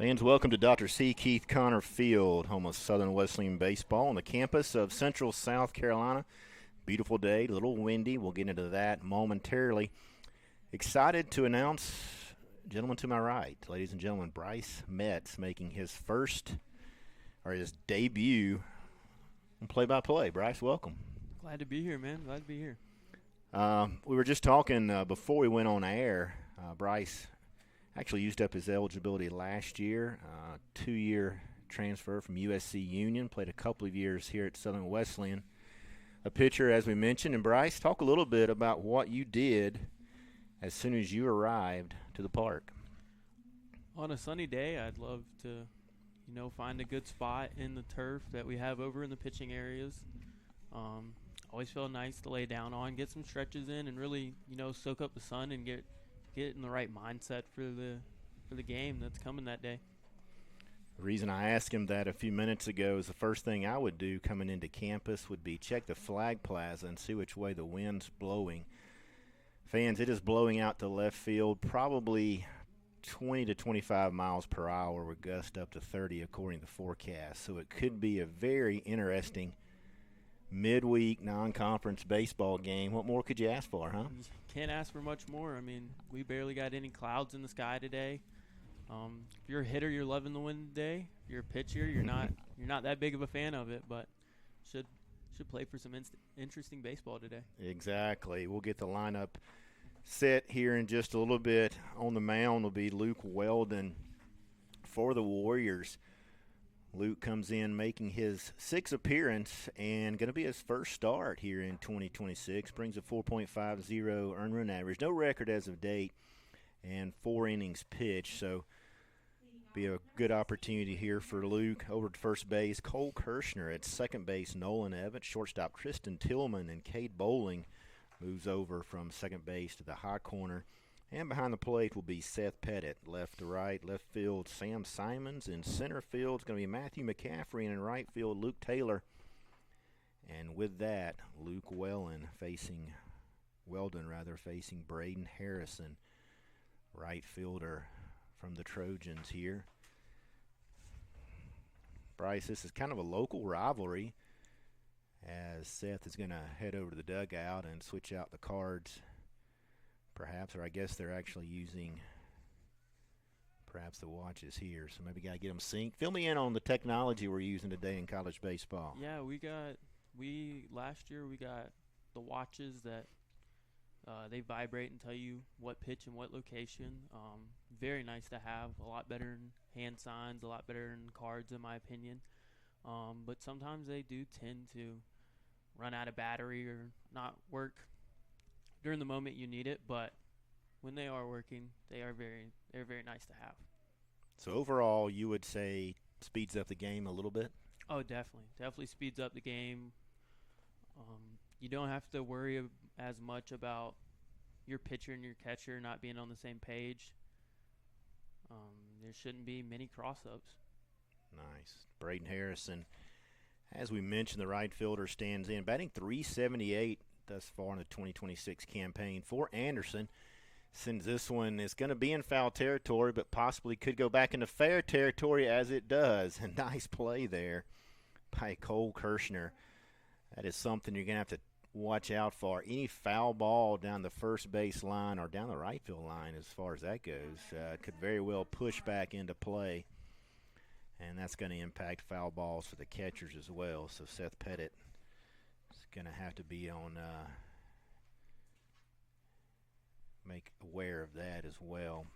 Fans, welcome to Dr. C. Keith Connor Field, home of Southern Wesleyan Baseball on the campus of Central South Carolina. Beautiful day, a little windy. We'll get into that momentarily. Excited to announce, gentleman to my right, ladies and gentlemen, Bryce Metz making his debut on play-by-play. Bryce, welcome. Glad to be here, man. Glad to be here. We were just talking before we went on air. Bryce actually used up his eligibility last year, 2-year transfer from USC Union, played a couple of years here at Southern Wesleyan. A pitcher, as we mentioned. And Bryce, talk a little bit about what you did as soon as you arrived to the park. On a sunny day, I'd love to, find a good spot in the turf that we have over in the pitching areas. Always feel nice to lay down on, get some stretches in, and really, soak up the sun and get in the right mindset for the game that's coming that day. The reason I asked him that a few minutes ago is the first thing I would do coming into campus would be check the flag plaza and see which way the wind's blowing. Fans, it is blowing out to left field probably 20 to 25 miles per hour with gusts up to 30 according to the forecast. So it could be a very interesting midweek non-conference baseball game. What more could you ask for, huh? Can't ask for much more. I mean, we barely got any clouds in the sky today. If you're a hitter, you're loving the wind today. If you're a pitcher, you're not that big of a fan of it, but should play for some interesting baseball today. Exactly. We'll get the lineup set here in just a little bit. On the mound will be Luke Weldon for the Warriors. Luke comes in making his sixth appearance and going to be his first start here in 2026. Brings a 4.50 earned run average. No record as of date and 4 innings pitched. So be a good opportunity here for Luke. Over at first base, Cole Kirshner. At second base, Nolan Evans. Shortstop, Tristan Tillman. And Cade Bowling moves over from second base to the high corner. And behind the plate will be Seth Pettit. Left to right, left field, Sam Simons. In center field, it's going to be Matthew McCaffrey. And in right field, Luke Taylor. And with that, Luke Weldon facing Braden Harrison, right fielder from the Trojans here. Bryce, this is kind of a local rivalry as Seth is going to head over to the dugout and switch out the cards. Perhaps, or I guess they're actually using perhaps the watches here. So maybe got to get them synced. Fill me in on the technology we're using today in college baseball. Yeah, last year we got the watches that they vibrate and tell you what pitch and what location. Very nice to have. A lot better in hand signs, a lot better in cards in my opinion. But sometimes they do tend to run out of battery or not work during the moment you need it, but when they are working, they're very nice to have. So overall, you would say speeds up the game a little bit? Oh, definitely speeds up the game. You don't have to worry as much about your pitcher and your catcher not being on the same page. There shouldn't be many cross-ups. Nice. Braden Harrison, as we mentioned, the right fielder stands in, batting .378 thus far in the 2026 campaign for Anderson. Since this one is going to be in foul territory, but possibly could go back into fair territory as it does. A nice play there by Cole Kirshner. That is something you're going to have to watch out for. Any foul ball down the first base line or down the right field line, as far as that goes, could very well push back into play. And that's going to impact foul balls for the catchers as well. So Seth Pettit is going to have to be on make aware of that as well.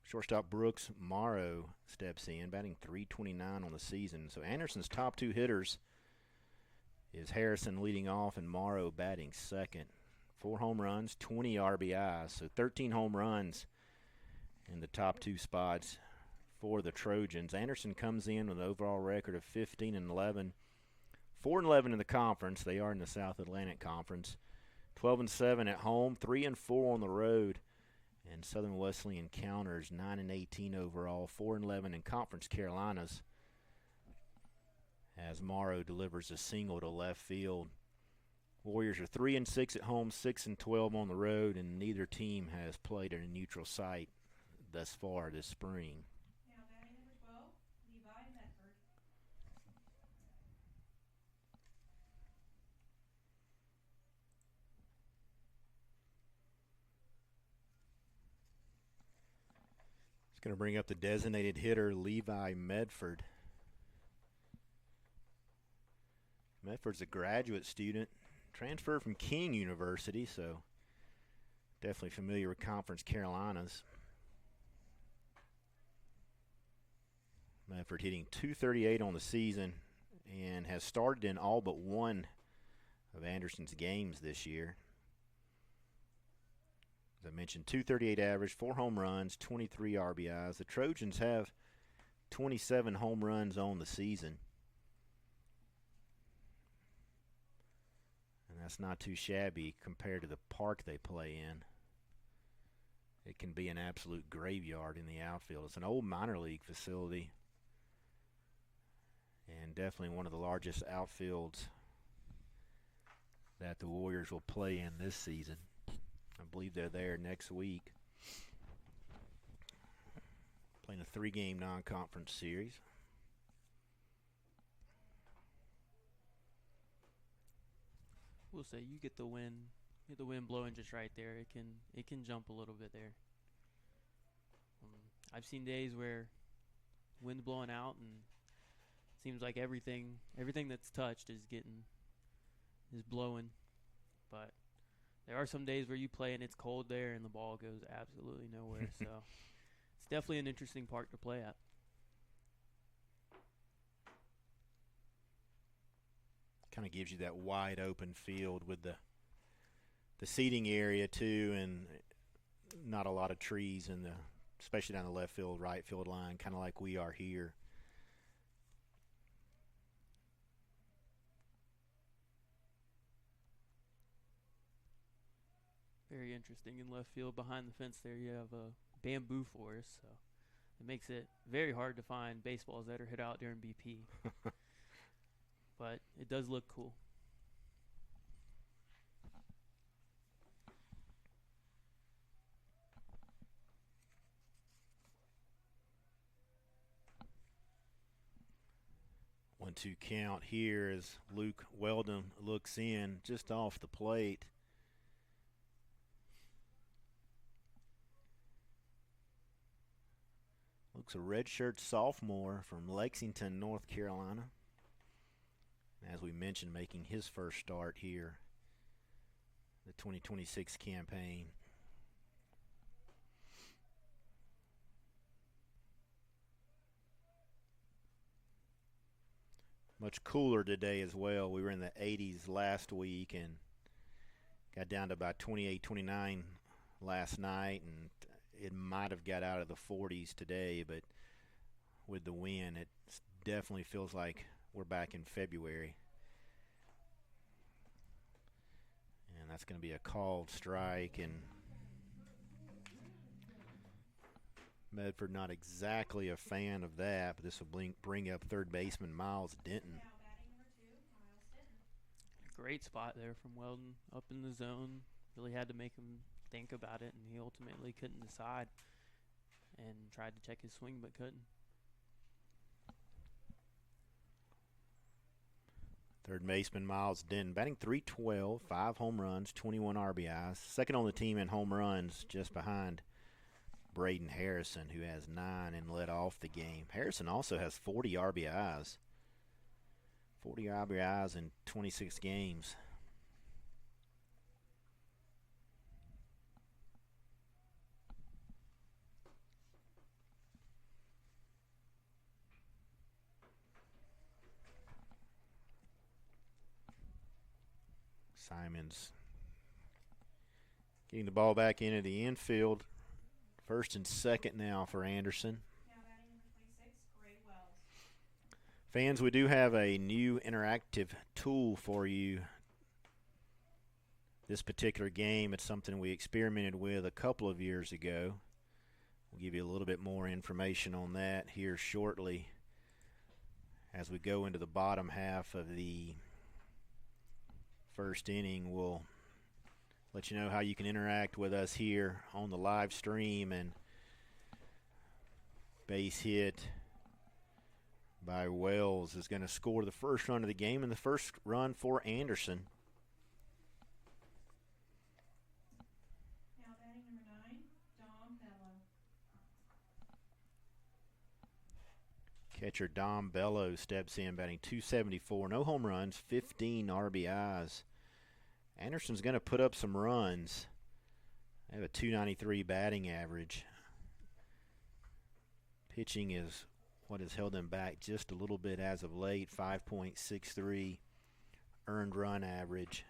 Shortstop Brooks Morrow steps in, batting .329 on the season. So Anderson's top two hitters is Harrison leading off and Morrow batting second. 4 home runs, 20 RBIs, so 13 home runs in the top two spots for the Trojans. Anderson comes in with an overall record of 15-11, 4-11 in the conference. They are in the South Atlantic Conference. 12-7 at home, 3-4 on the road, and Southern Wesleyan counters 9-18 overall, 4-11 in Conference Carolinas. As Morrow delivers a single to left field. Warriors are 3-6 at home, 6-12 on the road, and neither team has played at a neutral site thus far this spring. It's going to bring up the designated hitter, Levi Medford. Medford's a graduate student, transferred from King University, so definitely familiar with Conference Carolinas. Medford hitting .238 on the season and has started in all but one of Anderson's games this year. As I mentioned, .238 average, 4 home runs, 23 RBIs. The Trojans have 27 home runs on the season. And that's not too shabby compared to the park they play in. It can be an absolute graveyard in the outfield. It's an old minor league facility and definitely one of the largest outfields that the Warriors will play in this season. I believe they're there next week, playing a 3-game non-conference series. We'll say you get the wind blowing just right there. It can jump a little bit there. I've seen days where wind's blowing out and it seems like everything that's touched is blowing. But there are some days where you play and it's cold there and the ball goes absolutely nowhere. So it's definitely an interesting park to play at. Kind of gives you that wide open field with the seating area too, and not a lot of trees in especially down the left field, right field line, kind of like we are here. Very interesting. In left field behind the fence there you have a bamboo forest, so it makes it very hard to find baseballs that are hit out during BP. But it does look cool. One-two count here as Luke Weldon looks in just off the plate. Luke's a redshirt sophomore from Lexington, North Carolina. As we mentioned, making his first start here, the 2026 campaign. Much cooler today as well. We were in the 80s last week and got down to about 28, 29 last night, and it might have got out of the 40s today, but with the wind, it definitely feels like we're back in February. And that's going to be a called strike, and Medford not exactly a fan of that, but this will bring up third baseman Miles Denton. Great spot there from Weldon, up in the zone. Really had to make him think about it, and he ultimately couldn't decide and tried to check his swing but couldn't. Third baseman Miles Denton batting .312, 5 home runs, 21 RBIs. Second on the team in home runs, just behind Braden Harrison, who has 9 and led off the game. Harrison also has 40 RBIs. 40 RBIs in 26 games. Simons getting the ball back into the infield. First and second now for Anderson. Now batting number 26, Gray Wells. Fans, we do have a new interactive tool for you this particular game. It's something we experimented with a couple of years ago. We'll give you a little bit more information on that here shortly as we go into the bottom half of the first inning. We'll let you know how you can interact with us here on the live stream. And base hit by Wells is going to score the first run of the game, and the first run for Anderson. Now batting number 9, Dom Mello. Catcher Dom Bello steps in, batting .274. No home runs, 15 RBIs. Anderson's going to put up some runs. They have a .293 batting average. Pitching is what has held them back just a little bit as of late. 5.63 earned run average.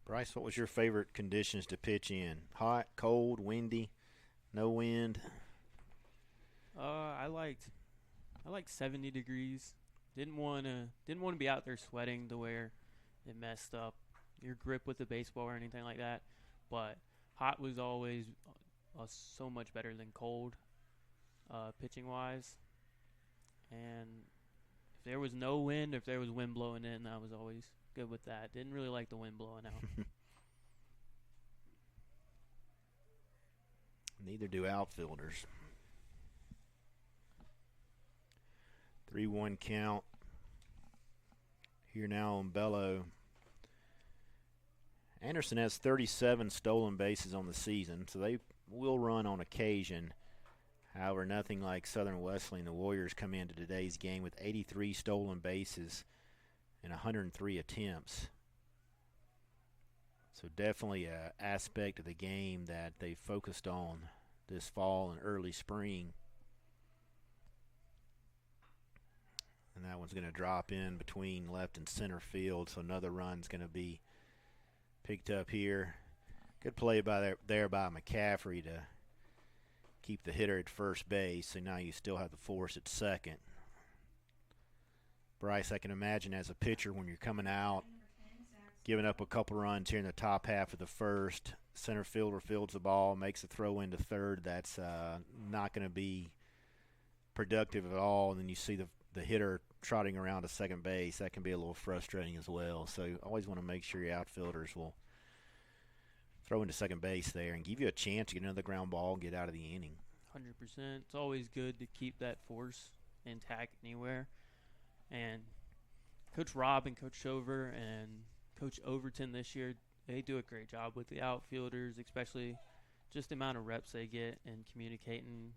Bryce, what was your favorite conditions to pitch in? Hot, cold, windy, no wind? I liked 70 degrees. Didn't want to be out there sweating to where it messed up your grip with the baseball or anything like that. But hot was always so much better than cold, pitching wise. And if there was no wind, or if there was wind blowing in, I was always good with that. Didn't really like the wind blowing out. Neither do outfielders. 3-1 count. Here now on Bello. Anderson has 37 stolen bases on the season, so they will run on occasion. However, nothing like Southern Wesleyan. The Warriors come into today's game with 83 stolen bases and 103 attempts. So definitely an aspect of the game that they focused on this fall and early spring. And that one's going to drop in between left and center field, so another run's going to be picked up here. Good play by there by McCaffrey to keep the hitter at first base, so now you still have the force at second. Bryce, I can imagine as a pitcher when you're coming out, giving up a couple runs here in the top half of the first, center fielder fields the ball, makes a throw into third. That's not going to be productive at all, and then you see the hitter trotting around to second base. That can be a little frustrating as well. So you always want to make sure your outfielders will throw into second base there and give you a chance to get another ground ball and get out of the inning. 100%. It's always good to keep that force intact anywhere. And Coach Rob and Coach Shover and Coach Overton this year, they do a great job with the outfielders, especially just the amount of reps they get and communicating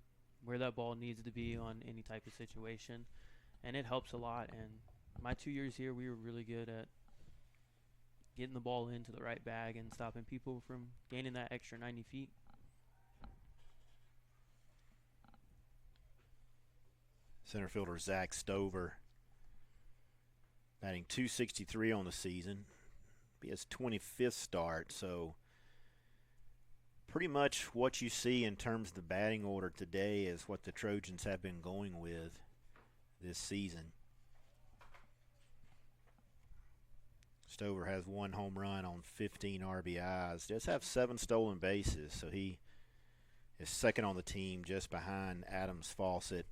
where that ball needs to be on any type of situation. And it helps a lot. And my 2 years here, we were really good at getting the ball into the right bag and stopping people from gaining that extra 90 feet. Center fielder Zach Stover batting .263 on the season. Be his 25th start, so pretty much what you see in terms of the batting order today is what the Trojans have been going with this season. Stover has 1 home run on 15 RBIs. Does have 7 stolen bases, so he is second on the team just behind Adams Fawcett,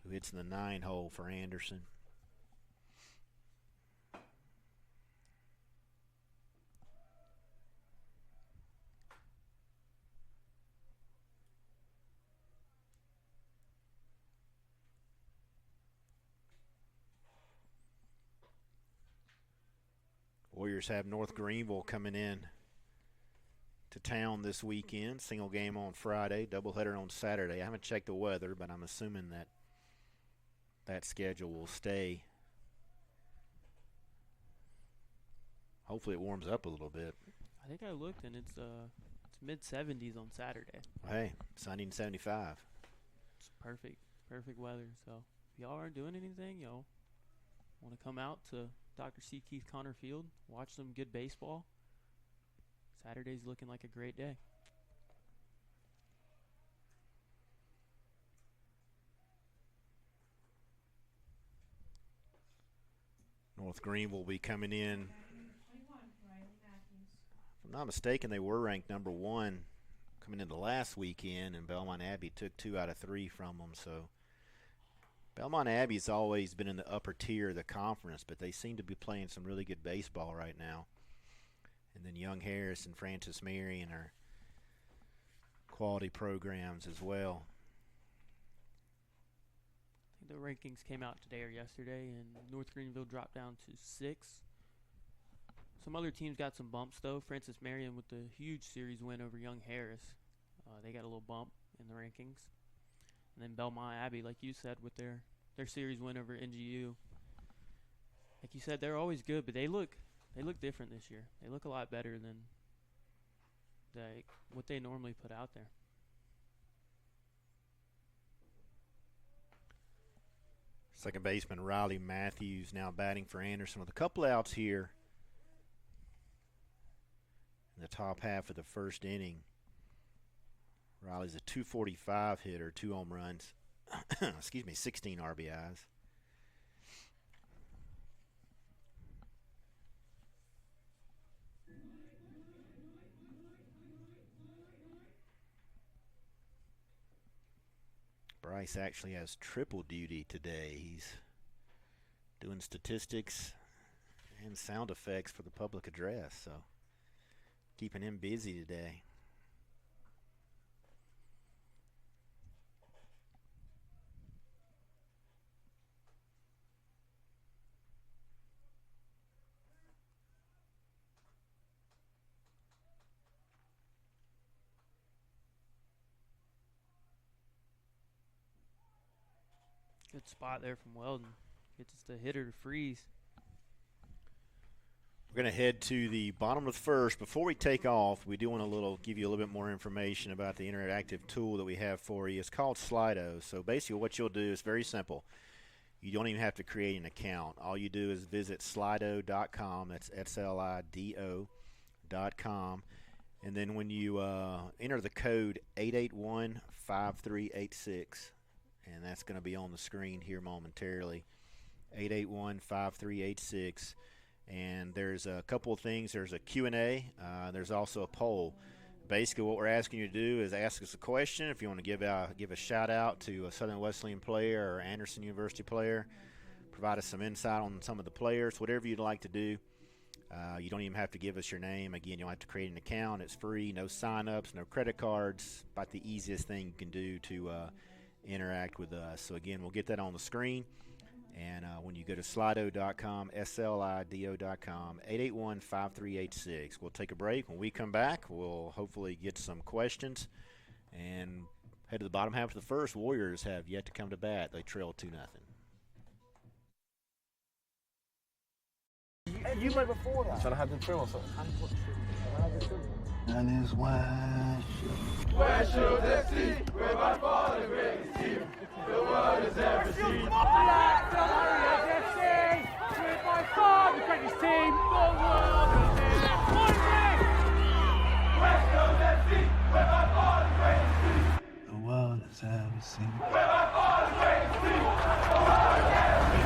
who hits in the 9 hole for Anderson. Warriors have North Greenville coming in to town this weekend. Single game on Friday, doubleheader on Saturday. I haven't checked the weather, but I'm assuming that schedule will stay. Hopefully it warms up a little bit. I think I looked, and it's mid-70s on Saturday. Hey, sunny and 75. It's perfect weather. So if y'all aren't doing anything, y'all want to come out to Dr. C. Keith Connor Field, watch some good baseball. Saturday's looking like a great day. North Greenville will be coming in. 21, Riley Matthews. If I'm not mistaken, they were ranked number 1 coming into last weekend, and Belmont Abbey took 2 out of 3 from them. So Belmont Abbey's always been in the upper tier of the conference, but they seem to be playing some really good baseball right now. And then Young Harris and Francis Marion are quality programs as well. I think the rankings came out today or yesterday, and North Greenville dropped down to 6. Some other teams got some bumps, though. Francis Marion with the huge series win over Young Harris. They got a little bump in the rankings. And then Belmont Abbey, like you said, with their series win over NGU. Like you said, they're always good, but they look different this year. They look a lot better than what they normally put out there. Second baseman Riley Matthews now batting for Anderson with a couple outs here in the top half of the first inning. Riley's a .245 hitter, 2 home runs, 16 RBIs. Bryce actually has triple duty today. He's doing statistics and sound effects for the public address, so keeping him busy today. Good spot there from Weldon. Gets the hitter to freeze. We're going to head to the bottom of the first. Before we take off, we do want to give you a little bit more information about the interactive tool that we have for you. It's called Slido. So basically what you'll do is very simple. You don't even have to create an account. All you do is visit slido.com. That's SLIDO.com. And then when you enter the code 881-5386, and that's going to be on the screen here momentarily, 881-5386. And there's a couple of things. There's a Q&A. There's also a poll. Basically, what we're asking you to do is ask us a question. If you want to give a shout-out to a Southern Wesleyan player or Anderson University player, provide us some insight on some of the players, whatever you'd like to do. You don't even have to give us your name. Again, you don't have to create an account. It's free, no sign-ups, no credit cards. About the easiest thing you can do to interact with us. So, again, we'll get that on the screen. And when you go to slido.com, SLIDO.com, 881-5386. We'll take a break. When we come back, we'll hopefully get some questions and head to the bottom half of the first. Warriors have yet to come to bat. They trail 2-0. You played before that. Should I have the trim or something? And his West Shows FC, where by far the greatest team the world has ever seen. Black Warriors FC, we're by far the greatest team the world has ever seen. West Coast FC, where by far the greatest team the world has ever seen. where by far the greatest team the world has ever seen.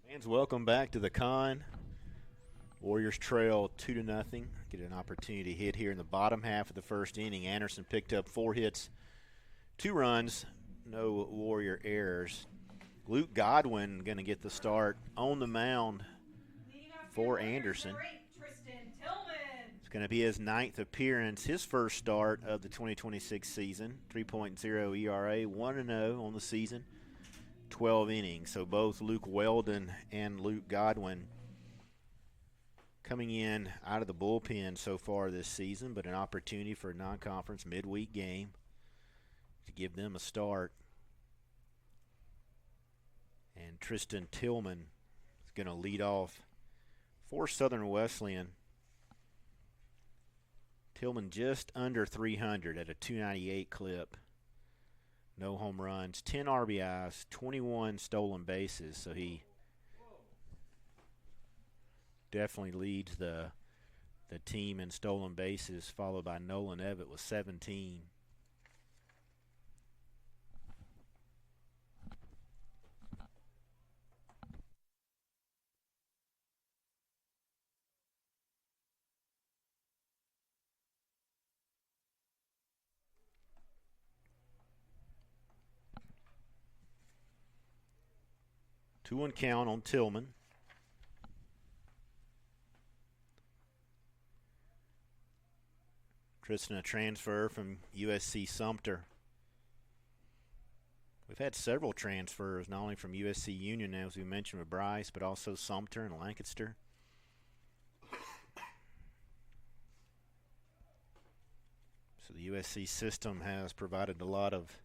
Fans, welcome back to the Con. Warriors trail 2-0. Get an opportunity to hit here in the bottom half of the first inning. Anderson picked up 4 hits, 2 runs, no Warrior errors. Luke Godwin going to get the start on the mound for Anderson. It's going to be his 9th appearance, his first start of the 2026 season. 3.0 ERA, 1-0 on the season. 12 innings. So both Luke Weldon and Luke Godwin coming in out of the bullpen so far this season, but an opportunity for a non-conference midweek game to give them a start. And Tristan Tillman is going to lead off for Southern Wesleyan. Tillman just under 300 at a 298 clip. No home runs, 10 RBIs, 21 stolen bases. So he definitely leads the team in stolen bases, followed by Nolan Evett with 17. Two and count on Tillman. Tristan, a transfer from USC Sumter. We've had several transfers, not only from USC Union, as we mentioned with Bryce, but also Sumter and Lancaster. So the USC system has provided a lot of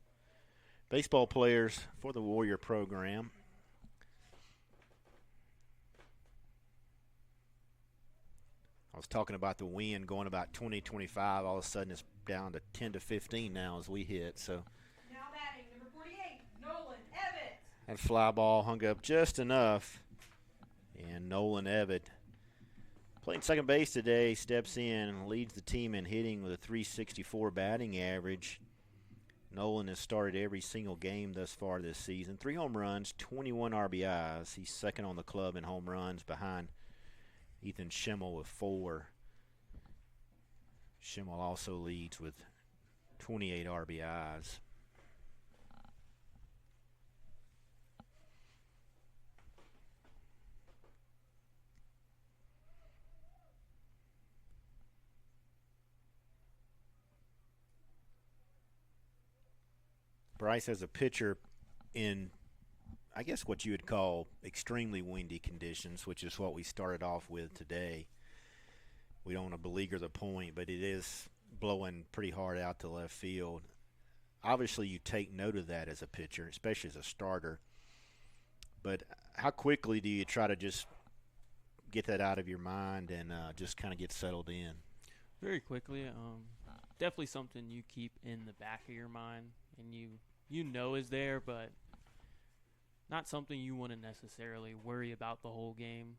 baseball players for the Warrior program. I was talking about the wind going about 20, 25. All of a sudden it's down to 10 to 15 now as we hit. So Now batting, number 48, Nolan Evett. that fly ball hung up just enough. And Nolan Evett, playing second base today, steps in and leads the team in hitting with a 364 batting average. Nolan has started every single game thus far this season. 3 home runs, 21 RBIs. He's second on the club in home runs behind Ethan Schimmel with 4. Schimmel also leads with 28 RBIs. Bryce has a pitcher in, I guess, what you would call extremely windy conditions, which is what we started off with today. We don't want to beleaguer the point, but it is blowing pretty hard out to left field. Obviously, you take note of that as a pitcher, especially as a starter. But how quickly do you try to just get that out of your mind and just kind of get settled in? Very quickly. Definitely something you keep in the back of your mind and you know is there, but not something you want to necessarily worry about the whole game.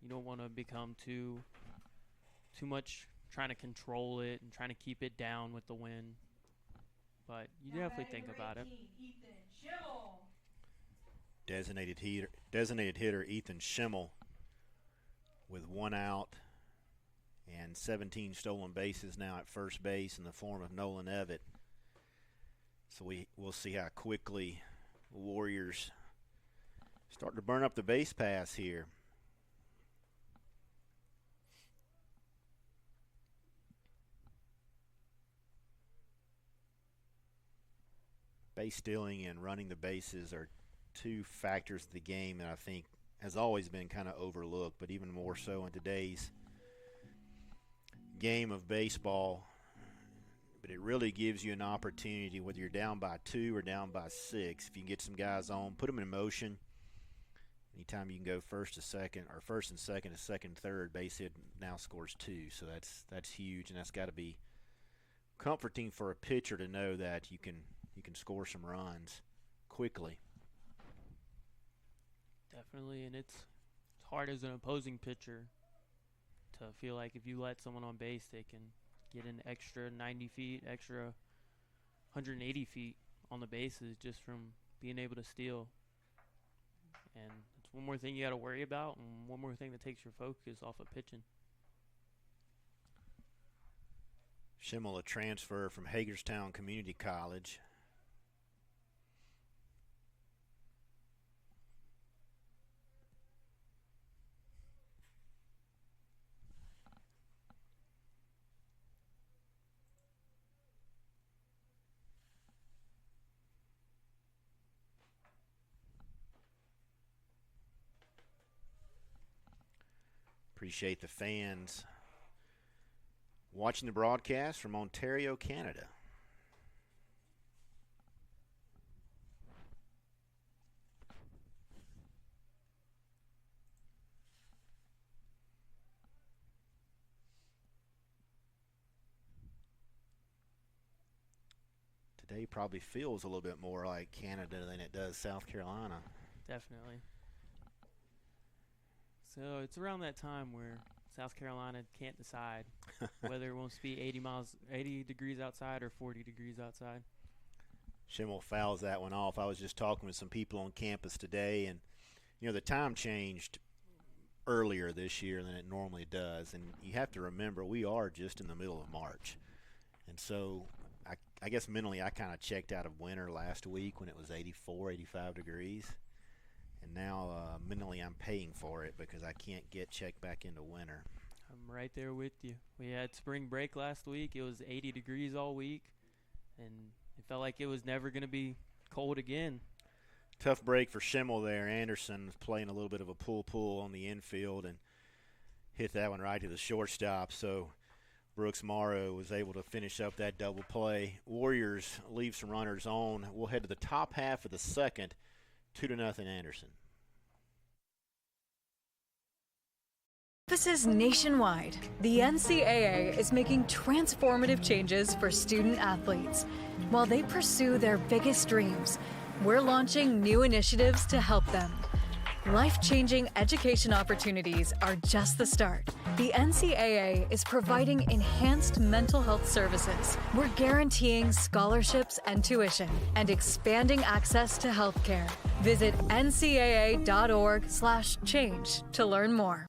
You don't want to become too much trying to control it and trying to keep it down with the wind. But you Now definitely batting, think number about it. 18, Ethan Schimmel. Designated hitter Ethan Schimmel with 1 out and 17 stolen bases now at first base in the form of Nolan Evett. So we'll see how quickly the Warriors start to burn up the base pass here. Base stealing and running the bases are two factors of the game that I think has always been kind of overlooked, but even more so in today's game of baseball. But it really gives you an opportunity, whether you're down by 2 or down by 6, if you can get some guys on, put them in motion. Anytime you can go first to second, or first and second to second, third, base hit now scores 2. So that's huge, and that's got to be comforting for a pitcher to know that you can score some runs quickly. Definitely, and it's hard as an opposing pitcher to feel like if you let someone on base, they can get an extra 90 feet, extra 180 feet on the bases just from being able to steal. And it's one more thing you got to worry about, and one more thing that takes your focus off of pitching. Schimmel, a transfer from Hagerstown Community College. Appreciate the fans watching the broadcast from Ontario, Canada. today probably feels a little bit more like Canada than it does South Carolina. Definitely. So it's around that time where South Carolina can't decide whether it wants to be 80 degrees outside or 40 degrees outside. Schimmel fouls that one off. I was just talking with some people on campus today, and the time changed earlier this year than it normally does, and you have to remember we are just in the middle of March, and so I guess mentally I kind of checked out of winter last week when it was 84, 85 degrees, and now mentally I'm paying for it because I can't get checked back into winter. I'm right there with you. We had spring break last week. It was 80 degrees all week, and it felt like it was never going to be cold again. Tough break for Schimmel there. Anderson was playing a little bit of a pull on the infield and hit that one right to the shortstop. So Brooks Morrow was able to finish up that double play. Warriors leave some runners on. We'll head to the top half of the second, 2-0 Anderson. Campuses nationwide, the NCAA is making transformative changes for student athletes. While they pursue their biggest dreams, we're launching new initiatives to help them. Life-changing education opportunities are just the start. The NCAA is providing enhanced mental health services. We're guaranteeing scholarships and tuition and expanding access to healthcare. Visit ncaa.org/change to learn more.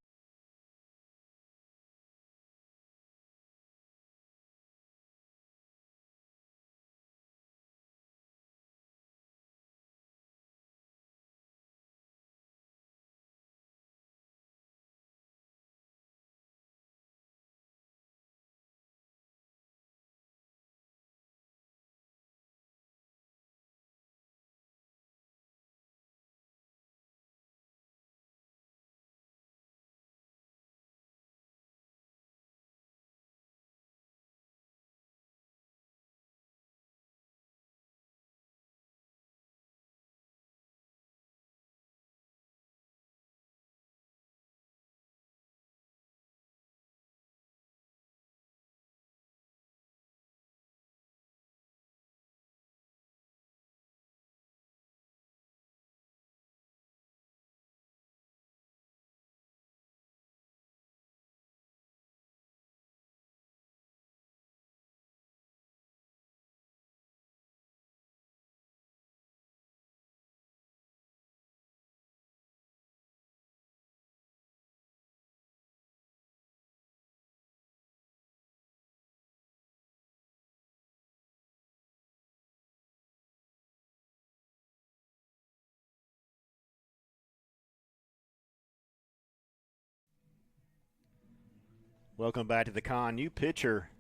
Welcome back to the con. New pitcher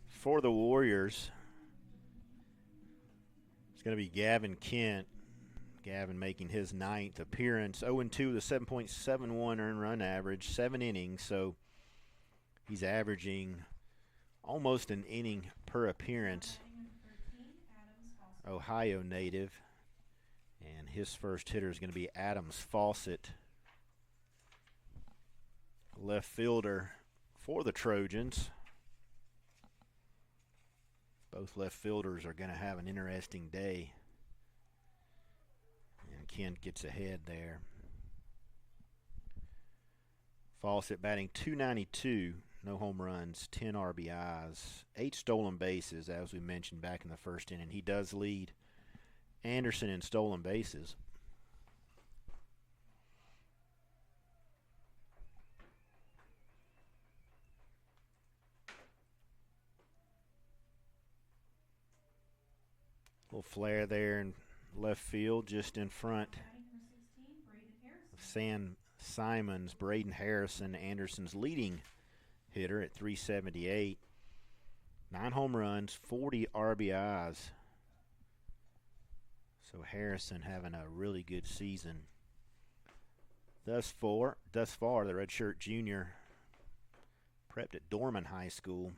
for the Warriors. It's going to be Gavin Kent. Gavin making his 9th appearance. 0-2 with a 7.71 earned run average, 7 innings. So he's averaging almost an inning per appearance. Ohio native. And his first hitter is going to be Adams Fawcett, left fielder for the Trojans. Both left fielders are going to have an interesting day. And Kent gets ahead there. Fawcett batting .292, no home runs, 10 RBIs, 8 stolen bases, as we mentioned back in the first inning. He does lead Anderson in stolen bases. Little flare there in left field, just in front of Sam Simons. Braden Harrison, Anderson's leading hitter at .378. 9 home runs, 40 RBIs. So Harrison having a really good season. Thus far, the redshirt junior prepped at Dorman High School.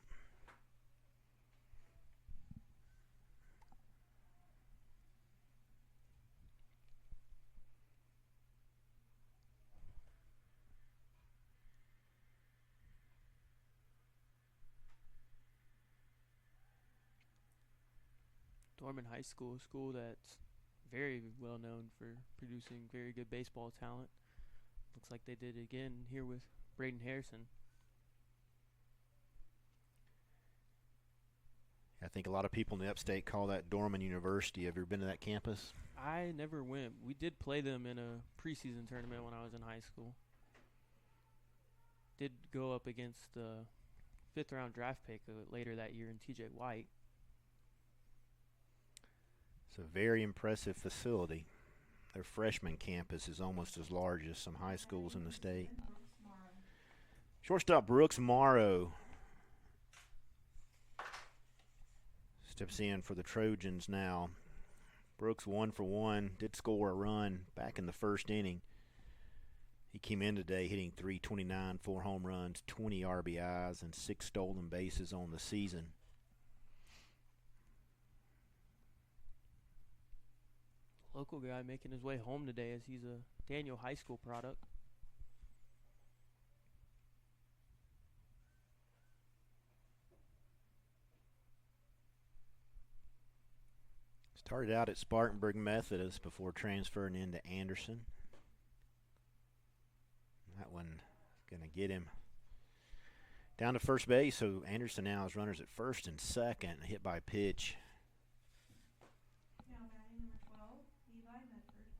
Dorman High School, a school that's very well known for producing very good baseball talent. Looks like they did it again here with Braden Harrison. I think a lot of people in the upstate call that Dorman University. Have you ever been to that campus? I never went. We did play them in a preseason tournament when I was in high school. Did go up against the 5th round draft pick later that year in TJ White. It's a very impressive facility. Their freshman campus is almost as large as some high schools in the state. Shortstop Brooks Morrow steps in for the Trojans now. Brooks 1 for 1, did score a run back in the first inning. He came in today hitting .329, 4 home runs, 20 RBIs, and 6 stolen bases on the season. Local guy making his way home today as he's a Daniel High School product. Started out at Spartanburg Methodist before transferring into Anderson. That one going to get him down to first base, so Anderson now has runners at first and second, hit by pitch. Now batting number 12, Levi Medford.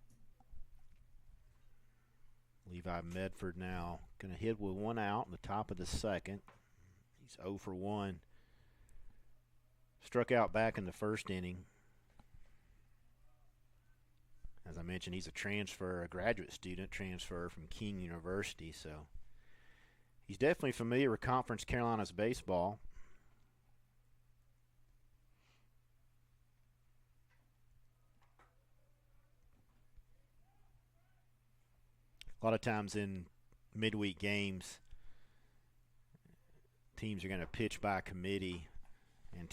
Levi Medford now going to hit with 1 out in the top of the second. He's 0 for 1. Struck out back in the first inning. As I mentioned, he's a graduate student transfer from King University, so he's definitely familiar with Conference Carolinas baseball. A lot of times in midweek games, teams are going to pitch by committee, and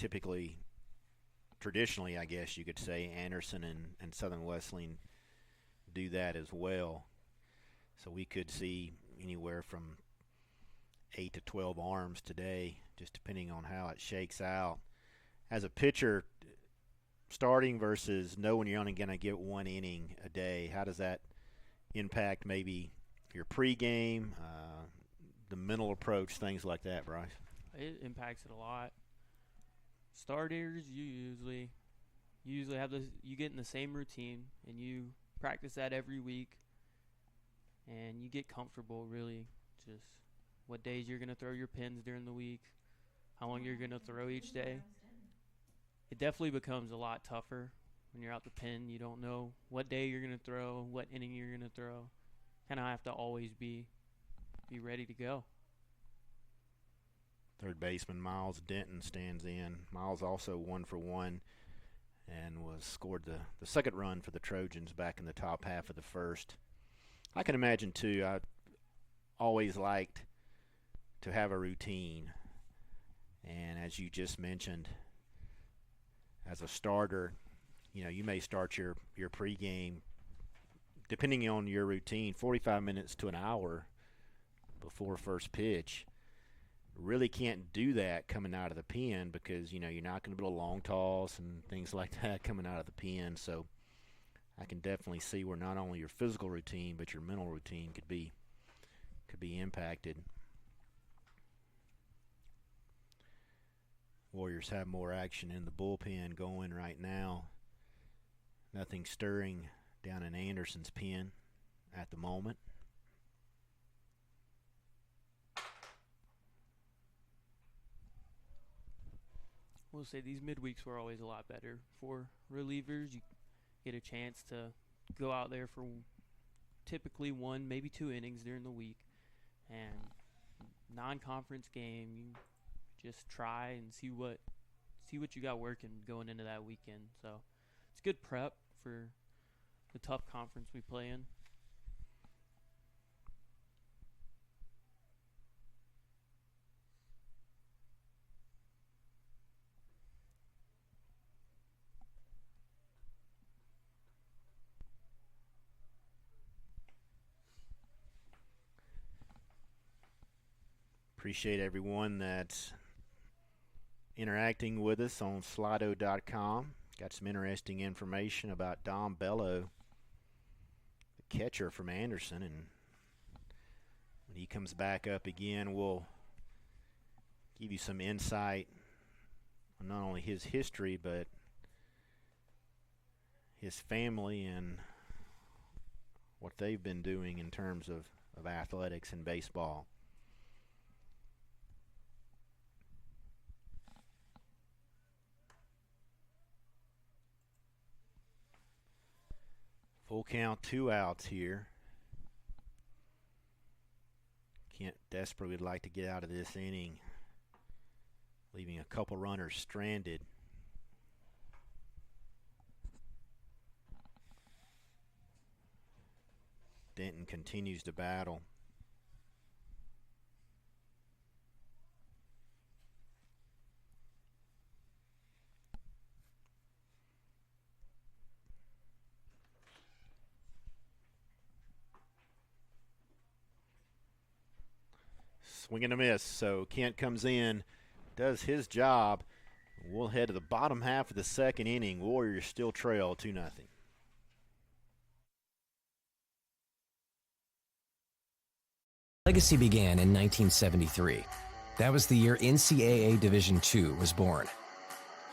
traditionally, I guess you could say, Anderson and Southern Wesleyan do that as well. So we could see anywhere from 8 to 12 arms today, just depending on how it shakes out. As a pitcher, starting versus knowing you're only going to get 1 inning a day, how does that impact maybe your pregame, the mental approach, things like that, Bryce? It impacts it a lot. Starters, you usually have you get in the same routine and you practice that every week, and you get comfortable really just what days you're going to throw your pins during the week, how long you're going to throw each day. It definitely becomes a lot tougher when you're out the pen. You don't know what day you're going to throw, what inning you're going to throw. Kind of have to always be ready to go. Third baseman Miles Denton stands in. Miles also 1 for 1 and scored the second run for the Trojans back in the top half of the first. I can imagine, too, I always liked to have a routine. And as you just mentioned, as a starter, you may start your pregame, depending on your routine, 45 minutes to an hour before first pitch. Really can't do that coming out of the pen because, you're not going to be able to long toss and things like that coming out of the pen. So I can definitely see where not only your physical routine but your mental routine could be impacted. Warriors have more action in the bullpen going right now. Nothing stirring down in Anderson's pen at the moment. We'll say these midweeks were always a lot better for relievers. You get a chance to go out there for typically 1, maybe 2 innings during the week. And non-conference game, you just try and see what you got working going into that weekend. So it's good prep for the tough conference we play in. Appreciate everyone that's interacting with us on Slido.com. Got some interesting information about Dom Bello, the catcher from Anderson, and when he comes back up again, we'll give you some insight on not only his history, but his family and what they've been doing in terms of athletics and baseball. Full count, 2 outs here. Kent desperately would like to get out of this inning, leaving a couple runners stranded. Denton continues to battle. Swing and a miss. So Kent comes in, does his job. We'll head to the bottom half of the second inning. Warriors still trail 2-0. Legacy began in 1973. That was the year NCAA Division II was born.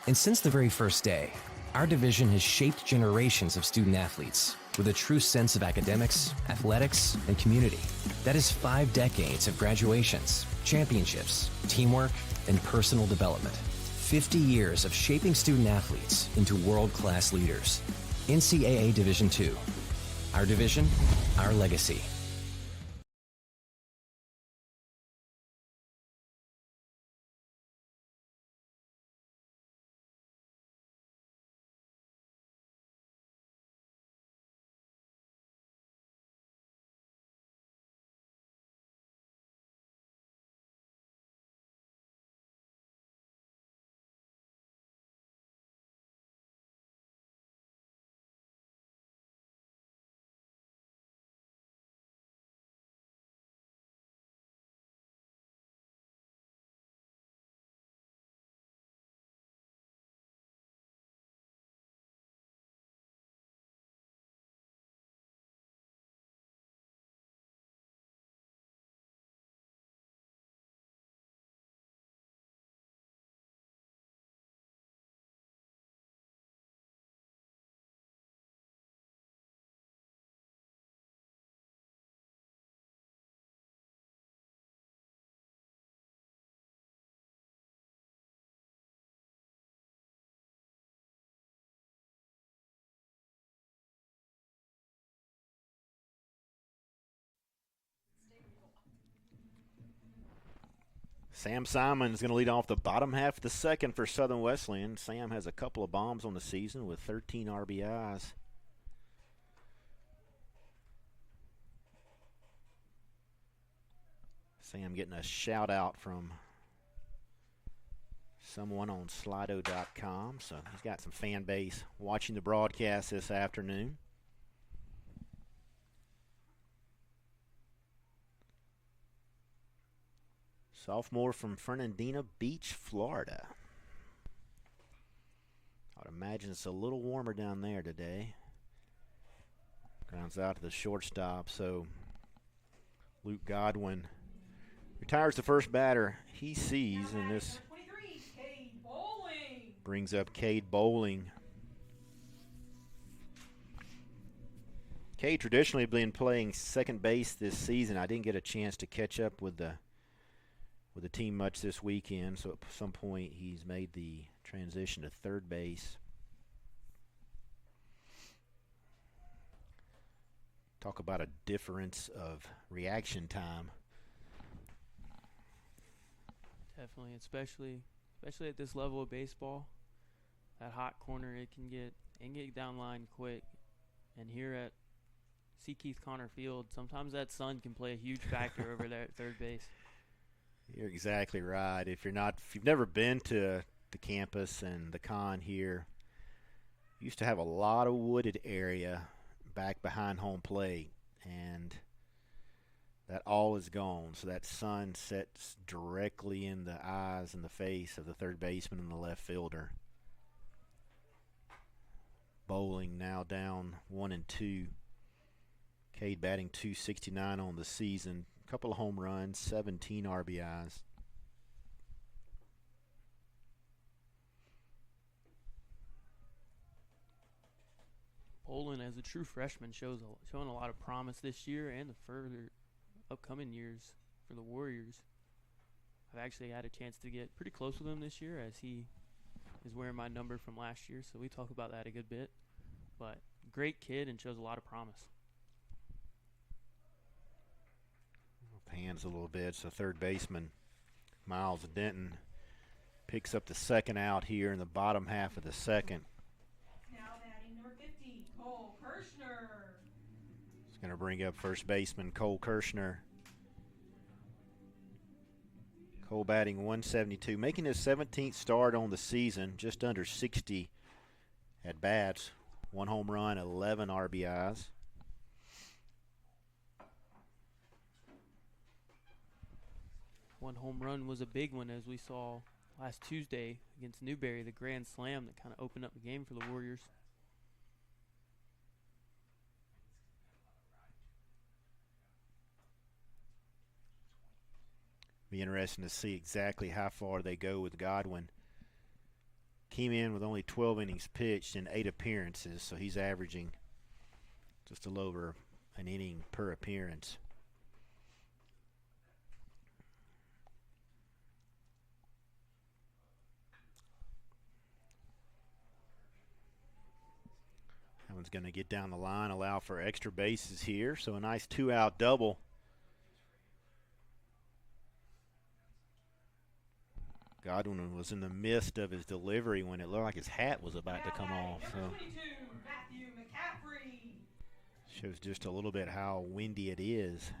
And since the very first day, our division has shaped generations of student athletes with a true sense of academics, athletics, and community. That is 5 decades of graduations, championships, teamwork, and personal development. 50 years of shaping student athletes into world-class leaders. NCAA Division II. Our division, our legacy. Sam Simon is going to lead off the bottom half of the second for Southern Wesleyan. Sam has a couple of bombs on the season with 13 RBIs. Sam getting a shout out from someone on Slido.com. So he's got some fan base watching the broadcast this afternoon. Sophomore from Fernandina Beach, Florida. I would imagine it's a little warmer down there today. Grounds out to the shortstop, so Luke Godwin retires the first batter he sees, and this brings up Cade Bowling. Cade traditionally been playing second base this season. I didn't get a chance to catch up with the team much this weekend, so at some point he's made the transition to third base. Talk about a difference of reaction time. Definitely, especially at this level of baseball. That hot corner, it can get down line quick. And here at C. Keith Connor Field, sometimes that sun can play a huge factor over there at third base. You're exactly right. If you've never been to the campus and the con here, used to have a lot of wooded area back behind home plate, and that all is gone. So that sun sets directly in the eyes and the face of the third baseman and the left fielder. Bowling now down 1-2. Cade batting .269 on the season. A couple of home runs, 17 RBIs. Bowling, as a true freshman, showing a lot of promise this year and the further upcoming years for the Warriors. I've actually had a chance to get pretty close with him this year, as he is wearing my number from last year, so we talk about that a good bit. But great kid and shows a lot of promise. Hands a little bit, so third baseman Miles Denton picks up the second out here in the bottom half of the second. Now batting number 50, Cole Kirshner. He's going to bring up first baseman Cole Kirshner. Cole batting .172, making his 17th start on the season, just under 60 at bats. 1 home run, 11 RBIs. One home run was a big one, as we saw last Tuesday against Newberry, the grand slam that kind of opened up the game for the Warriors. Be interesting to see exactly how far they go with Godwin. Came in with only 12 innings pitched and 8 appearances, so he's averaging just a little over an inning per appearance. That one's going to get down the line, allow for extra bases here, so a nice 2-out double. Godwin was in the midst of his delivery when it looked like his hat was about to come off. So Matthew McCaffrey. shows just a little bit how windy it is.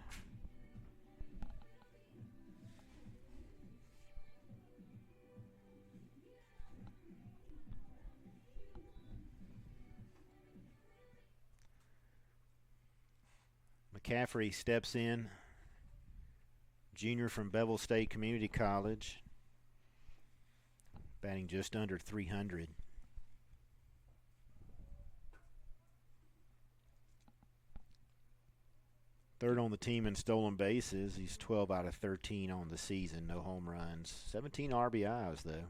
McCaffrey steps in, junior from Bevel State Community College, batting just under 300. Third on the team in stolen bases. He's 12 out of 13 on the season. No home runs. 17 RBIs, though. I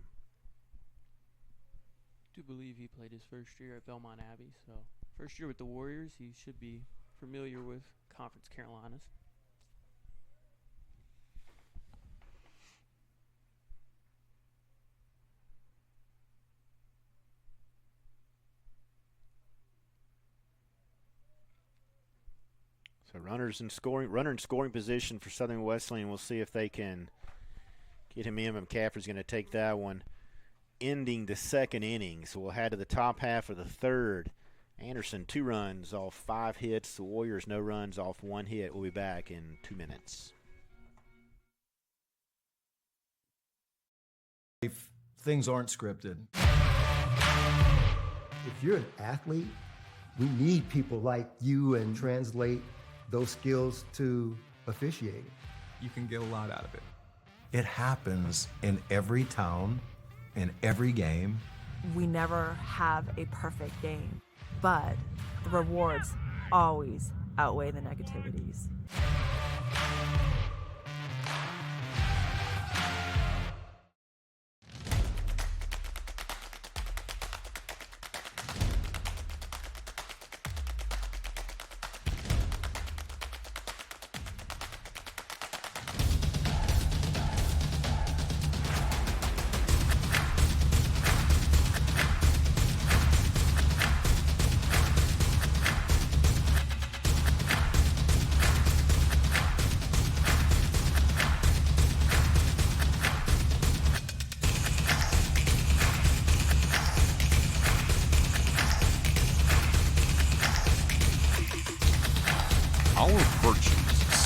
do believe he played his first year at Belmont Abbey. So first year with the Warriors, he should be familiar with Conference Carolinas. So runner in scoring position for Southern Wesleyan. We'll see if they can get him in. McCaffrey's going to take that one, ending the second inning. So we'll head to the top half of the third. Anderson 2 runs off 5 hits. The Warriors no runs off 1 hit. We'll be back in 2 minutes. If things aren't scripted. If you're an athlete, we need people like you and translate those skills to officiating. You can get a lot out of it. It happens in every town, in every game. We never have a perfect game, but the rewards always outweigh the negativities.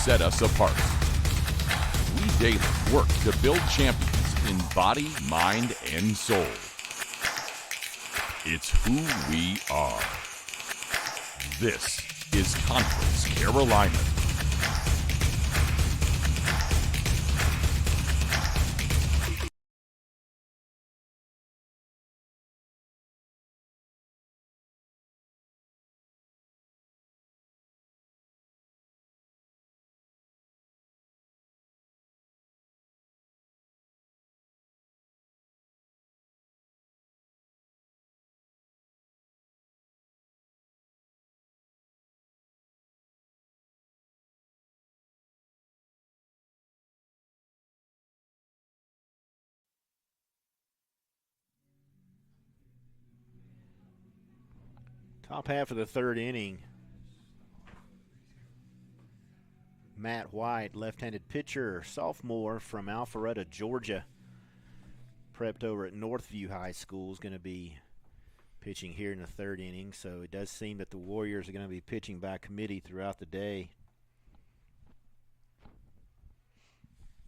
Set us apart. We daily work to build champions in body, mind, and soul. It's who we are. This is Conference Carolina. Top half of the third inning. Matt White, left-handed pitcher, sophomore from Alpharetta, Georgia. Prepped over at Northview High School, is going to be pitching here in the third inning. So it does seem that the Warriors are going to be pitching by committee throughout the day.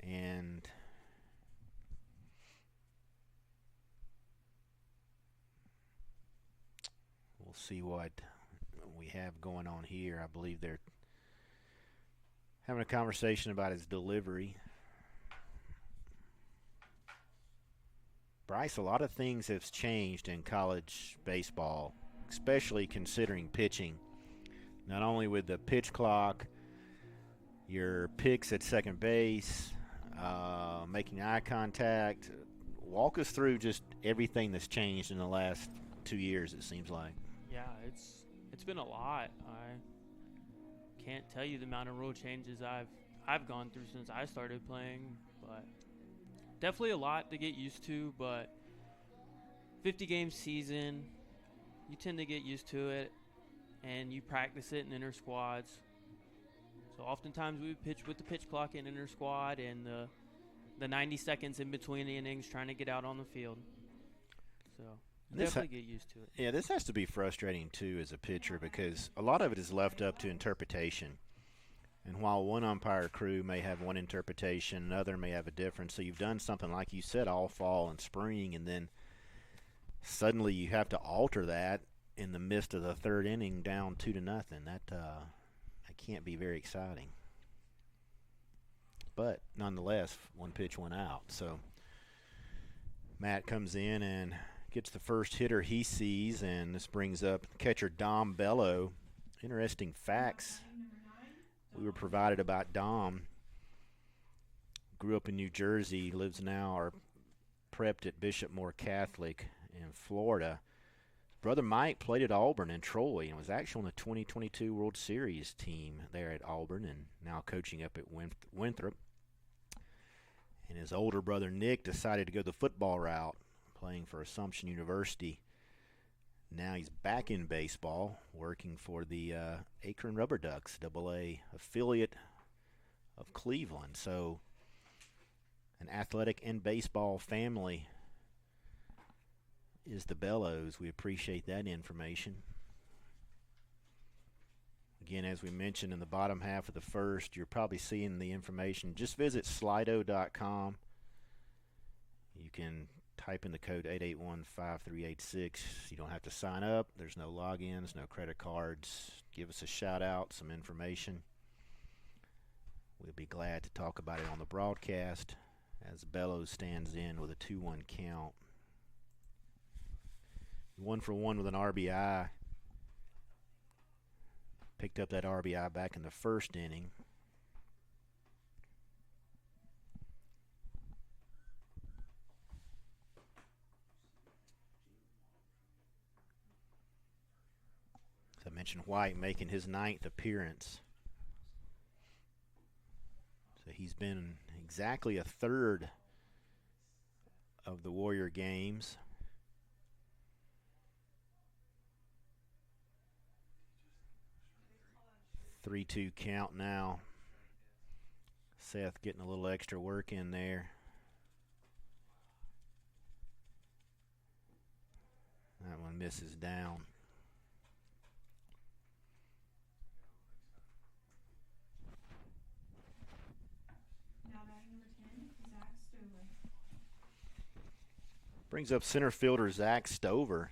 And we'll see what we have going on here. I believe they're having a conversation about his delivery. Bryce, a lot of things have changed in college baseball, especially considering pitching. Not only with the pitch clock, your picks at second base, making eye contact. Walk us through just everything that's changed in the last 2 years, it seems like. Yeah, it's been a lot. I can't tell you the amount of rule changes I've gone through since I started playing, but definitely a lot to get used to. But 50-game season, you tend to get used to it, and you practice it in inter squads. So oftentimes we would pitch with the pitch clock in inter squad and the 90 seconds in between the innings trying to get out on the field. So definitely get used to it. Yeah, this has to be frustrating too as a pitcher because a lot of it is left up to interpretation. And while one umpire crew may have one interpretation, another may have a different. So you've done something like you said all fall and spring, and then suddenly you have to alter that in the midst of the third inning down 2-0. That can't be very exciting. But nonetheless, one pitch went out. So Matt comes in and gets the first hitter he sees, and this brings up catcher Dom Bello. Interesting facts we were provided about Dom. Grew up in New Jersey, lives now or prepped at Bishop Moore Catholic in Florida. Brother Mike played at Auburn and Troy and was actually on the 2022 World Series team there at Auburn and now coaching up at Winthrop. And his older brother Nick decided to go the football route, playing for Assumption University. Now he's back in baseball, working for the Akron Rubber Ducks, AA affiliate of Cleveland. So an athletic and baseball family is the Bellows. We appreciate that information. Again, as we mentioned in the bottom half of the first, you're probably seeing the information. Just visit slido.com. You can type in the code 881-5386. You don't have to sign up. There's no logins, no credit cards. Give us a shout out, some information. We'll be glad to talk about it on the broadcast as Bellows stands in with a 2-1 count. 1 for 1 with an RBI. Picked up that RBI back in the first inning. As I mentioned, White making his 9th appearance. So he's been exactly a third of the Warrior games. 3-2 count now. Seth getting a little extra work in there. That one misses down. Now batting number 10, Zach Stover. Brings up center fielder Zach Stover.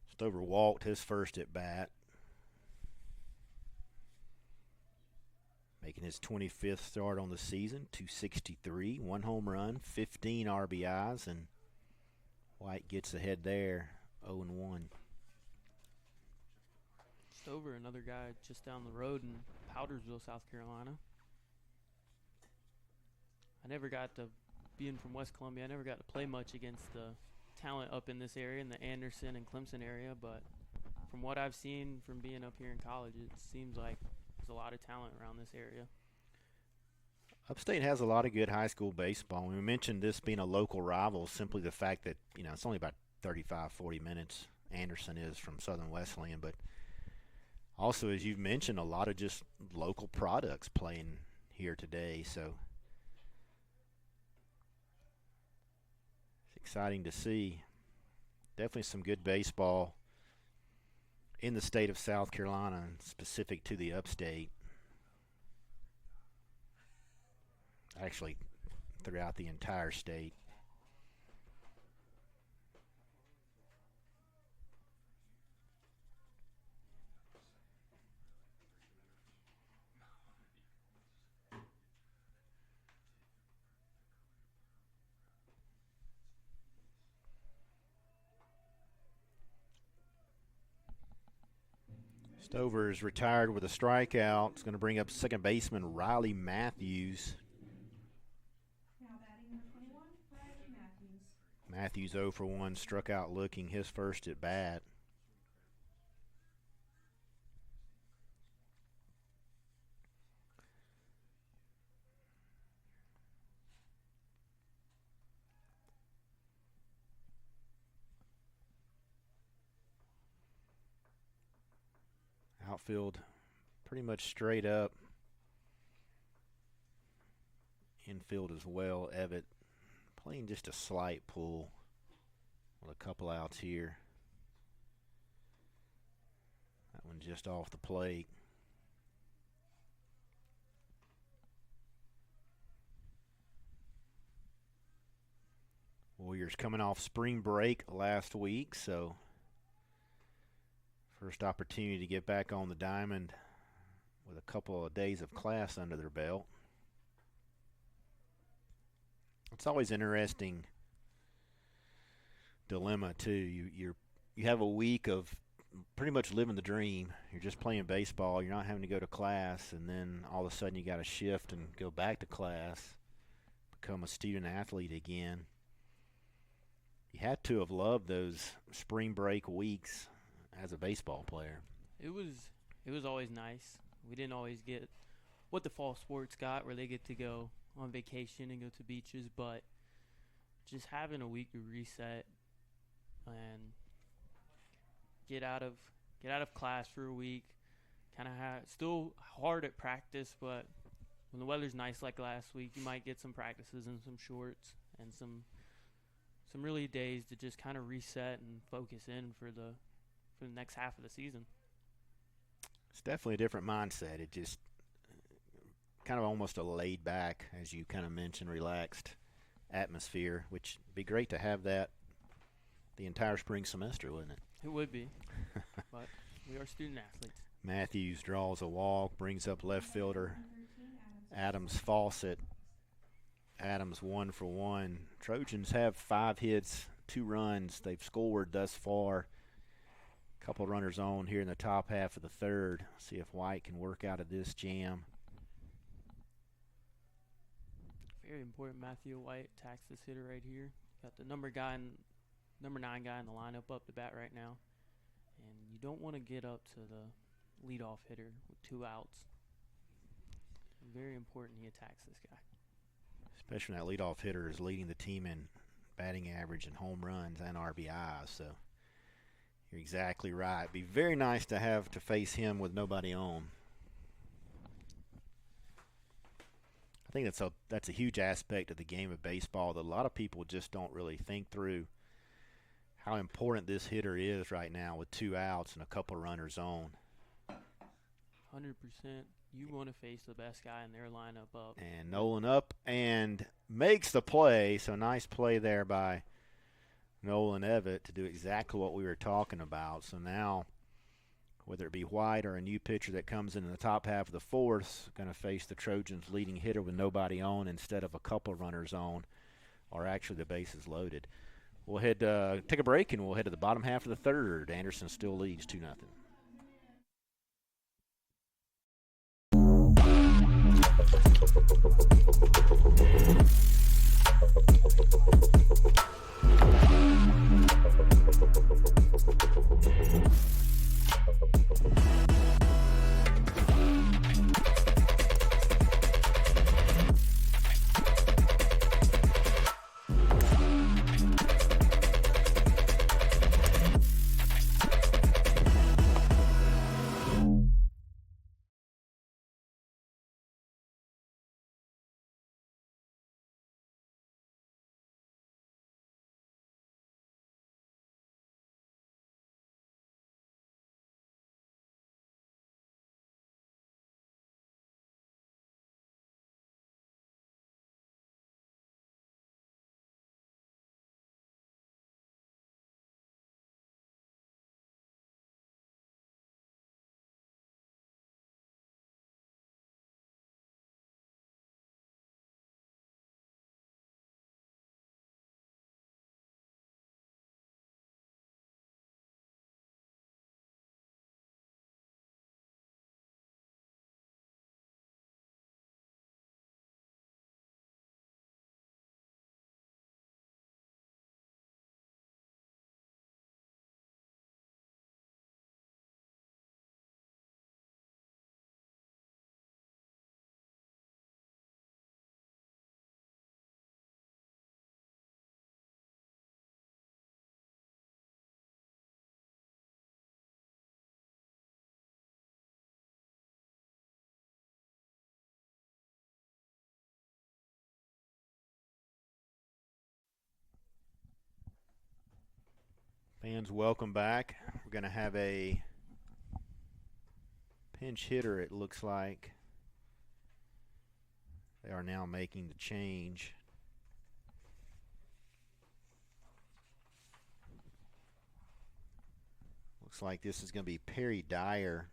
Stover walked his first at bat, making his 25th start on the season. 263, 1 home run, 15 RBIs, and White gets ahead there, 0-1. Stover, another guy just down the road in Powdersville, South Carolina. I never got to, being from West Columbia, I never got to play much against the talent up in this area, in the Anderson and Clemson area, but from what I've seen from being up here in college, it seems like there's a lot of talent around this area. Upstate has a lot of good high school baseball. We mentioned this being a local rival, simply the fact that, it's only about 35, 40 minutes. Anderson is from Southern Wesleyan, but also, as you've mentioned, a lot of just local products playing here today, so it's exciting to see. Definitely some good baseball in the state of South Carolina, and specific to the upstate. Actually, throughout the entire state. Stover is retired with a strikeout. It's going to bring up second baseman Riley Matthews. Now batting number 21, Riley Matthews. Matthews 0 for 1, struck out looking his first at bat. Outfield pretty much straight up. Infield as well. Evett playing just a slight pull with a couple outs here. That one just off the plate. Warriors coming off spring break last week, so first opportunity to get back on the diamond with a couple of days of class under their belt. It's always interesting dilemma too. You have a week of pretty much living the dream. You're just playing baseball. You're not having to go to class, and then all of a sudden you got to shift and go back to class, become a student athlete again. You had to have loved those spring break weeks as a baseball player. It was always nice. We didn't always get what the fall sports got, where they get to go on vacation and go to beaches, but just having a week to reset and get out of class for a week, kind of still hard at practice, but when the weather's nice like last week, you might get some practices and some shorts and some really days to just kind of reset and focus in for the next half of the season. It's definitely a different mindset. It just kind of almost a laid back, as you kind of mentioned, relaxed atmosphere, which would be great to have that the entire spring semester, wouldn't it? It would be, but we are student athletes. Matthews draws a walk, brings up left fielder Adams Fawcett. Adams 1 for 1. Trojans have 5 hits, 2 runs they've scored thus far. Couple runners on here in the top half of the third. See if White can work out of this jam. Very important. Matthew White attacks this hitter right here. Got the number 9 guy in the lineup up to bat right now. And you don't want to get up to the leadoff hitter with 2 outs. Very important he attacks this guy. Especially when that leadoff hitter is leading the team in batting average and home runs and RBIs. So you're exactly right. It'd be very nice to have to face him with nobody on. I think that's a huge aspect of the game of baseball that a lot of people just don't really think through, how important this hitter is right now with 2 outs and a couple runners on. 100%. You want to face the best guy in their lineup up. And Nolan up and makes the play. So nice play there by Nolan Evett to do exactly what we were talking about. So now, whether it be White or a new pitcher that comes in the top half of the fourth, going to face the Trojans' leading hitter with nobody on instead of a couple runners on, or actually the bases loaded. We'll take a break, and we'll head to the bottom half of the third. Anderson still leads 2-0. Fans, welcome back. We're going to have a pinch hitter, it looks like. They are now making the change. Looks like this is going to be Perry Dyer.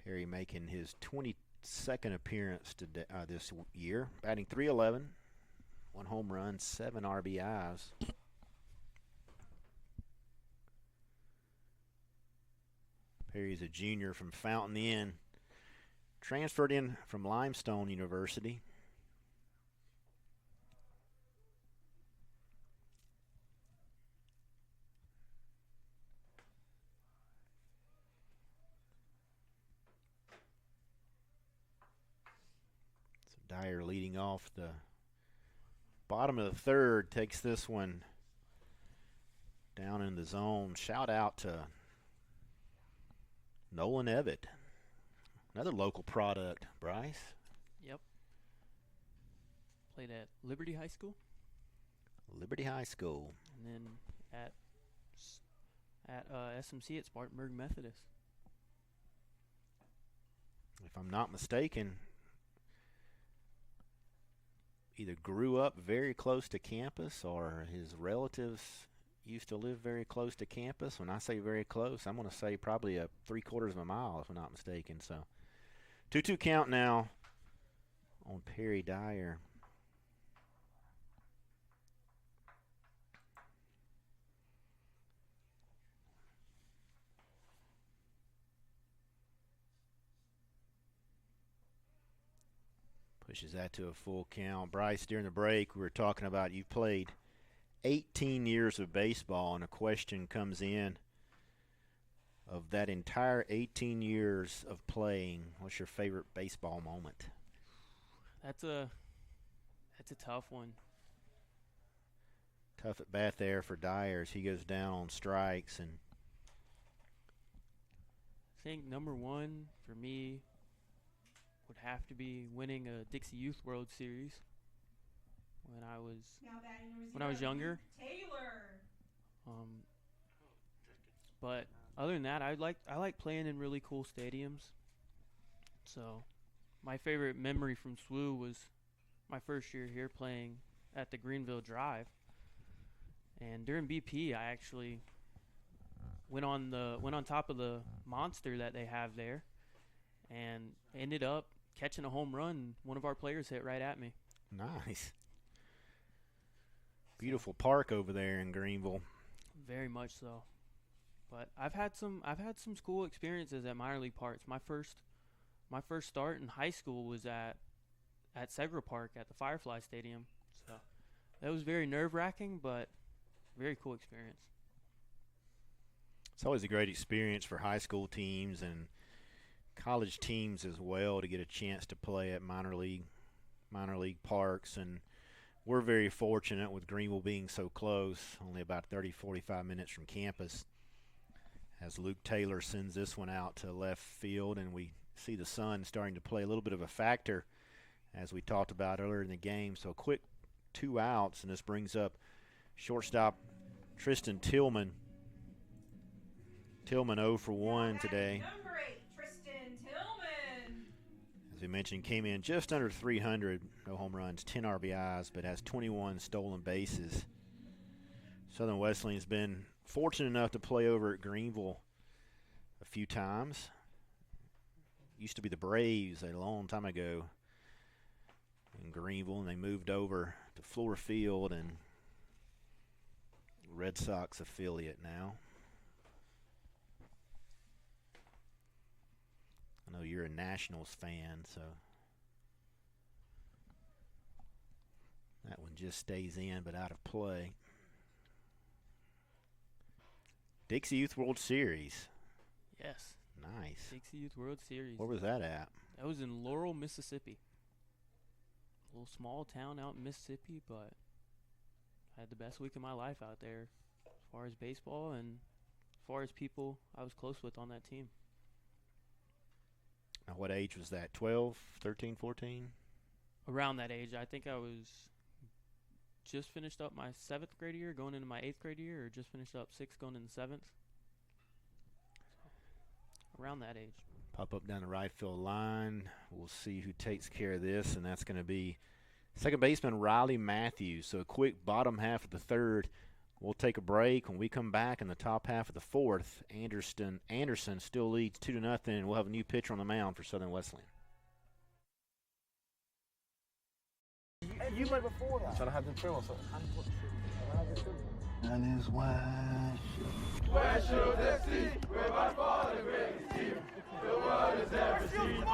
Perry making his 22nd appearance today, this year. Batting .311, 1 home run, 7 RBIs. Perry's a junior from Fountain Inn. Transferred in from Limestone University. So Dyer leading off the bottom of the third, takes this one down in the zone. Shout out to Nolan Evett, another local product. Bryce? Yep. Played at Liberty High School. Liberty High School. And then at SMC at Spartanburg Methodist. If I'm not mistaken, either grew up very close to campus or his relatives used to live very close to campus. When I say very close, I'm going to say probably a 3/4 of a mile, if I'm not mistaken. So 2-2 count now on Perry Dyer. Pushes that to a full count. Bryce, during the break, we were talking about you played 18 years of baseball, and a question comes in of that entire 18 years of playing. What's your favorite baseball moment? That's a tough one. Tough at bat there for Dyer as he goes down on strikes. And I think number one for me would have to be winning a Dixie Youth World Series when I was younger. Taylor. But other than that, I like playing in really cool stadiums. So my favorite memory from SWU was my first year here playing at the Greenville Drive. And during BP, I actually went on top of the monster that they have there, and ended up catching a home run. One of our players hit right at me. Nice. Beautiful park over there in Greenville. Very much so. But I've had some school experiences at minor league parks. My first start in high school was at Segra Park at the Firefly Stadium. So that was very nerve-wracking, but very cool experience. It's always a great experience for high school teams and college teams as well to get a chance to play at minor league parks. And we're very fortunate with Greenville being so close, only about 30-45 minutes from campus, as Luke Taylor sends this one out to left field, and we see the sun starting to play a little bit of a factor as we talked about earlier in the game. So a quick 2 outs, and this brings up shortstop Tristan Tillman. Tillman 0 for 1 today. Number 8, Tristan Tillman. As we mentioned, came in just under 300, no home runs, 10 RBIs, but has 21 stolen bases. Southern Wesleyan's been fortunate enough to play over at Greenville a few times. Used to be the Braves a long time ago in Greenville, and they moved over to Floor Field, and Red Sox affiliate now. I know you're a Nationals fan, so that one just stays in but out of play. Dixie Youth World Series. Yes. Nice. Dixie Youth World Series. Where was that at? That was in Laurel, Mississippi. A little small town out in Mississippi, but I had the best week of my life out there as far as baseball and as far as people I was close with on that team. Now, what age was that? 12, 13, 14? Around that age. I think I was just finished up my 7th grade year, going into my 8th grade year, or just finished up 6th, going into 7th. So, around that age. Pop up down the right field line. We'll see who takes care of this, and that's going to be second baseman Riley Matthews. So a quick bottom half of the third. We'll take a break. When we come back in the top half of the fourth, Anderson still leads 2-0, and we'll have a new pitcher on the mound for Southern Wesleyan. You played before that. Trying to have the film or something. And it's why. Where should they see? Where by far the greatest team the world has ever seen. By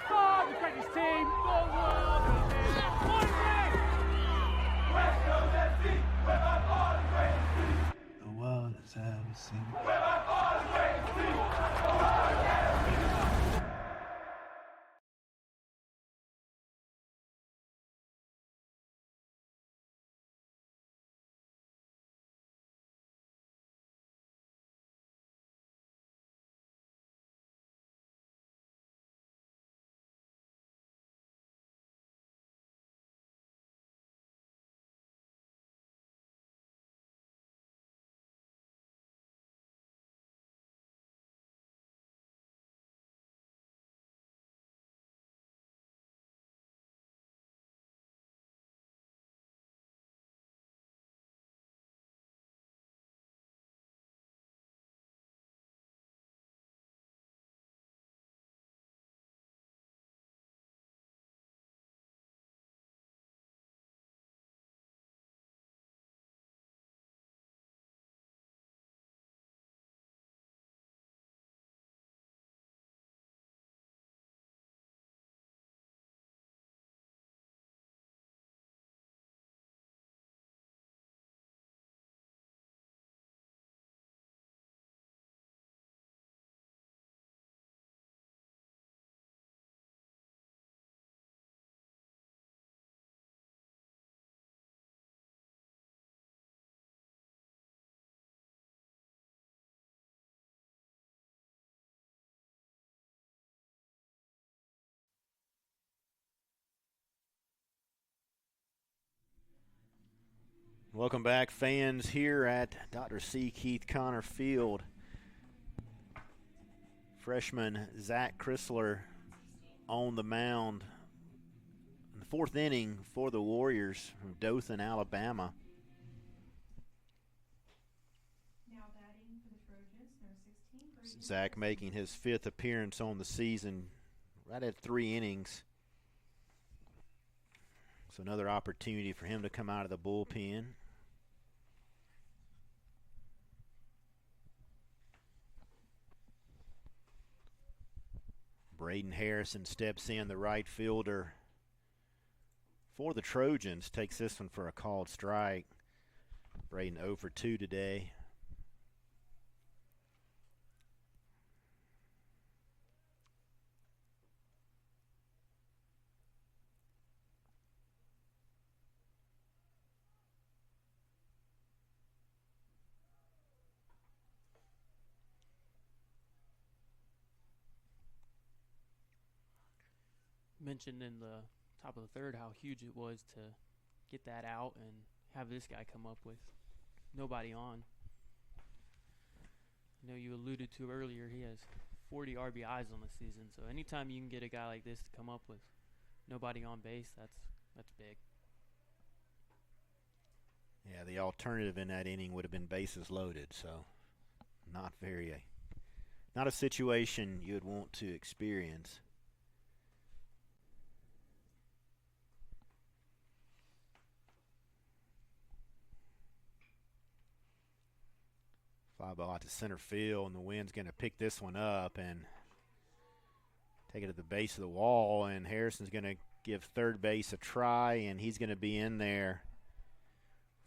far the greatest team the world has ever seen. Where should they see? Where by far the greatest team The world has ever seen. Where by far the greatest team the world has ever seen. Welcome back, fans, here at Dr. C. Keith Connor Field. Freshman Zach Chrysler on the mound in the fourth inning for the Warriors from Dothan, Alabama. Now batting for the Trojans, number 16. Zach making his 5th appearance on the season, right at 3 innings. So another opportunity for him to come out of the bullpen. Braden Harrison steps in, the right fielder for the Trojans. Takes this one for a called strike. Braden 0 for 2 today. Mentioned in the top of the third how huge it was to get that out and have this guy come up with nobody on. I know you alluded to earlier he has 40 RBIs on the season, so anytime you can get a guy like this to come up with nobody on base, that's big. Yeah, the alternative in that inning would have been bases loaded, so not a situation you would want to experience. Fly ball out to center field, and the wind's going to pick this one up and take it to the base of the wall, and Harrison's going to give third base a try, and he's going to be in there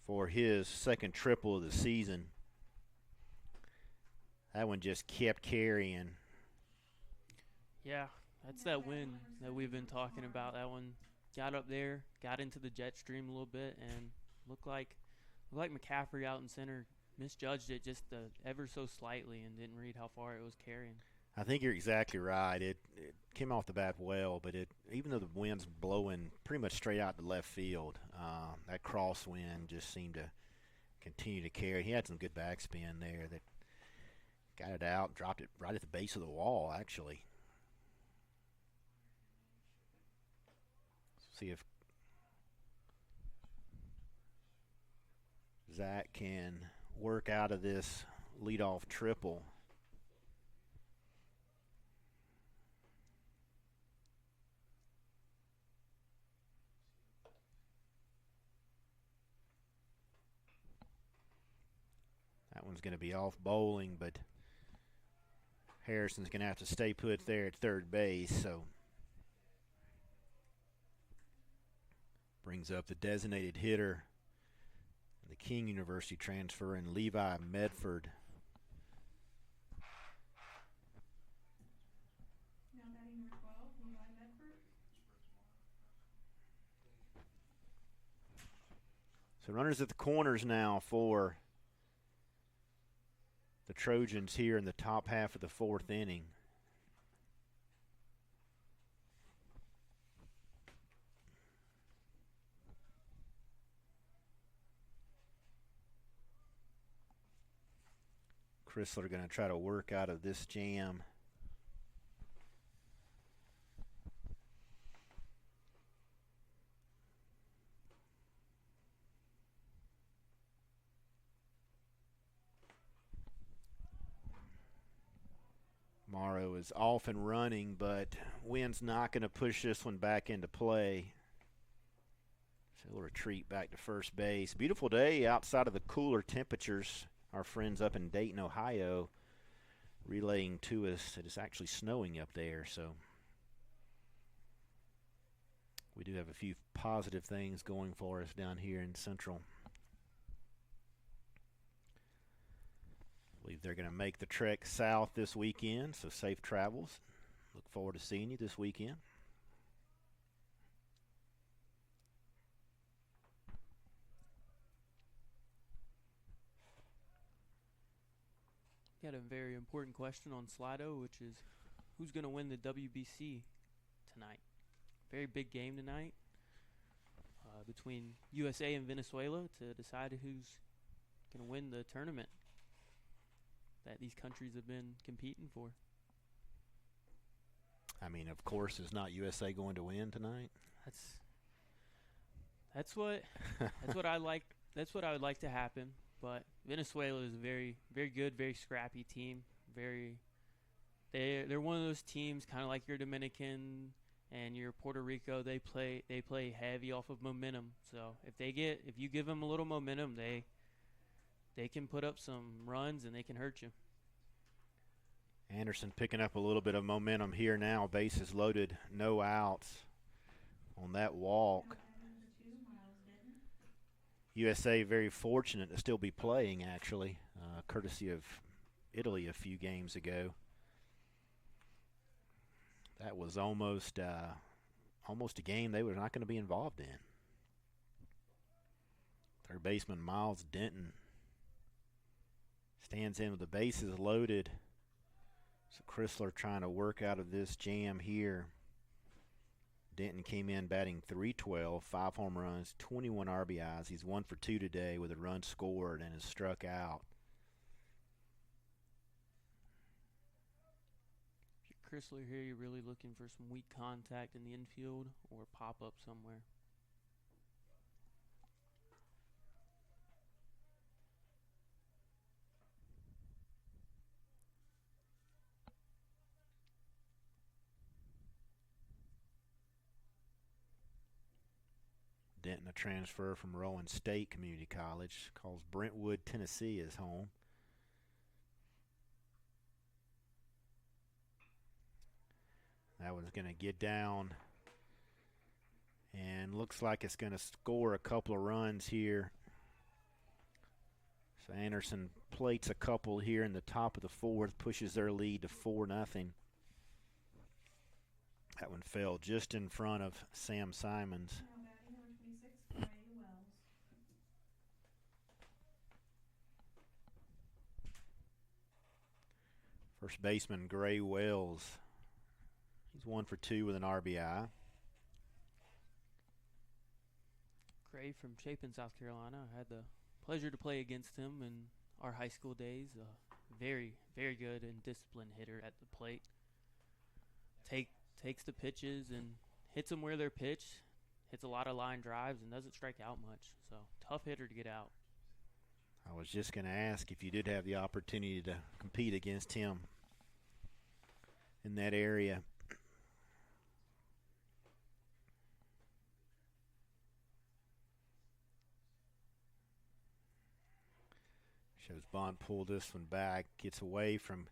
for his second triple of the season. That one just kept carrying. Yeah, that's that wind that we've been talking about. That one got up there, got into the jet stream a little bit, and looked like McCaffrey out in center misjudged it just ever so slightly and didn't read how far it was carrying. I think you're exactly right. It came off the bat well, but even though the wind's blowing pretty much straight out to left field, that crosswind just seemed to continue to carry. He had some good backspin there that got it out, dropped it right at the base of the wall, actually. See if Zach can work out of this leadoff triple. That one's going to be off bowling, but Harrison's going to have to stay put there at third base, so brings up the designated hitter, the King University transfer, and Levi Medford. Now batting number 12, Levi Medford. So runners at the corners now for the Trojans here in the top half of the fourth inning. Chrysler going to try to work out of this jam. Morrow is off and running, but wind's not going to push this one back into play. So he'll retreat back to first base. Beautiful day outside of the cooler temperatures. Our friends up in Dayton, Ohio, relaying to us that it's actually snowing up there. So we do have a few positive things going for us down here in Central. I believe they're going to make the trek south this weekend, so safe travels. Look forward to seeing you this weekend. Got a very important question on Slido, which is who's going to win the WBC tonight? Very big game tonight between USA and Venezuela to decide who's going to win the tournament that these countries have been competing for. I mean, of course, is not USA going to win tonight? That's what I like. That's what I would like to happen. But Venezuela is a very, very good, very scrappy team. They're one of those teams, kind of like your Dominican and your Puerto Rico. They play heavy off of momentum. So if you give them a little momentum, they can put up some runs and they can hurt you. Anderson picking up a little bit of momentum here now. Bases loaded, no outs on that walk. USA very fortunate to still be playing, actually, courtesy of Italy a few games ago. That was almost a game they were not going to be involved in. Third baseman Miles Denton stands in with the bases loaded. So Chrysler trying to work out of this jam here. Denton came in batting .312, 5 home runs, 21 RBIs. He's 1 for 2 today with a run scored and is struck out. If you're Chrysler here, you're really looking for some weak contact in the infield or pop up somewhere. Denton, a transfer from Rowan State Community College, calls Brentwood, Tennessee his home. That one's going to get down and looks like it's going to score a couple of runs here. So Anderson plates a couple here in the top of the fourth, pushes their lead to 4-0. That one fell just in front of Sam Simons. First baseman Gray Wells. He's 1 for 2 with an RBI. Gray from Chapin, South Carolina. I had the pleasure to play against him in our high school days. Very, very good and disciplined hitter at the plate. Takes the pitches and hits them where they're pitched. Hits a lot of line drives and doesn't strike out much. So tough hitter to get out. I was just going to ask if you did have the opportunity to compete against him in that area. Shows Bond pull this one back, gets away from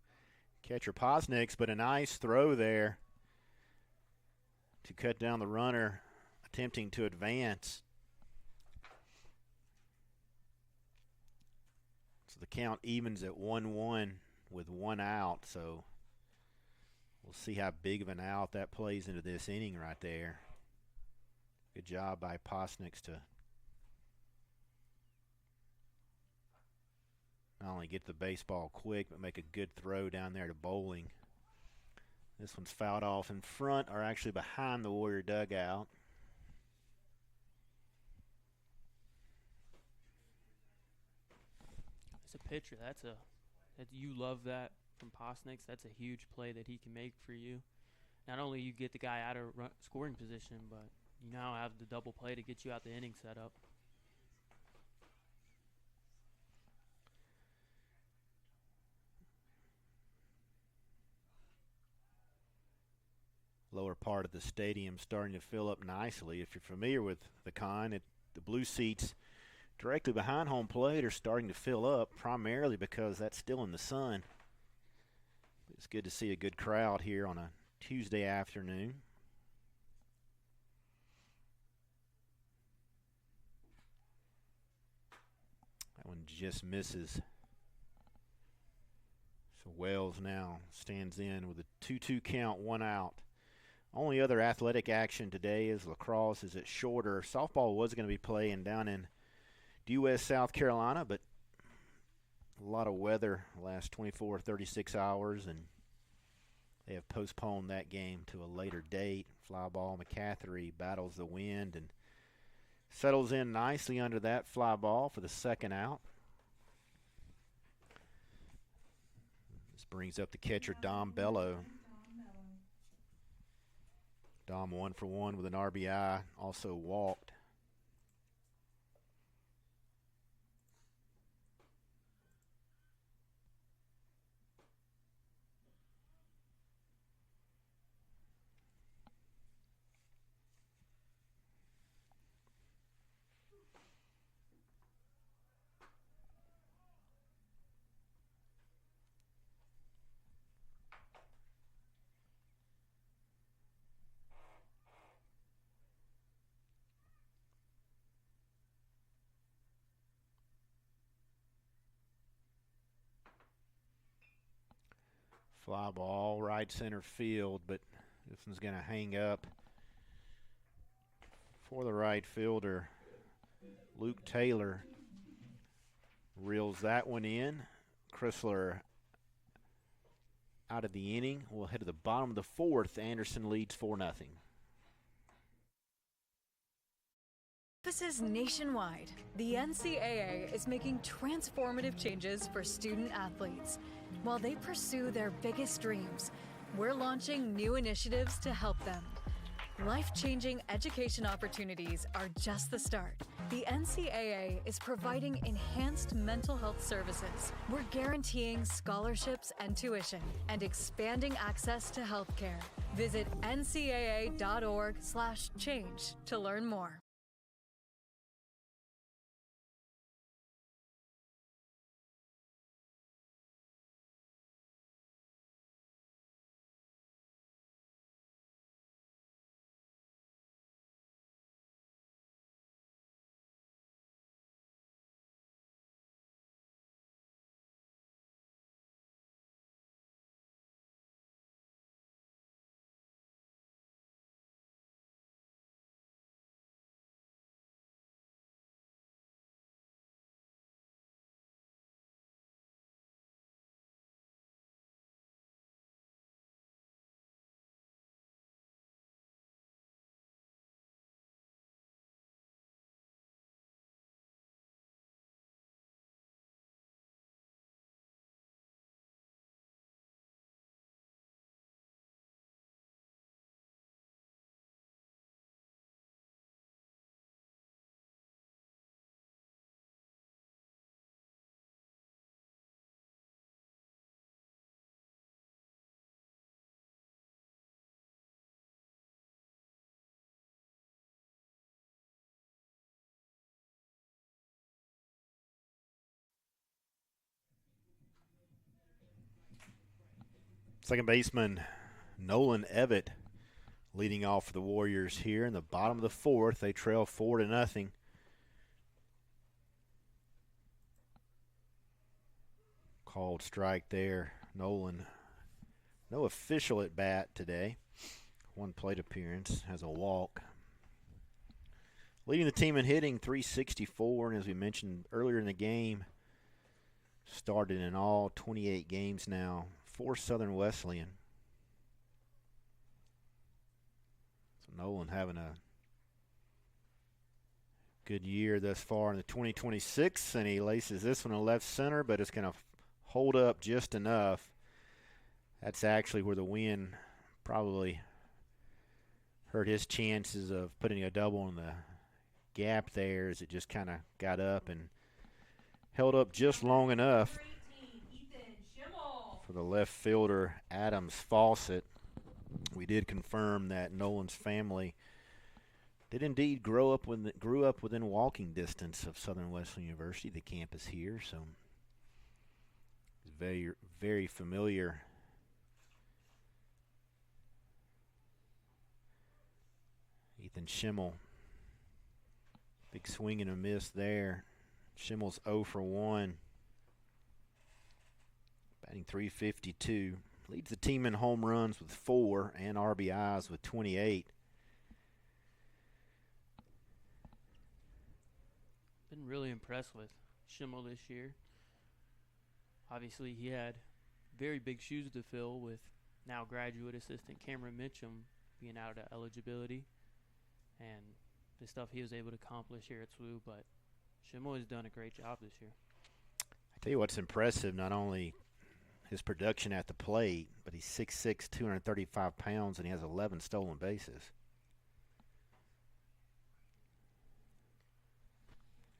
catcher Posniks, but a nice throw there to cut down the runner attempting to advance. So the count evens at 1-1 with 1 out, so we'll see how big of an out that plays into this inning right there. Good job by Posniks to not only get the baseball quick, but make a good throw down there to Bowling. This one's fouled off in front, or actually behind the Warrior dugout. As a pitcher, that you love that from Posniks. That's a huge play that he can make for you. Not only you get the guy out of scoring position, but you now have the double play to get you out the inning setup. Lower part of the stadium starting to fill up nicely. If you're familiar with the kind, the blue seats directly behind home plate are starting to fill up, primarily because that's still in the sun. It's good to see a good crowd here on a Tuesday afternoon. That one just misses. So Wells now stands in with a 2-2 count, 1 out. Only other athletic action today is lacrosse is at shorter. Softball was going to be playing down in Due West, South Carolina, but a lot of weather the last 24, 36 hours, and they have postponed that game to a later date. Fly ball McCathery battles the wind and settles in nicely under that fly ball for the second out. This brings up the catcher, Dom Bello. Dom 1 for 1 with an RBI, also walked. Fly ball, right center field, but this one's going to hang up for the right fielder. Luke Taylor reels that one in. Chrysler out of the inning. We'll head to the bottom of the fourth. Anderson leads 4-0. Offices nationwide, the NCAA is making transformative changes for student athletes. While they pursue their biggest dreams, we're launching new initiatives to help them. Life-changing education opportunities are just the start. The NCAA is providing enhanced mental health services. We're guaranteeing scholarships and tuition and expanding access to healthcare. Visit ncaa.org/change to learn more. Second baseman Nolan Evett leading off for the Warriors here in the bottom of the fourth. They trail 4-0. Called strike there. Nolan, no official at bat today. One plate appearance, has a walk. Leading the team in hitting, 364, and as we mentioned earlier in the game, started in all 28 games now for Southern Wesleyan. So Nolan having a good year thus far in the 2026, and he laces this one in left center, but it's going to hold up just enough. That's actually where the wind probably hurt his chances of putting a double in the gap there, as it just kind of got up and held up just long enough for the left fielder Adams Fawcett. We did confirm that Nolan's family did indeed grew up within walking distance of Southern Wesleyan University, the campus here, so it's very, very familiar. Ethan Schimmel, big swing and a miss there. Schimmel's 0 for 1. Batting .352. Leads the team in home runs with 4 and RBIs with 28. Been really impressed with Schimmel this year. Obviously, he had very big shoes to fill with now graduate assistant Cameron Mitchum being out of eligibility, and the stuff he was able to accomplish here at SWU, but Schimmel has done a great job this year. I tell you what's impressive, not only his production at the plate, but he's 6'6", 235 pounds, and he has 11 stolen bases.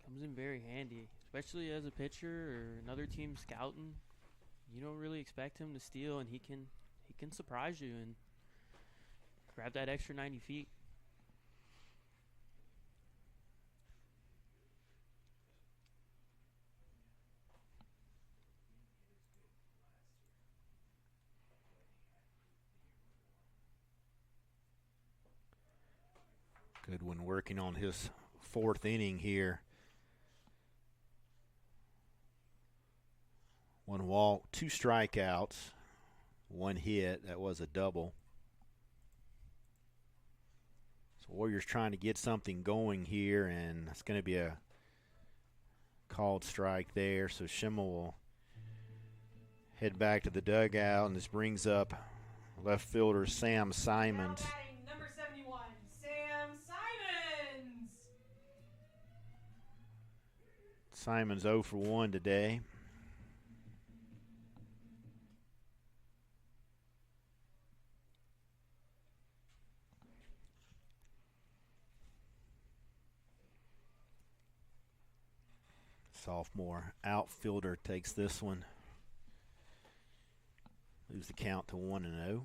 Comes in very handy, especially as a pitcher or another team scouting. You don't really expect him to steal, and he can surprise you and grab that extra 90 feet. Goodwin working on his fourth inning here. 1 walk, 2 strikeouts, 1 hit. That was a double. So Warriors trying to get something going here, and it's going to be a called strike there. So Schimmel will head back to the dugout, and this brings up left fielder Sam Simons. Number 71, Sam Simons. Simons 0 for 1 today. Sophomore outfielder takes this one. Moves the count to 1-0.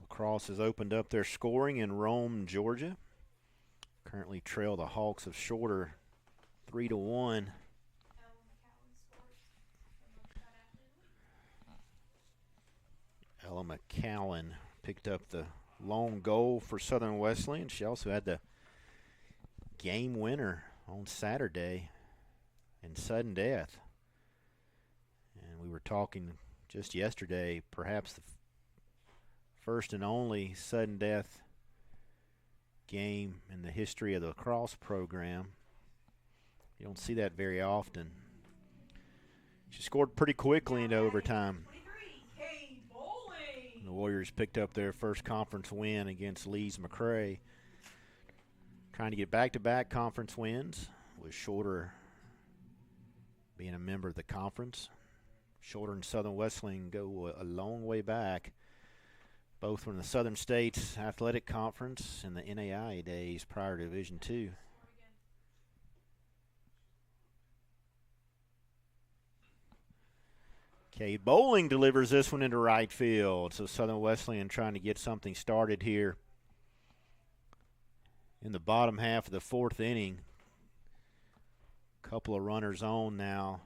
Lacrosse has opened up their scoring in Rome, Georgia. Currently trail the Hawks of Shorter 3-1. Ella McCallan picked up the lone goal for Southern Wesleyan. She also had the game winner on Saturday in sudden death. And we were talking just yesterday, perhaps the first and only sudden death game in the history of the lacrosse program. You don't see that very often. She scored pretty quickly into overtime. The Warriors picked up their first conference win against Lee's McRae. Trying to get back-to-back conference wins, with Shorter being a member of the conference. Shorter and Southern Wesleyan go a long way back, both from the Southern States Athletic Conference and the NAIA days prior to Division II. Cade Bowling delivers this one into right field. So Southern Wesleyan trying to get something started here In the bottom half of the fourth inning, couple of runners on now.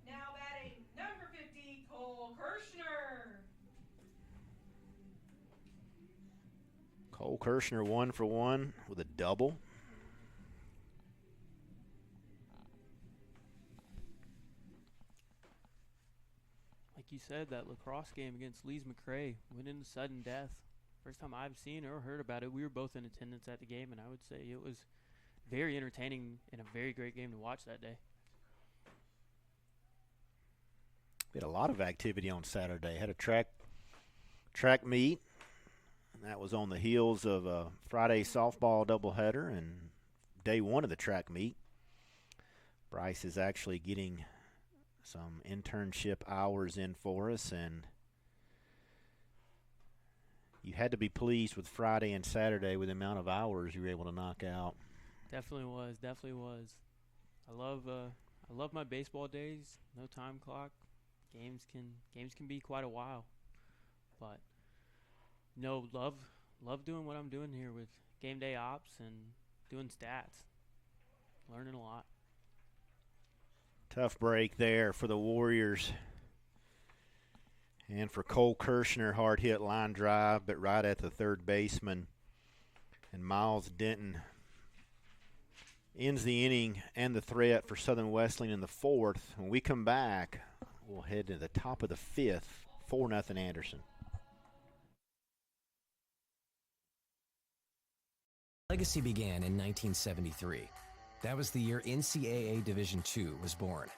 Now batting number 50, Cole Kirshner. Cole Kirshner 1 for 1 with a double. Like you said, that lacrosse game against Lees McRae went into sudden death. First time I've seen or heard about it. We were both in attendance at the game, and I would say it was very entertaining and a very great game to watch that day. We had a lot of activity on Saturday. Had a track meet, and that was on the heels of a Friday softball doubleheader and day one of the track meet. Bryce is actually getting some internship hours in for us, and you had to be pleased with Friday and Saturday with the amount of hours you were able to knock out. Definitely was. I love my baseball days. No time clock. Games can be quite a while, but love doing what I'm doing here with game day ops and doing stats. Learning a lot. Tough break there for the Warriors. And for Cole Kirshner, hard hit line drive, but right at the third baseman. And Miles Denton ends the inning and the threat for Southern Wesleyan in the fourth. When we come back, we'll head to the top of the fifth, 4-0 Anderson. Legacy began in 1973. That was the year NCAA Division II was born.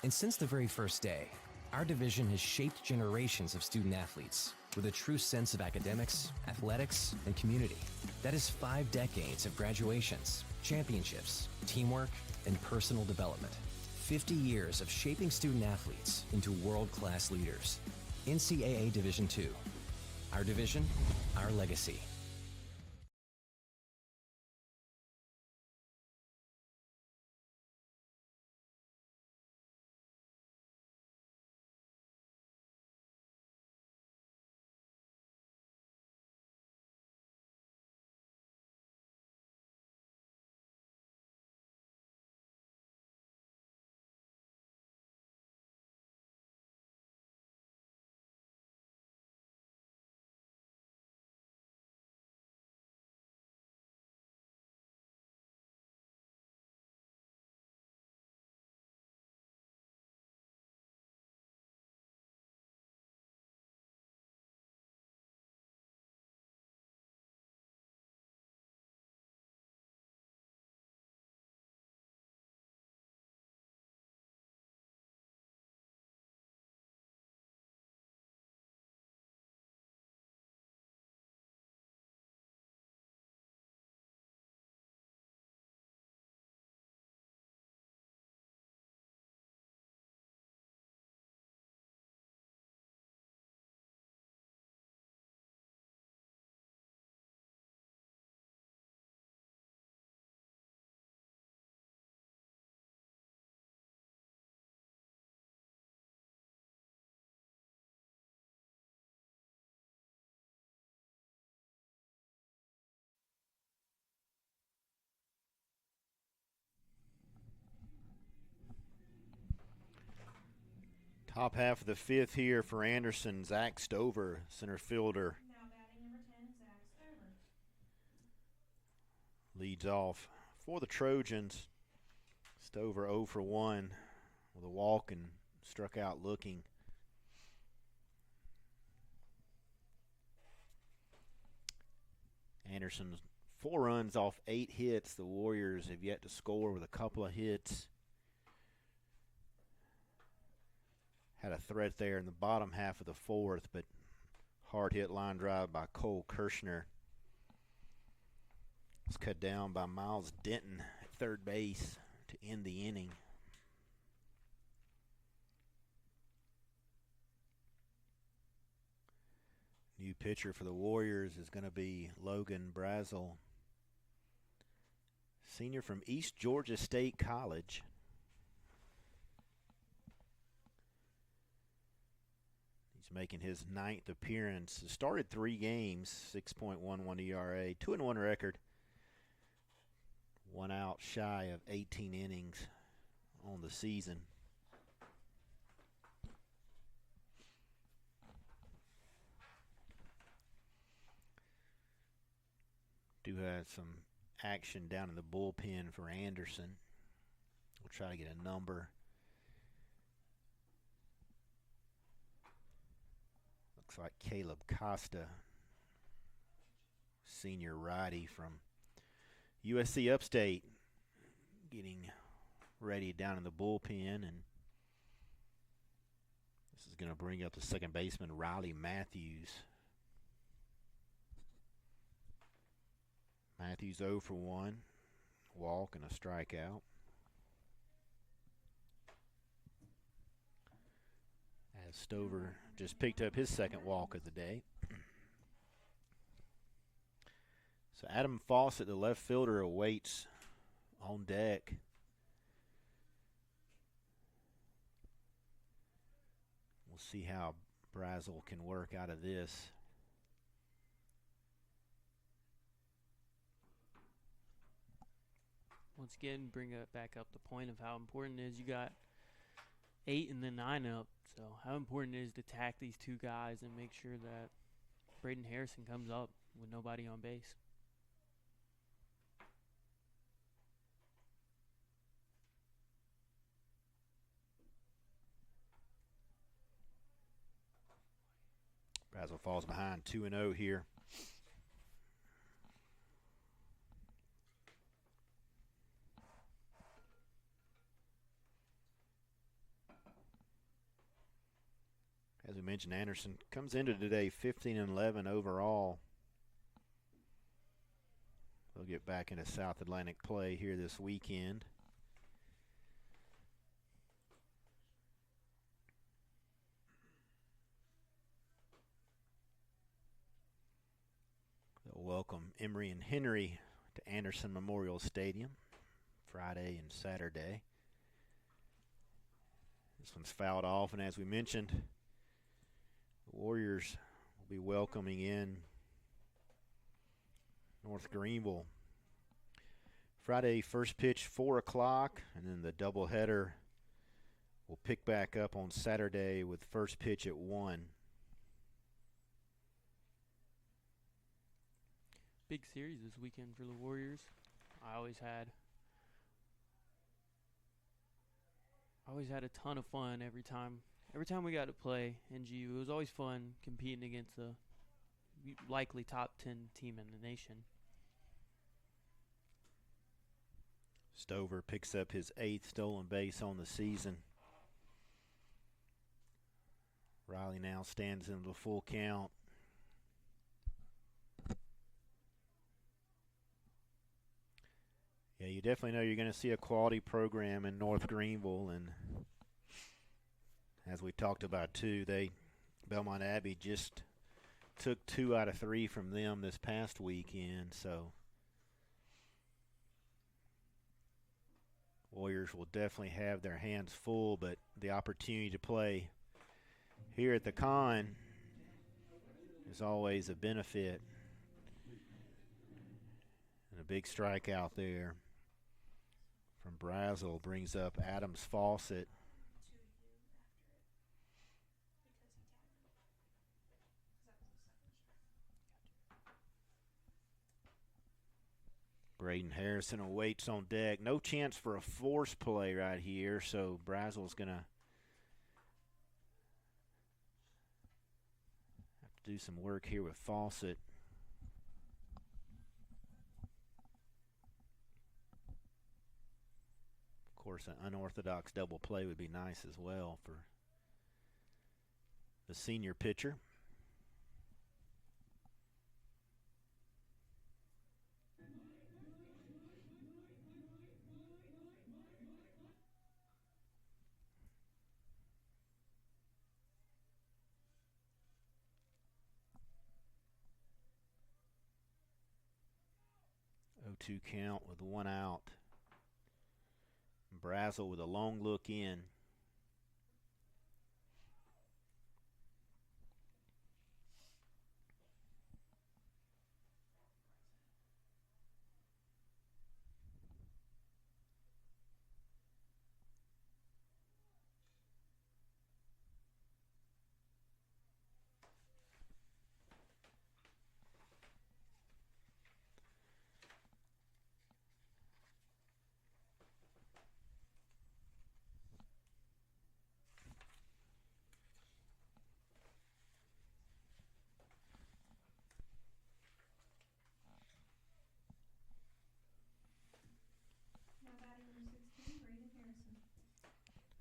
And since the very first day, our division has shaped generations of student athletes with a true sense of academics, athletics, and community. That is 5 decades of graduations, championships, teamwork, and personal development. 50 years of shaping student athletes into world-class leaders. NCAA Division II. Our division, our legacy. Top half of the fifth here for Anderson. Zach Stover, center fielder, Now batting number 10, Zach Stover. leads off for the Trojans. Stover 0 for 1 with a walk and struck out looking. Anderson 4 runs off 8 hits. The Warriors have yet to score with a couple of hits. Had a threat there in the bottom half of the fourth, but hard hit line drive by Cole Kirshner. It's cut down by Miles Denton at third base to end the inning. New pitcher for the Warriors is going to be Logan Brazel, senior from East Georgia State College. He's making his 9th appearance. Started 3 games, 6.11 ERA, 2-1 record. 1 out shy of 18 innings on the season. Do have some action down in the bullpen for Anderson. We'll try to get a number. Looks like Caleb Costa, senior righty from USC Upstate, getting ready down in the bullpen, and this is going to bring up the second baseman Riley Matthews. Matthews 0 for 1, walk and a strikeout. As Stover just picked up his second walk of the day. So Adam Fawcett, the left fielder, awaits on deck. We'll see how Brazel can work out of this. Once again, bring it back up the point of how important it is. You got 8 and then 9 up. So how important it is to tack these 2 guys and make sure that Braden Harrison comes up with nobody on base. Brazel falls behind 2-0 here. As we mentioned, Anderson comes into today 15-11 overall. They'll get back into South Atlantic play here this weekend. They'll welcome Emory and Henry to Anderson Memorial Stadium Friday and Saturday. This one's fouled off, and as we mentioned, the Warriors will be welcoming in North Greenville. Friday, first pitch 4 o'clock, and then the doubleheader will pick back up on Saturday with first pitch at 1. Big series this weekend for the Warriors. I always had a ton of fun every time we got to play NGU. It was always fun competing against the likely top 10 team in the nation. Stover picks up his 8th stolen base on the season. Riley now stands into the full count. Yeah, you definitely know you're going to see a quality program in North Greenville, and as we talked about too, Belmont Abbey just took 2 out of 3 from them this past weekend, so Warriors will definitely have their hands full, but the opportunity to play here at the Con is always a benefit. And a big strikeout there from Brazel brings up Adams Fawcett. Braden Harrison awaits on deck. No chance for a force play right here, so Brazel's going to have to do some work here with Fawcett. Of course, an unorthodox double play would be nice as well for the senior pitcher. Two count with 1 out. Brazel with a long look in.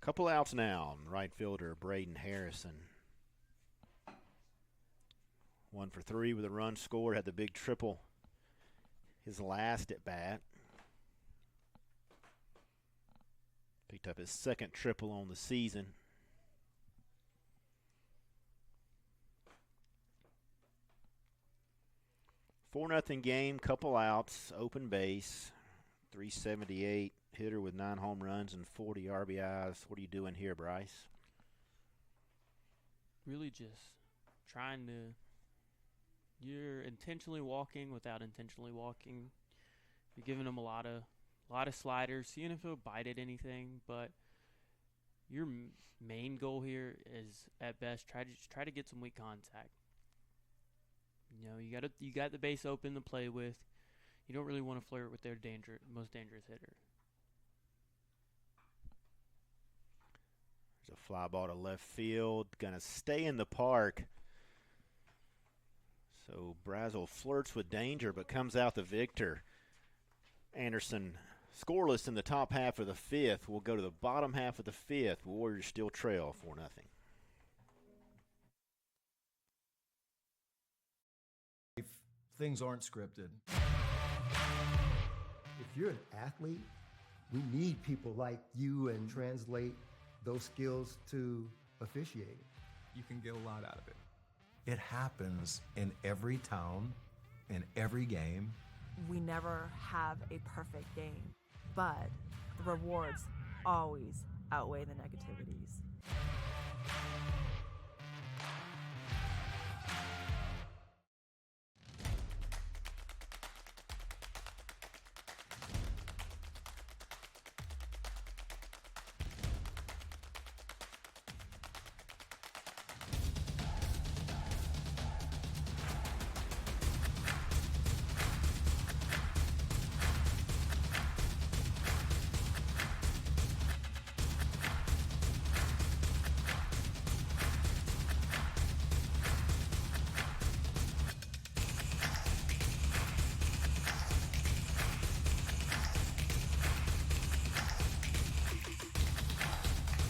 Couple outs now. Right fielder Braden Harrison. 1 for 3 with a run scored. Had the big triple his last at bat. Picked up his second triple on the season. Four nothing game, couple outs, open base, 378 hitter with 9 home runs and 40 RBIs. What are you doing here, Bryce? Really just trying to. You're intentionally walking without intentionally walking. You're giving them a lot of sliders, seeing if he'll bite at anything. But your main goal here is at best try to get some weak contact. You know, you got the base open to play with. You don't really want to flirt with their most dangerous hitter. There's a fly ball to left field, gonna stay in the park. So Brazel flirts with danger, but comes out the victor. Anderson scoreless in the top half of the fifth. We'll go to the bottom half of the fifth. Warriors still trail 4-0. Things aren't scripted. If you're an athlete, we need people like you and translate those skills to officiating. You can get a lot out of it. It happens in every town, in every game. We never have a perfect game, but the rewards always outweigh the negativities.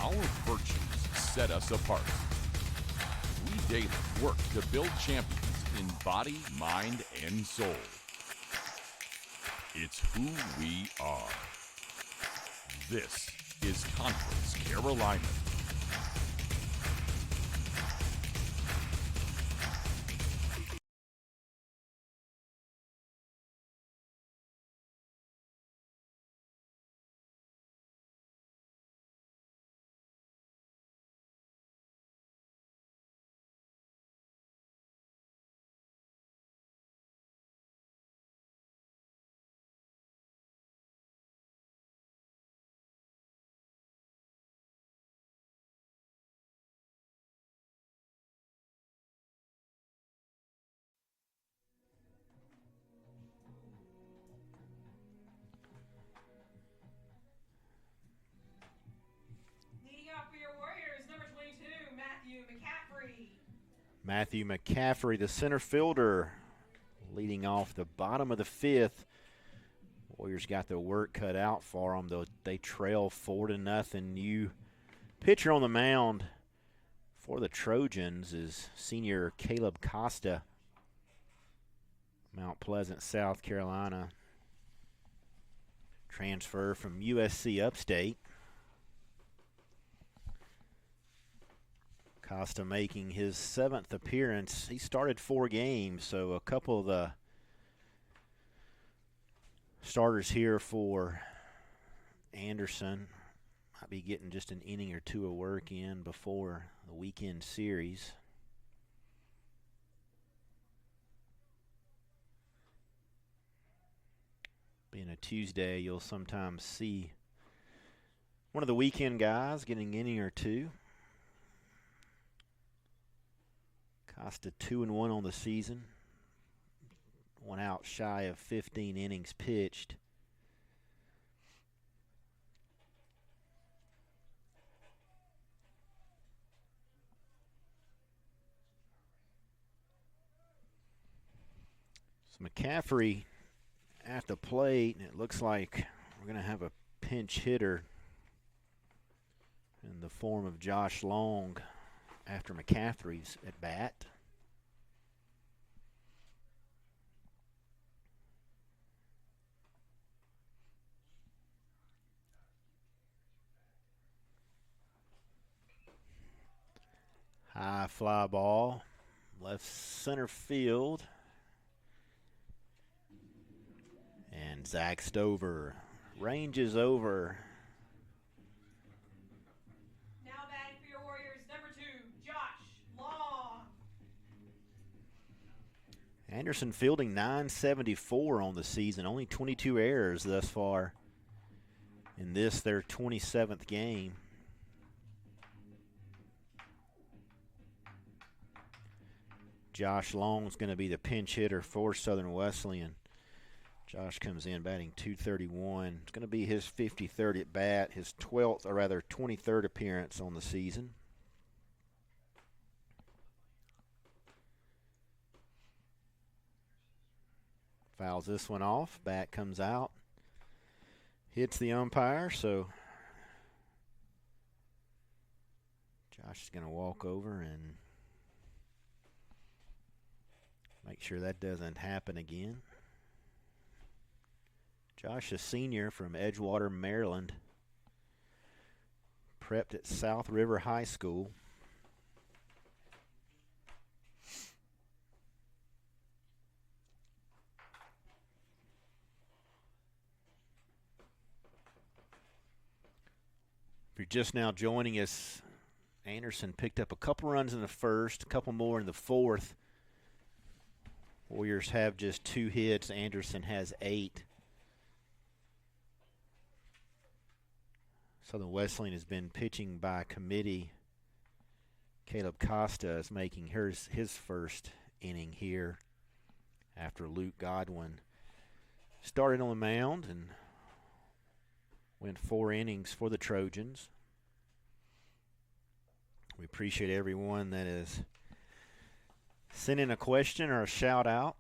Our virtues set us apart. We daily work to build champions in body, mind, and soul. It's who we are. This is Conference Carolina. Leading off for your Warriors, number 22, Matthew McCaffrey. Matthew McCaffrey, the center fielder, leading off the bottom of the fifth. Warriors got their work cut out for them, though they trail 4-0. New pitcher on the mound for the Trojans is senior Caleb Costa, Mount Pleasant, South Carolina. Transfer from USC Upstate. Costa making his 7th appearance. He started 4 games, so a couple of the starters here for Anderson might be getting just an inning or two of work in before the weekend series. Being a Tuesday, you'll sometimes see one of the weekend guys getting an inning or two. Costa 2-1 on the season. 1 out shy of 15 innings pitched. So McCaffrey at the plate, and it looks like we're going to have a pinch hitter in the form of Josh Long after McCaffrey's at bat. High fly ball, left center field. And Zach Stover ranges over. Now batting for your Warriors, number 2, Josh Long. Anderson fielding .974 on the season, only 22 errors thus far in this, their 27th game. Josh Long's going to be the pinch hitter for Southern Wesleyan. Josh comes in batting .231. It's going to be his 53rd at bat, his 12th, or rather 23rd appearance on the season. Fouls this one off. Bat comes out. Hits the umpire, so Josh is going to walk over and make sure that doesn't happen again. Josh, a senior from Edgewater, Maryland. Prepped at South River High School. If you're just now joining us, Anderson picked up a couple runs in the first, a couple more in the fourth. Warriors have just 2 hits. Anderson has 8. Southern Wesleyan has been pitching by committee. Caleb Costa is making his first inning here after Luke Godwin started on the mound and went 4 innings for the Trojans. We appreciate everyone that is sending a question or a shout out.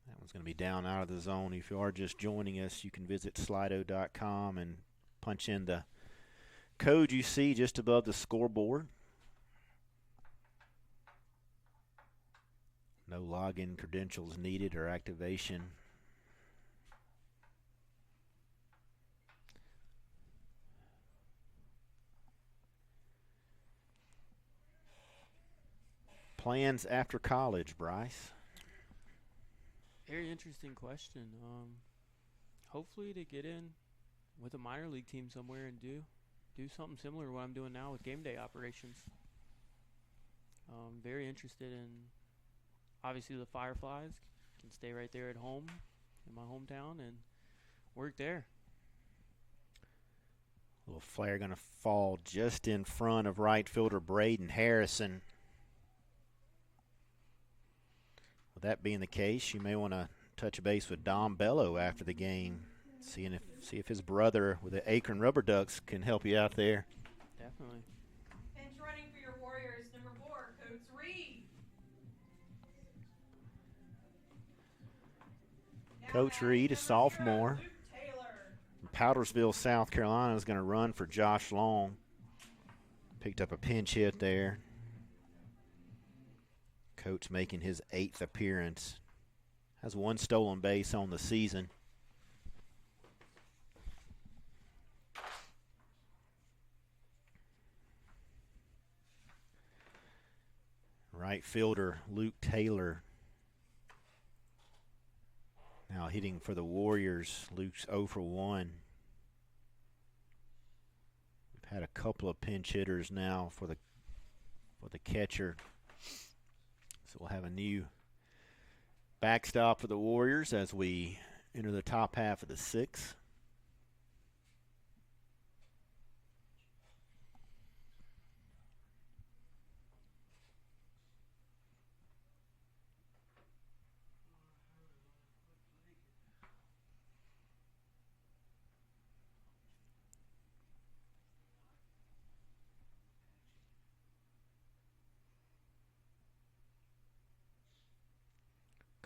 That one's going to be down out of the zone. If you are just joining us, you can visit slido.com and punch in the code you see just above the scoreboard. No login credentials needed or activation. Plans after college, Bryce? Very interesting question. Hopefully to get in with a minor league team somewhere and do something similar to what I'm doing now with game day operations. Very interested in, obviously, the Fireflies. Can stay right there at home in my hometown and work there. Little flare going to fall just in front of right fielder Braden Harrison. With that being the case, you may want to touch base with Dom Bello after the game, see if his brother with the Akron Rubber Ducks can help you out there. Definitely. Pinch running for your Warriors, number 4, Coates Reed. Coach Reed, a sophomore from Powdersville, South Carolina, is going to run for Josh Long. Picked up a pinch hit there. Coach making his 8th appearance. Has 1 stolen base on the season. Right fielder Luke Taylor now hitting for the Warriors. Luke's 0 for 1. We've had a couple of pinch hitters now for the catcher. So we'll have a new backstop for the Warriors as we enter the top half of the 6th.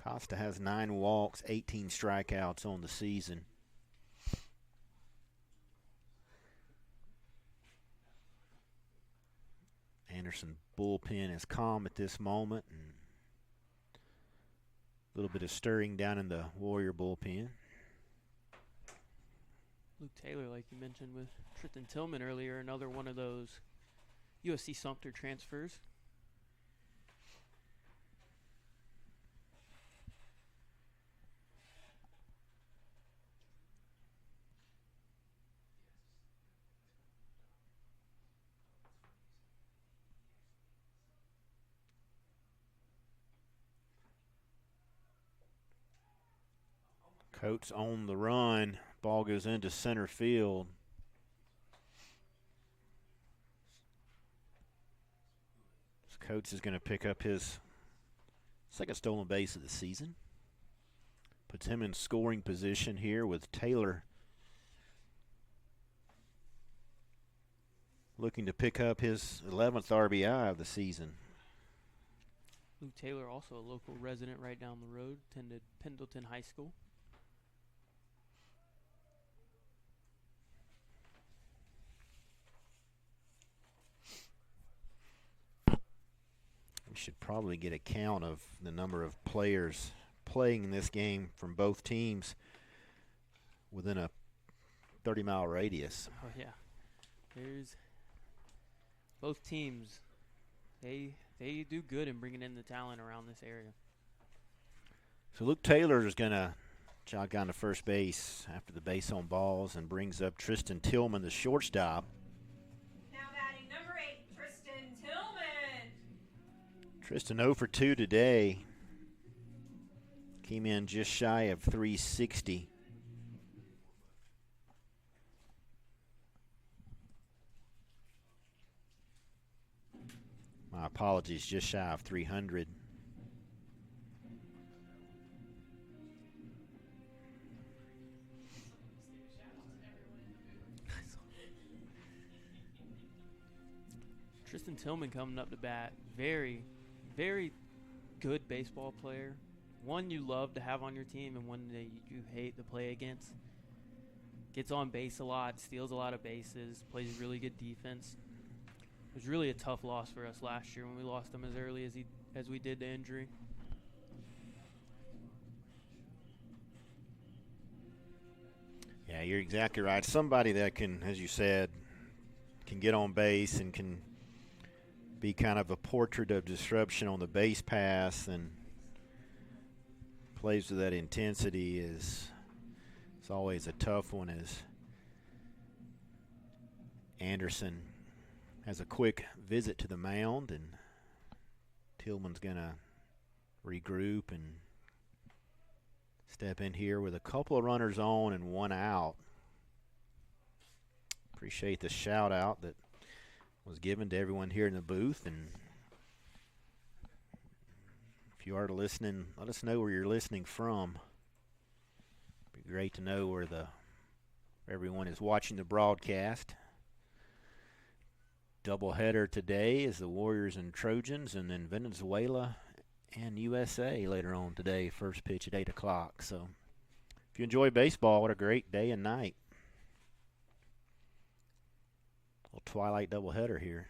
Costa has 9 walks, 18 strikeouts on the season. Anderson bullpen is calm at this moment, and a little bit of stirring down in the Warrior bullpen. Luke Taylor, like you mentioned with Tristan Tillman earlier, another one of those USC Sumter transfers. Coates on the run. Ball goes into center field. Coates is going to pick up his second stolen base of the season. Puts him in scoring position here with Taylor looking to pick up his 11th RBI of the season. Luke Taylor, also a local resident right down the road, attended Pendleton High School. We should probably get a count of the number of players playing in this game from both teams within a 30-mile radius. Oh, yeah. There's both teams. They do good in bringing in the talent around this area. So Luke Taylor is going to jog down to first base after the base on balls and brings up Tristan Tillman, the shortstop. Now batting number 8, Tristan Tillman. Tristan 0 for 2 today. Came in just shy of 360. My apologies, just shy of 300. Tristan Tillman coming up to bat. Very, very good baseball player. One you love to have on your team and one that you hate to play against. Gets on base a lot, steals a lot of bases, plays really good defense. It was really a tough loss for us last year when we lost him as early as we did to injury. Yeah, you're exactly right. Somebody that can, as you said, can get on base and can be kind of a portrait of disruption on the base pass and plays with that intensity is always a tough one, as Anderson has a quick visit to the mound, and Tillman's going to regroup and step in here with a couple of runners on and 1 out. Appreciate the shout out that was given to everyone here in the booth, and if you are listening, let us know where you're listening from. It'd be great to know where everyone is watching the broadcast. Doubleheader today is the Warriors and Trojans, and then Venezuela and USA later on today, first pitch at 8 o'clock. So if you enjoy baseball, what a great day and night. Little twilight doubleheader here.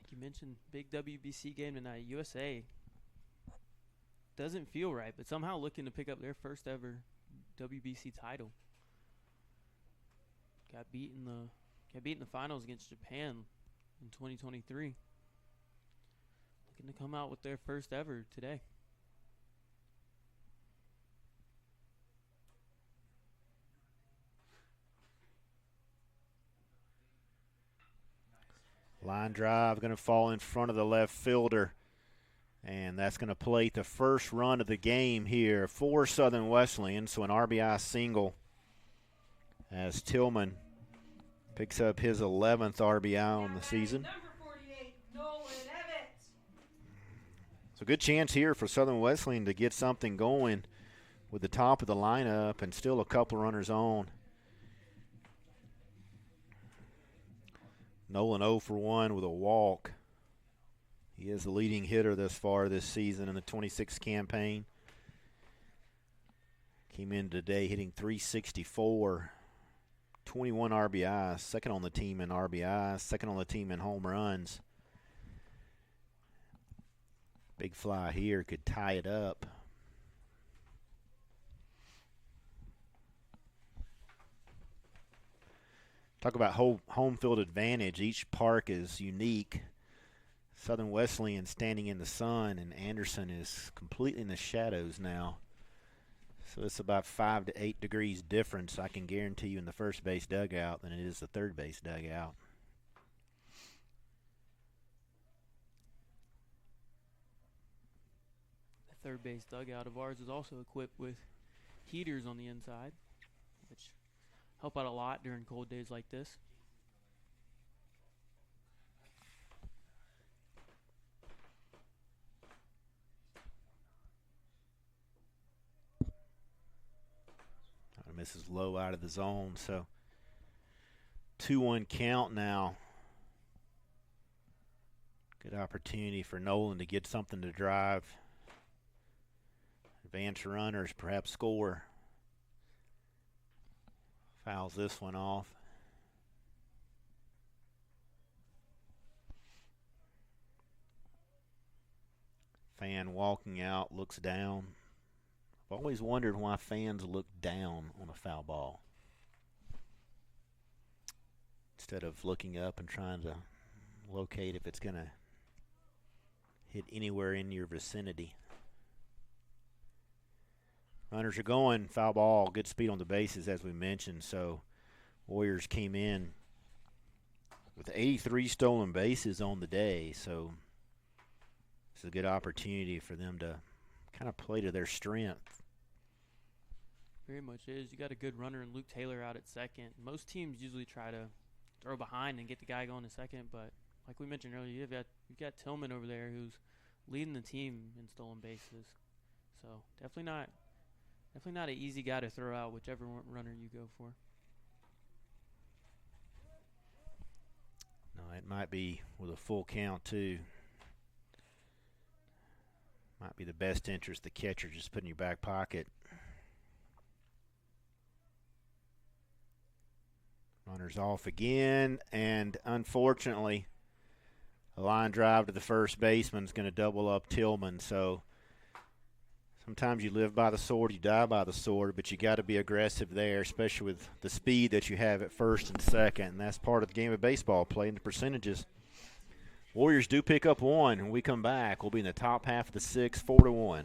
Like you mentioned, big WBC game tonight. USA doesn't feel right, but somehow looking to pick up their first ever WBC title. Got beat in the finals against Japan in 2023. Looking to come out with their first ever today. Line drive going to fall in front of the left fielder. And that's going to plate the first run of the game here for Southern Wesleyan. So an RBI single as Tillman picks up his 11th RBI on the season. Number 48, Nolan Evans. So good chance here for Southern Wesleyan to get something going with the top of the lineup and still a couple runners on. Nolan 0 for 1 with a walk. He is the leading hitter thus far this season in the 26 campaign. Came in today hitting .364, 21 RBIs, second on the team in RBIs, second on the team in home runs. Big fly here could tie it up. Talk about home field advantage. Each park is unique. Southern Wesleyan standing in the sun, and Anderson is completely in the shadows now. So it's about 5 to 8 degrees difference, I can guarantee you, in the first base dugout than it is the third base dugout. The third base dugout of ours is also equipped with heaters on the inside, which help out a lot during cold days like this. Misses low out of the zone, so 2-1 count now. Good opportunity for Nolan to get something to drive. Advance runners, perhaps score. Fouls this one off. Fan walking out, looks down. I've always wondered why fans look down on a foul ball instead of looking up and trying to locate if it's going to hit anywhere in your vicinity. Runners are going, foul ball, good speed on the bases as we mentioned. So Warriors came in with 83 stolen bases on the day. So it's a good opportunity for them to kind of play to their strength. Very much is. You got a good runner in Luke Taylor out at second. Most teams usually try to throw behind and get the guy going to second, but like we mentioned earlier, you've got Tillman over there who's leading the team in stolen bases. So definitely not an easy guy to throw out, whichever runner you go for. No, it might be with a full count too. Might be the best interest the catcher just put in your back pocket. Runners off again, and unfortunately, a line drive to the first baseman is going to double up Tillman. So sometimes you live by the sword, you die by the sword, but you got to be aggressive there, especially with the speed that you have at first and second, and that's part of the game of baseball, playing the percentages. Warriors do pick up one. When we come back, we'll be in the top half of the sixth, 4-1.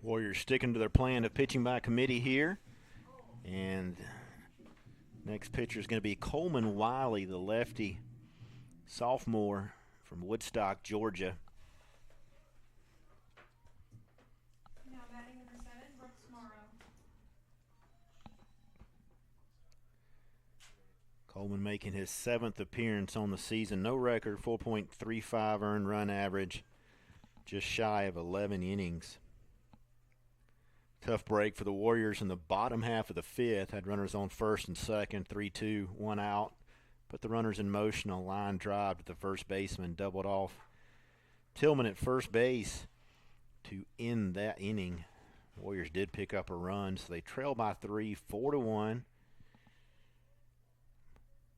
Warriors sticking to their plan of pitching by committee here. And next pitcher is going to be Coleman Wiley, the lefty sophomore from Woodstock, Georgia. Now batting number 7, Brooks Morrow. Coleman making his 7th appearance on the season. No record, 4.35 earned run average, just shy of 11 innings. Tough break for the Warriors in the bottom half of the 5th. Had runners on first and second, 3-2, 1 out. Put the runners in motion, a line drive to the first baseman, doubled off Tillman at first base to end that inning. Warriors did pick up a run, so they trail by 3, 4-1.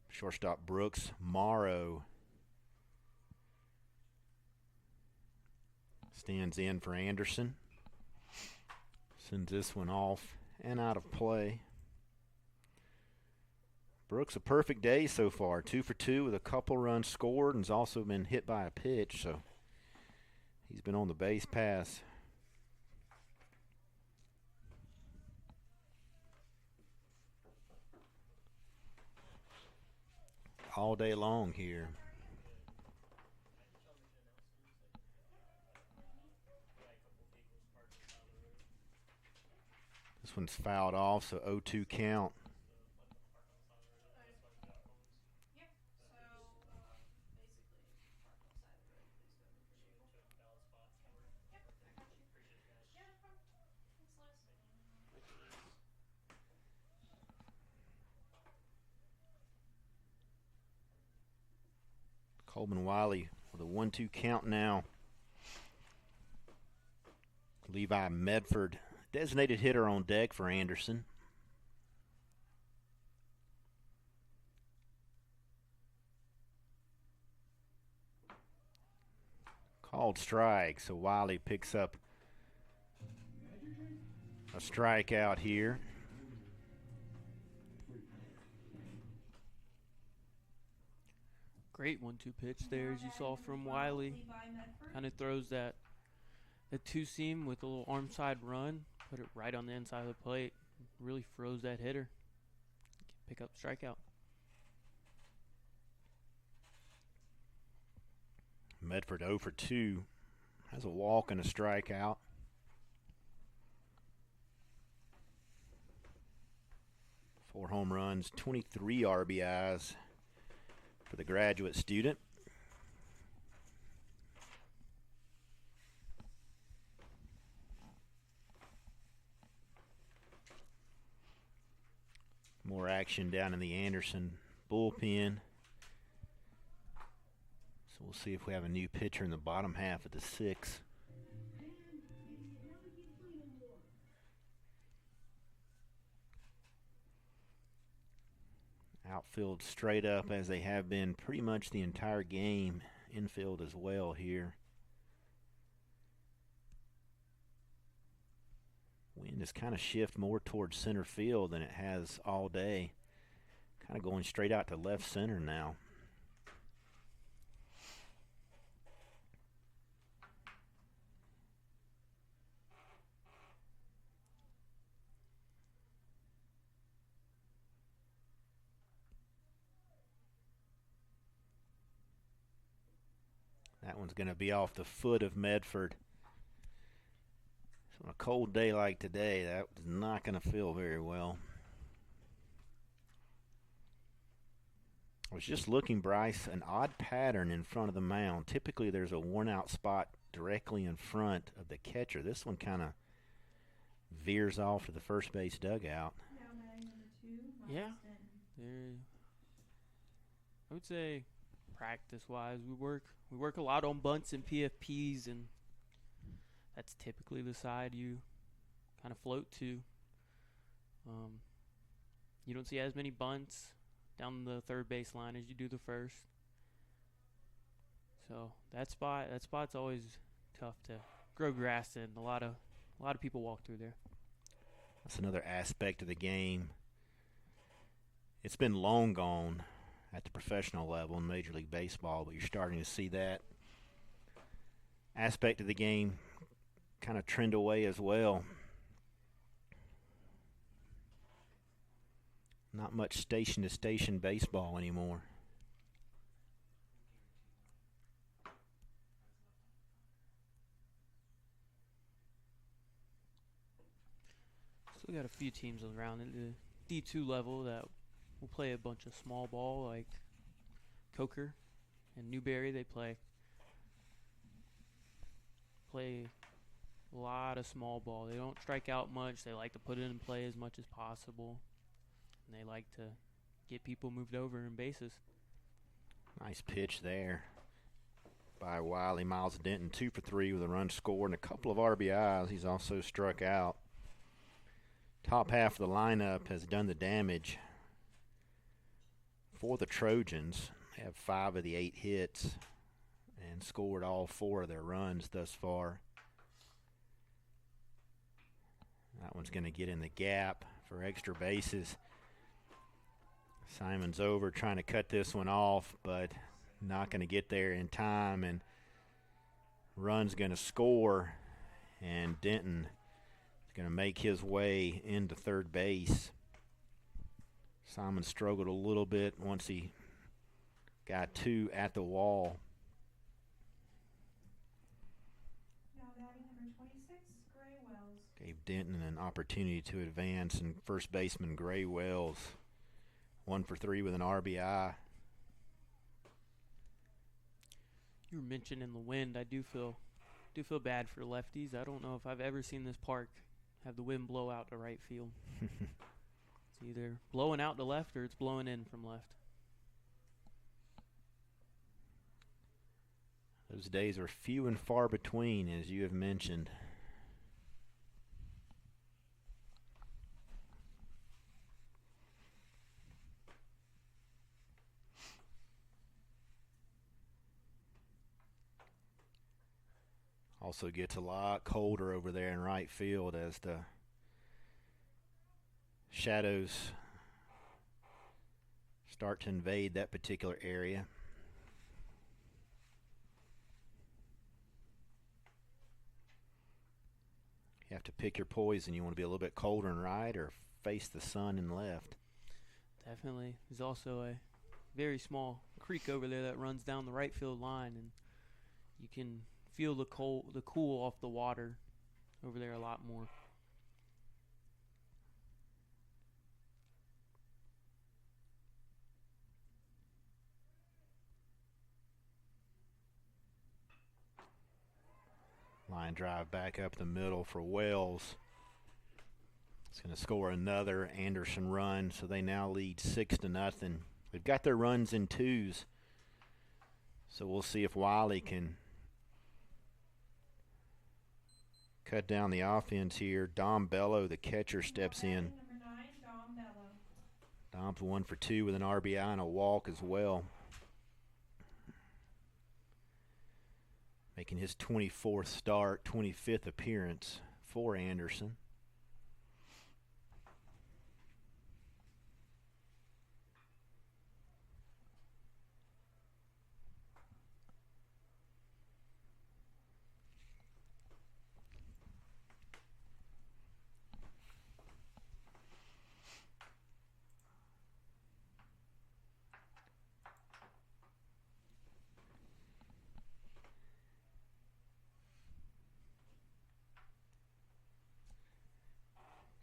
Shortstop Brooks Morrow stands in for Anderson. Sends this one off and out of play. Brooks, a perfect day so far. 2 for 2 with a couple runs scored, and has also been hit by a pitch, so he's been on the base pass. All day long here. This one's fouled off, so 0-2 count. Coleman Wiley with a 1-2 count now. Levi Medford, designated hitter on deck for Anderson. Called strike, so Wiley picks up a strikeout here. Great 1-2 pitch there, as you saw from Wiley. Kind of throws that the two-seam with a little arm side run, put it right on the inside of the plate. Really froze that hitter. Pick up strikeout. Medford 0 for 2. Has a walk and a strikeout. Four home runs, 23 RBIs for the graduate student. More action down in the Anderson bullpen. So we'll see if we have a new pitcher in the bottom half of the 6th. Outfield straight up as they have been pretty much the entire game. Infield as well here. Wind has kind of shifted more towards center field than it has all day. Kind of going straight out to left center now. That one's going to be off the foot of Medford. So on a cold day like today, that was not going to feel very well. I was just looking, Bryce, an odd pattern in front of the mound. Typically there's a worn-out spot directly in front of the catcher. This one kind of veers off to the first base dugout. Yeah. I would say practice-wise, we work a lot on bunts and PFPs, and that's typically the side you kind of float to. You don't see as many bunts down the third base line as you do the first. So that spot's always tough to grow grass in. A lot of people walk through there. That's another aspect of the game. It's been long gone at the professional level in Major League Baseball, but you're starting to see that aspect of the game kind of trend away as well. Not much station-to-station baseball anymore. Still got a few teams around at the D2 level that will play a bunch of small ball, like Coker and Newberry. They play a lot of small ball. They don't strike out much. They like to put it in play as much as possible. And they like to get people moved over in bases. Nice pitch there by Wiley. Miles Denton, 2 for 3 with a run scored and a couple of RBIs. He's also struck out. Top half of the lineup has done the damage for the Trojans. They have 5 of the 8 hits and scored all 4 of their runs thus far. That one's going to get in the gap for extra bases. Simon's over trying to cut this one off, but not going to get there in time, and run's going to score, and Denton is going to make his way into third base. Simon struggled a little bit once he got 2 at the wall. Now batting number 26, Gray Wells. Gave Denton an opportunity to advance, and first baseman Gray Wells 1 for 3 with an RBI. You were mentioning the wind. I do feel bad for lefties. I don't know if I've ever seen this park have the wind blow out to right field. It's either blowing out to left or it's blowing in from left. Those days are few and far between, as you have mentioned. Also gets a lot colder over there in right field as the shadows start to invade that particular area. You have to pick your poison. You want to be a little bit colder in right or face the sun in left. Definitely. There's also a very small creek over there that runs down the right field line, and you can feel the cool off the water over there a lot more. Line drive back up the middle for Wells. It's going to score another Anderson run, so they now lead 6-0. They've got their runs in twos, so we'll see if Wiley can cut down the offense here. Dom Bello, the catcher, steps in. Number 9, Dom Bello. Dom's 1 for 2 with an RBI and a walk as well. Making his 24th start, 25th appearance for Anderson.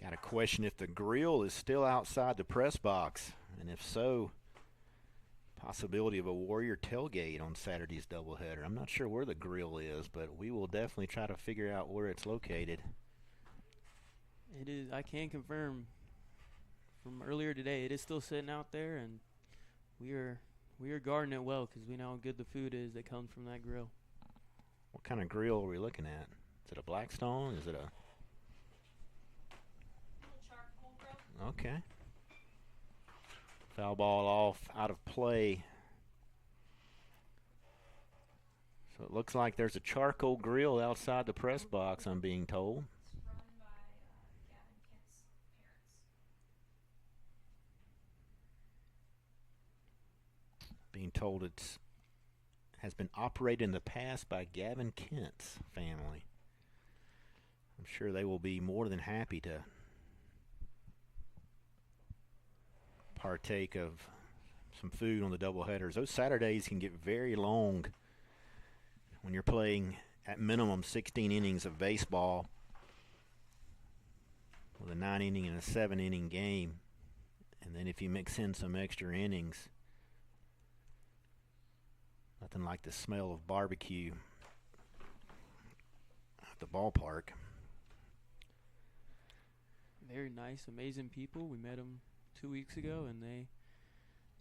Got to question if the grill is still outside the press box, and if so, possibility of a Warrior tailgate on Saturday's doubleheader. I'm not sure where the grill is, but we will definitely try to figure out where it's located. It is. I can confirm from earlier today, it is still sitting out there, and we are guarding it well because we know how good the food is that comes from that grill. What kind of grill are we looking at? Is it a Blackstone? Is it a... Okay. Foul ball off, out of play. So it looks like there's a charcoal grill outside the press box, I'm being told. Run by Gavin Kent's parents. Being told it has been operated in the past by Gavin Kent's family. I'm sure they will be more than happy to partake of some food on the doubleheaders. Those Saturdays can get very long when you're playing at minimum 16 innings of baseball with a 9-inning and a 7-inning game. And then if you mix in some extra innings, nothing like the smell of barbecue at the ballpark. Very nice, amazing people. We met them 2 weeks ago, and they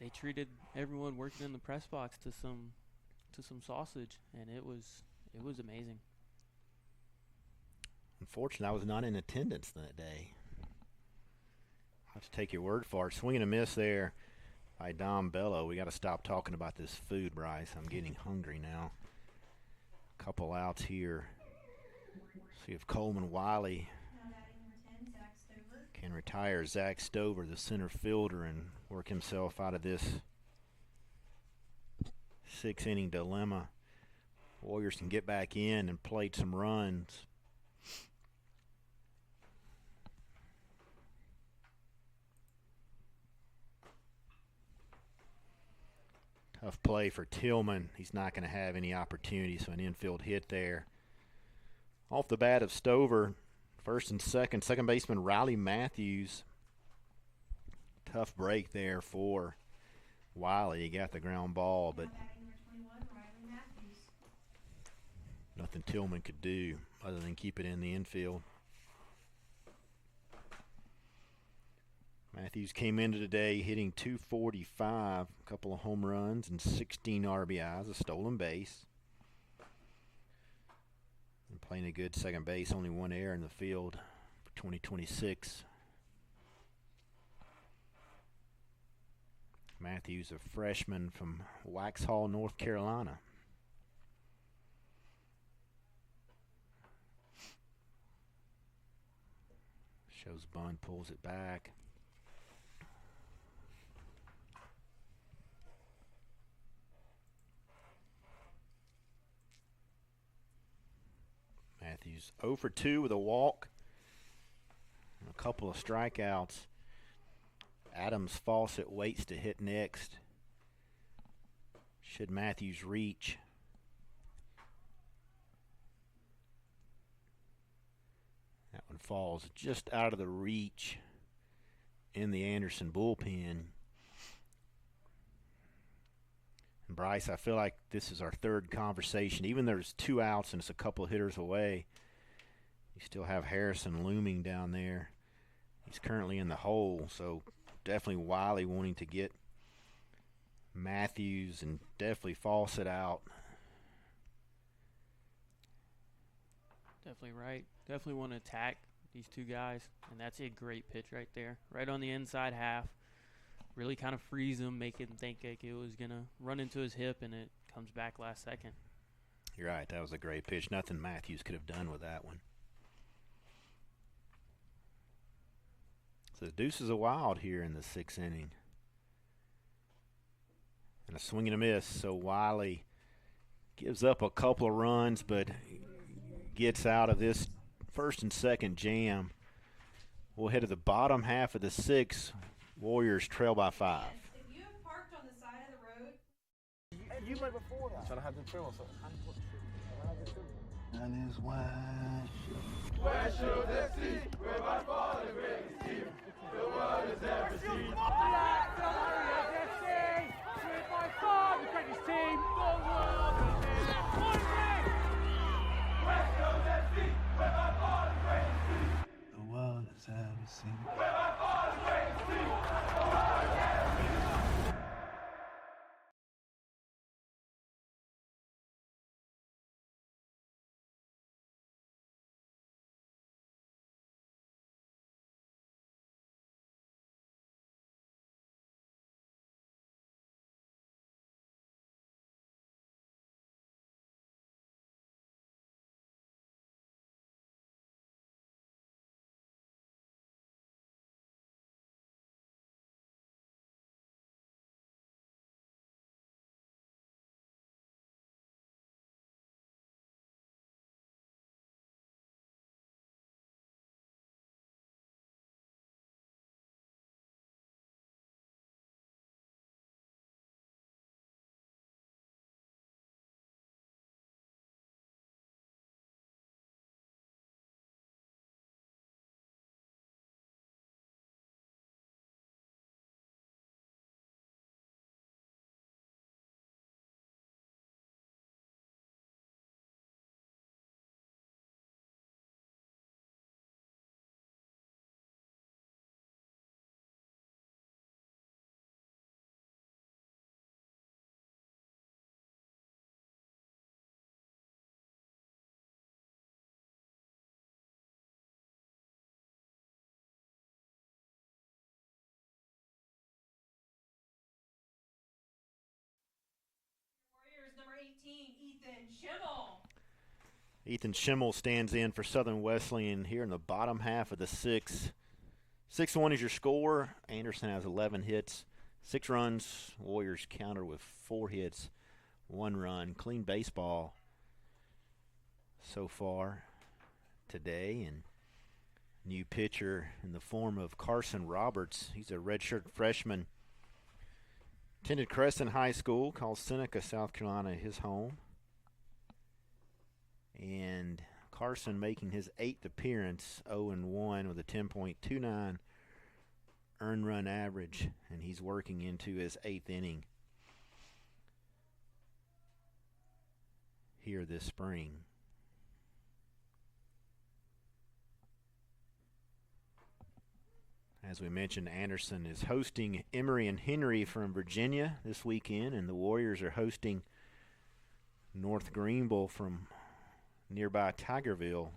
treated everyone working in the press box to some sausage, and it was amazing. Unfortunately, I was not in attendance that day. I'll have to take your word for it. Swing and a miss there by Dom Bello. We got to stop talking about this food, Bryce. I'm getting hungry now. Couple outs here. See if Coleman Wiley can retire Zach Stover, the center fielder, and work himself out of this 6-inning dilemma. Warriors can get back in and play some runs. Tough play for Tillman. He's not going to have any opportunity, so an infield hit there. Off the bat of Stover, first and second baseman Riley Matthews. Tough break there for Wiley. He got the ground ball, but nothing Tillman could do other than keep it in the infield. Matthews came into today hitting .245, a couple of home runs and 16 RBIs, a stolen base. And playing a good second base, only one error in the field for 2026. Matthews, a freshman from Waxhaw, North Carolina. Shows bunt, pulls it back. Matthews 0 for 2 with a walk and a couple of strikeouts. Adams Fawcett waits to hit next. Should Matthews reach? That one falls just out of the reach in the Anderson bullpen. And Bryce, I feel like this is our third conversation. Even there's 2 outs and it's a couple of hitters away, you still have Harrison looming down there. He's currently in the hole, so definitely Wiley wanting to get Matthews and definitely Fawcett out. Definitely right. Definitely want to attack these two guys, and that's a great pitch right there. Right on the inside half. Really kind of freeze him, make him think like it was going to run into his hip, and it comes back last second. You're right. That was a great pitch. Nothing Matthews could have done with that one. So the deuces are wild here in the 6th inning. And a swing and a miss. So Wiley gives up a couple of runs, but gets out of this first and second jam. We'll head to the bottom half of the 6th. Warriors trail by 5. If you have parked on the side of the road. You played before that. Trying to have the thrill or something. And it's wide. SWU FC, we're by far the greatest team the world has ever seen. The greatest team the world has ever seen. SWU FC, we're by far the greatest team The world has ever seen. we're by far the greatest team the world has ever seen. Ethan Schimmel. Ethan Schimmel stands in for Southern Wesleyan here in the bottom half of the sixth. 6-1 is your score. Anderson has 11 hits, 6 runs. Warriors counter with 4 hits, 1 run. Clean baseball so far today. And new pitcher in the form of Carson Roberts. He's a redshirt freshman. Attended Crescent High School, called Seneca, South Carolina, his home. And Carson making his 8th appearance, 0-1 with a 10.29 earned run average, and he's working into his 8th inning here this spring. As we mentioned, Anderson is hosting Emory and Henry from Virginia this weekend, and the Warriors are hosting North Greenville from nearby Tigerville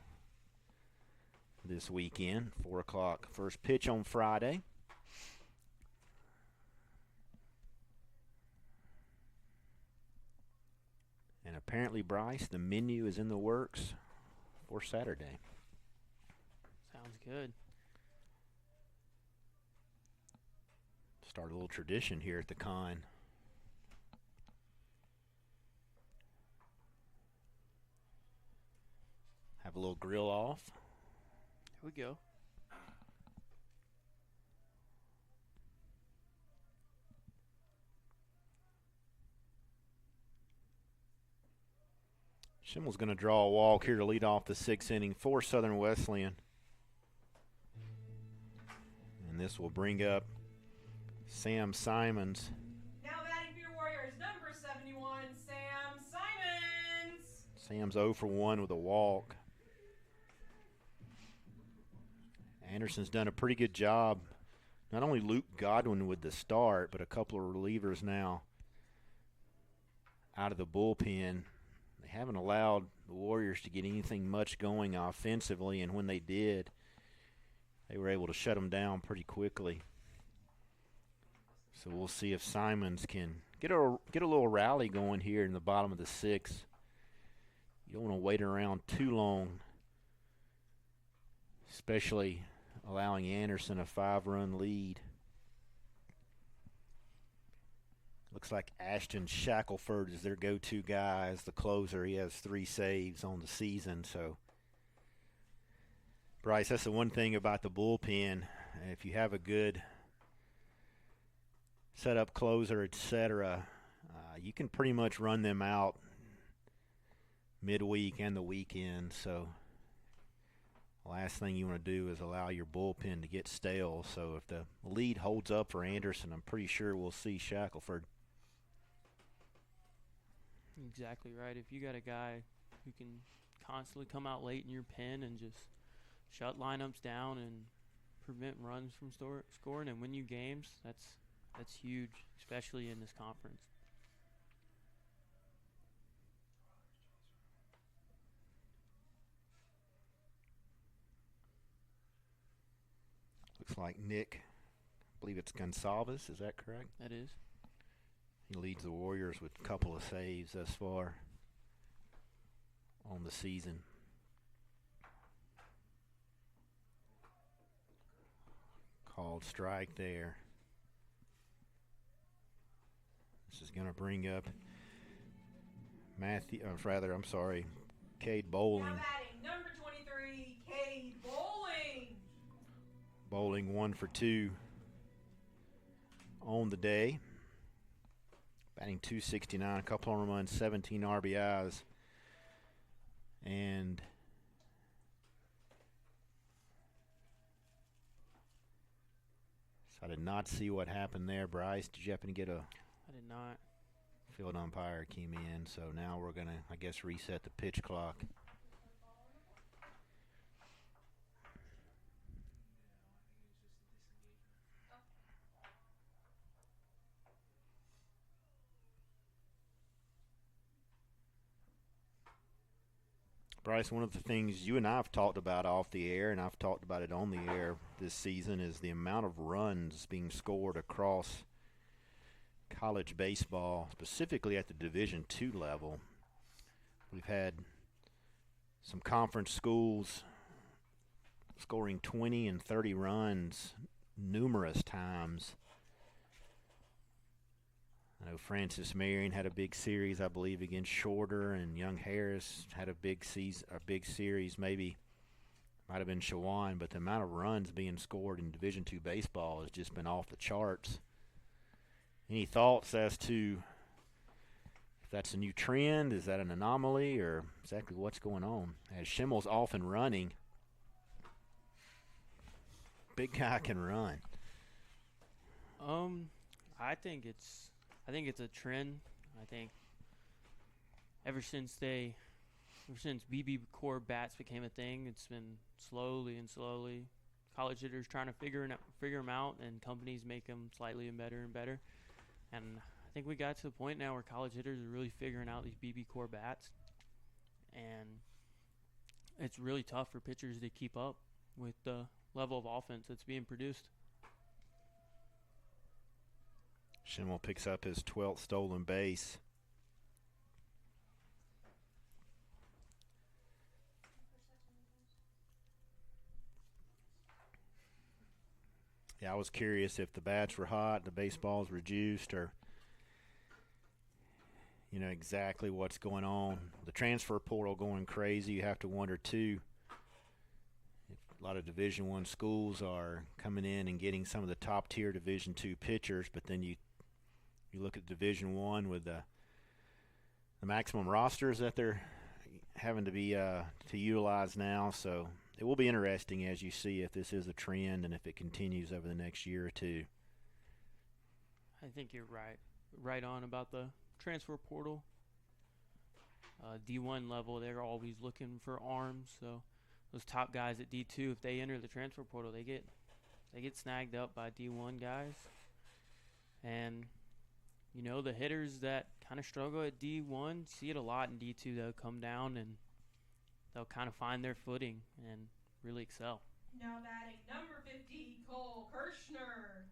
this weekend. 4 o'clock first pitch on Friday. And apparently, Bryce, the menu is in the works for Saturday. Sounds good. Start a little tradition here at the Con. Have a little grill off. Here we go. Schimmel's going to draw a walk here to lead off the 6th inning for Southern Wesleyan. And this will bring up Sam Simons. Now batting for your Warriors, number 71, Sam Simons. Sam's 0 for 1 with a walk. Anderson's done a pretty good job. Not only Luke Godwin with the start, but a couple of relievers now out of the bullpen. They haven't allowed the Warriors to get anything much going offensively, and when they did, they were able to shut them down pretty quickly. So we'll see if Simons can get a little rally going here in the bottom of the 6th. You don't want to wait around too long, especially allowing Anderson a 5-run lead. Looks like Ashton Shackelford is their go-to guy as the closer. He has 3 saves on the season. So, Bryce, that's the one thing about the bullpen. If you have a good setup closer, etc., you can pretty much run them out midweek and the weekend. So last thing you want to do is allow your bullpen to get stale. So if the lead holds up for Anderson, I'm pretty sure we'll see Shackelford. Exactly right. If you got a guy who can constantly come out late in your pen and just shut lineups down and prevent runs from scoring and win you games, that's huge, especially in this conference. Looks like Nick, I believe it's Gonsalves, is that correct? That is. He leads the Warriors with a couple of saves thus far on the season. Called strike there. This is going to bring up Cade Bowling. Now batting, number 23, Cade Bowling. Bowling 1 for 2 on the day. Batting .269, a couple of runs, 17 RBIs. And so I did not see what happened there. Bryce, did you happen to get a... I did not. Field umpire came in, so now we're going to, I guess, reset the pitch clock. Bryce, one of the things you and I have talked about off the air, and I've talked about it on the air this season, is the amount of runs being scored across college baseball, specifically at the Division II level. We've had some conference schools scoring 20 and 30 runs numerous times. I know Francis Marion had a big series, I believe, against Shorter, and Young Harris had a big series, maybe might have been Shawan, but the amount of runs being scored in Division II baseball has just been off the charts. Any thoughts as to if that's a new trend? Is that an anomaly, or exactly what's going on? As Schimmel's off and running, big guy can run. I think it's a trend. I think ever since BB core bats became a thing, it's been slowly college hitters trying to figure them out, and companies make them slightly better and better. And I think we got to the point now where college hitters are really figuring out these BB core bats, and it's really tough for pitchers to keep up with the level of offense that's being produced. Schimmel picks up his 12th stolen base. Yeah, I was curious if the bats were hot, the baseballs were juiced, or exactly what's going on. The transfer portal going crazy. You have to wonder too if a lot of Division I schools are coming in and getting some of the top tier Division II pitchers, but then you look at Division I with the maximum rosters that they're having to be to utilize now. So it will be interesting as you see if this is a trend and if it continues over the next year or two. I think you're right on about the transfer portal. D1 level, they're always looking for arms. So those top guys at D2, if they enter the transfer portal, they get snagged up by D1 guys. And the hitters that kind of struggle at D1, see it a lot in D2. They'll come down and they'll kind of find their footing and really excel. Now batting number 50, Cole Kirshner.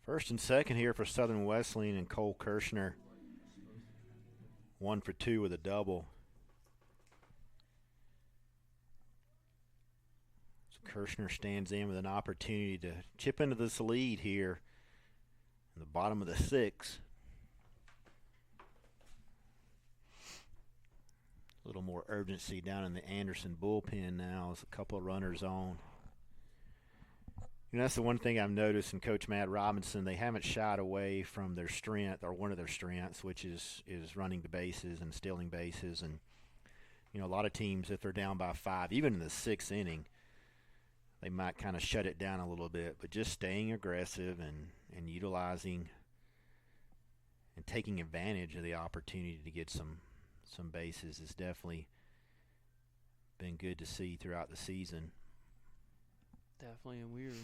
First and second here for Southern Wesleyan and Cole Kirshner. 1 for 2 with a double. So Kirshner stands in with an opportunity to chip into this lead here in the bottom of the 6th. A little more urgency down in the Anderson bullpen now as a couple of runners on. That's the one thing I've noticed in Coach Matt Robinson. They haven't shied away from their strength, or one of their strengths, which is running the bases and stealing bases. And, a lot of teams, if they're down by 5, even in the 6th inning, they might kind of shut it down a little bit. But just staying aggressive and utilizing and taking advantage of the opportunity to get some bases has definitely been good to see throughout the season. Definitely, and we were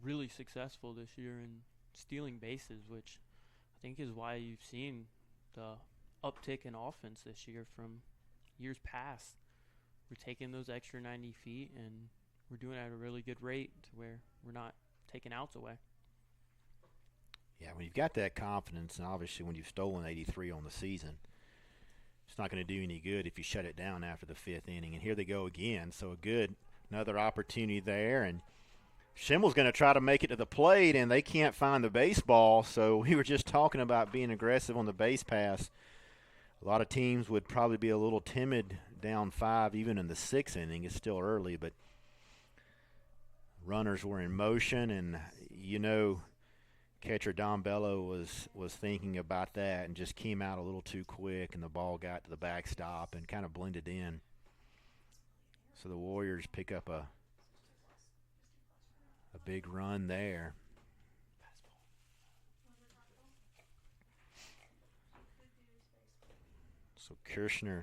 really successful this year in stealing bases, which I think is why you've seen the uptick in offense this year from years past. We're taking those extra 90 feet, and we're doing it at a really good rate to where we're not taking outs away. Yeah, when you've got that confidence, and obviously when you've stolen 83 on the season, it's not going to do any good if you shut it down after the 5th inning. And here they go again. So another opportunity there, and Schimmel's going to try to make it to the plate, and they can't find the baseball. So we were just talking about being aggressive on the base pass. A lot of teams would probably be a little timid down 5, even in the 6th inning. It's still early, but runners were in motion, and catcher Don Bello was thinking about that and just came out a little too quick, and the ball got to the backstop and kind of blended in. So the Warriors pick up a big run there. So Kirshner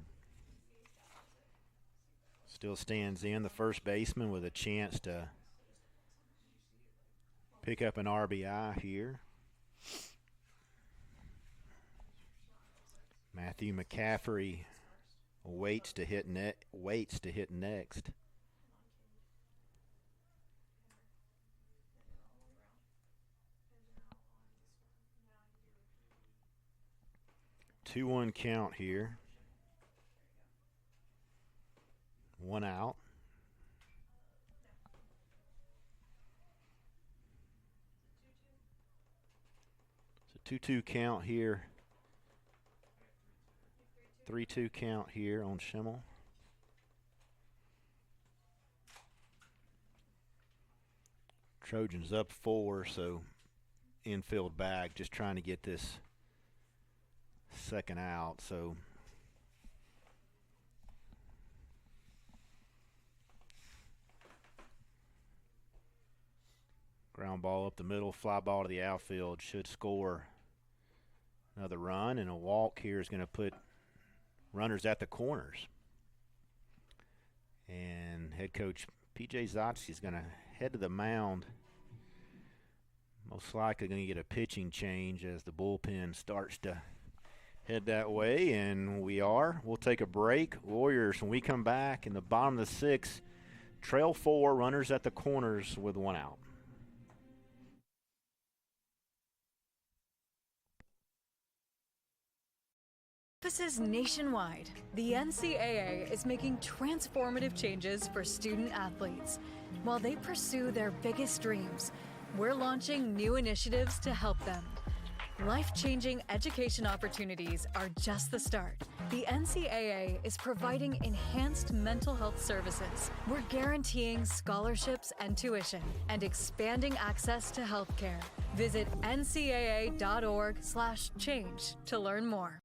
still stands in, the first baseman, with a chance to pick up an RBI here. Matthew McCaffrey waits to hit next. Two-one count here. 1 out. It's a 2-2 count here. 3-2 count here on Schimmel. Trojans up 4, so infield back, just trying to get this second out. So ground ball up the middle, fly ball to the outfield, should score another run, and a walk here is going to put runners at the corners. And head coach P.J. Zotsky is going to head to the mound. Most likely going to get a pitching change as the bullpen starts to head that way, and we'll take a break. Warriors, when we come back in the bottom of the 6th, trail 4, runners at the corners with 1 out. Campuses nationwide, the NCAA is making transformative changes for student athletes. While they pursue their biggest dreams, we're launching new initiatives to help them. Life-changing education opportunities are just the start. The NCAA is providing enhanced mental health services. We're guaranteeing scholarships and tuition and expanding access to healthcare. Visit ncaa.org/change to learn more.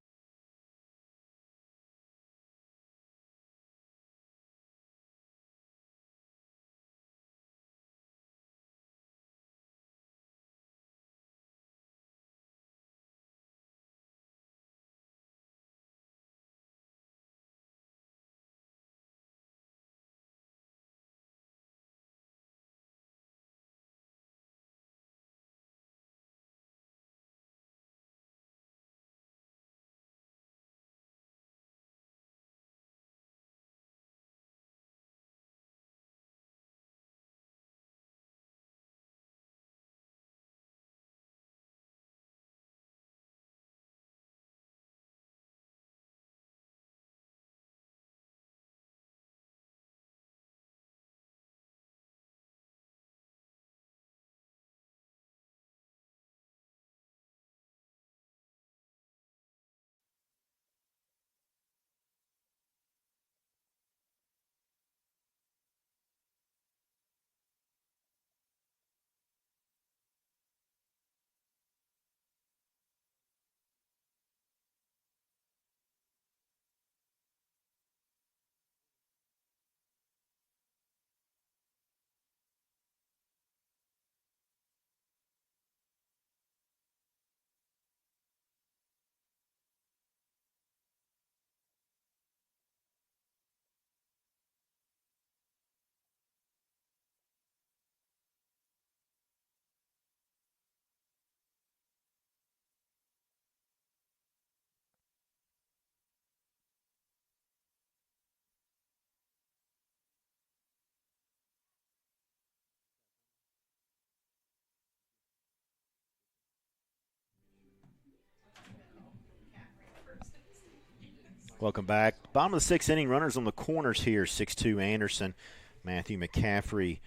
Welcome back. Bottom of the 6th inning, runners on the corners here. 6'2" Anderson, Matthew McCaffrey,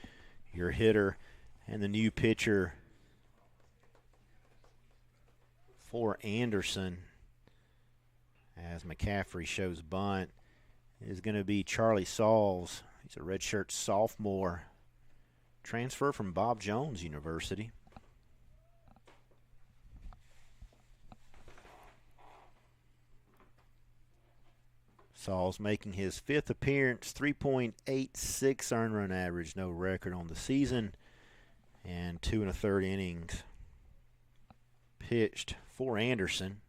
your hitter, and the new pitcher for Anderson, as McCaffrey shows bunt, is going to be Charlie Sauls. He's a redshirt sophomore, transfer from Bob Jones University. Sauls making his 5th appearance, 3.86 earned run average, no record on the season, and 2 1/3 innings pitched for Anderson.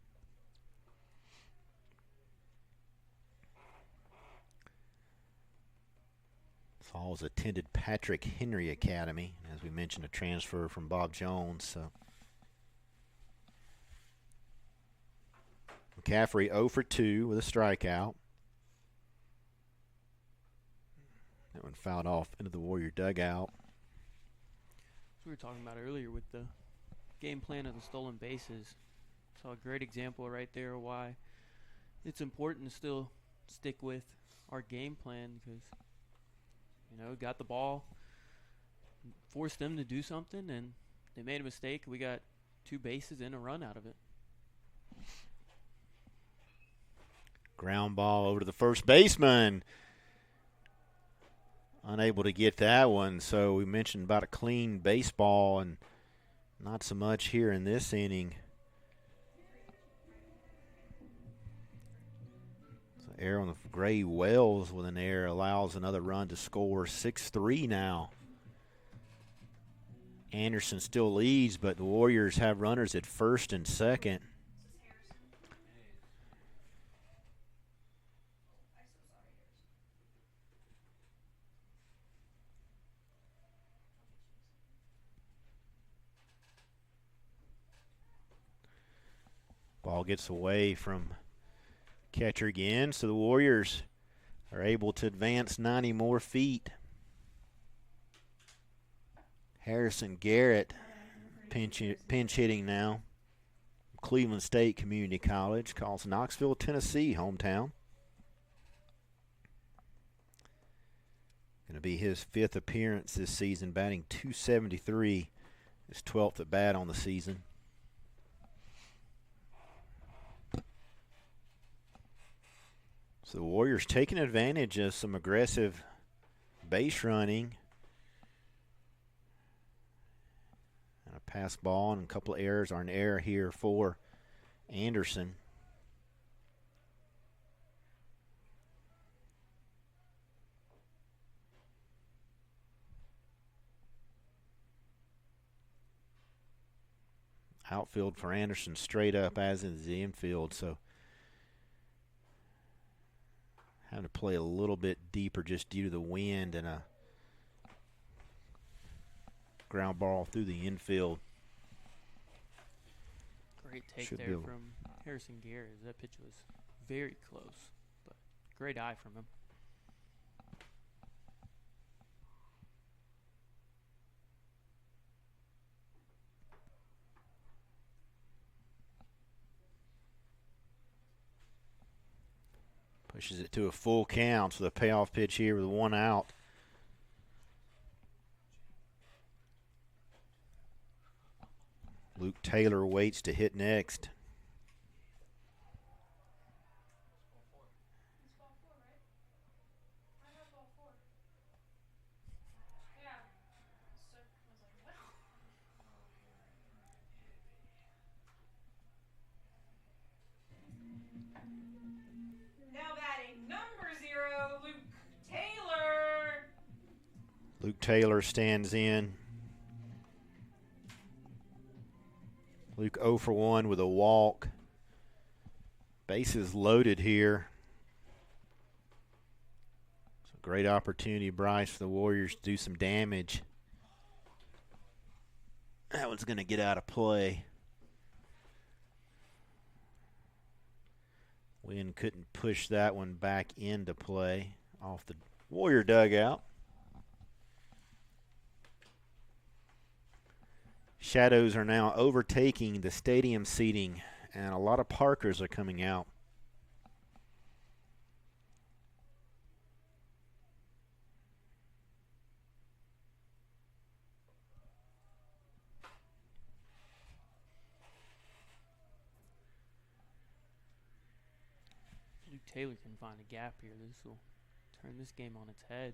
Sauls attended Patrick Henry Academy, as we mentioned, a transfer from Bob Jones. So McCaffrey 0 for 2 with a strikeout. That one fouled off into the Warrior dugout. As we were talking about earlier with the game plan of the stolen bases. So a great example right there why it's important to still stick with our game plan, because got the ball, forced them to do something, and they made a mistake. We got 2 bases and a run out of it. Ground ball over to the first baseman. Unable to get that one. So we mentioned about a clean baseball, and not so much here in this inning. So error on the Gray Wells with an error allows another run to score. 6-3 now. Anderson still leads, but the Warriors have runners at first and second. Ball gets away from catcher again, so the Warriors are able to advance 90 more feet. Harrison Garrett pinch hitting now. Cleveland State Community College, calls Knoxville, Tennessee, hometown. Going to be his 5th appearance this season, batting .273, his 12th at bat on the season. So the Warriors taking advantage of some aggressive base running. And a pass ball and a couple of errors are an error here for Anderson. Outfield for Anderson straight up, as is the infield, so having to play a little bit deeper just due to the wind and a ground ball through the infield. Great take there from Harrison Garrett. That pitch was very close, but great eye from him. Pushes it to a full count, so the payoff pitch here with 1 out. Luke Taylor waits to hit next. Now batting number 0, Luke Taylor. Luke Taylor stands in. Luke 0 for 1 with a walk. Bases loaded here. It's a great opportunity, Bryce, for the Warriors to do some damage. That one's going to get out of play. Wind couldn't push that one back into play off the Warrior dugout. Shadows are now overtaking the stadium seating, and a lot of Parkers are coming out. Luke Taylor can find a gap here. This will turn this game on its head.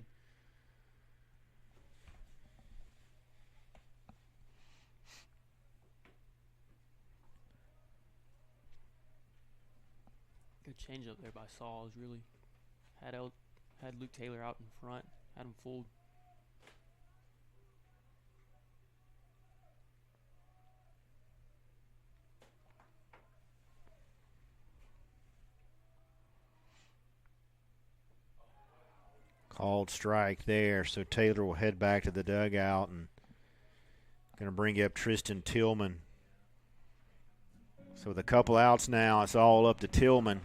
Good changeup there by Sauls. Really had Luke Taylor out in front, had him fooled. Called strike there, so Taylor will head back to the dugout and going to bring up Tristan Tillman. So with a couple outs now, it's all up to Tillman.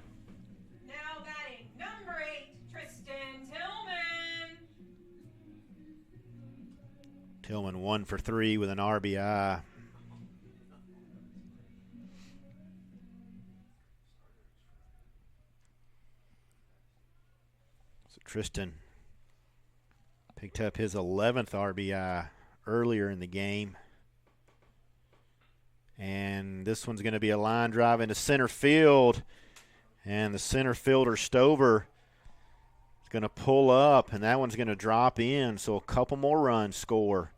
Now batting number 8, Tristan Tillman. Tillman 1 for 3 with an RBI. So Tristan Picked up his 11th RBI earlier in the game. And this one's going to be a line drive into center field. And the center fielder, Stover, is going to pull up, and that one's going to drop in. So a couple more runs score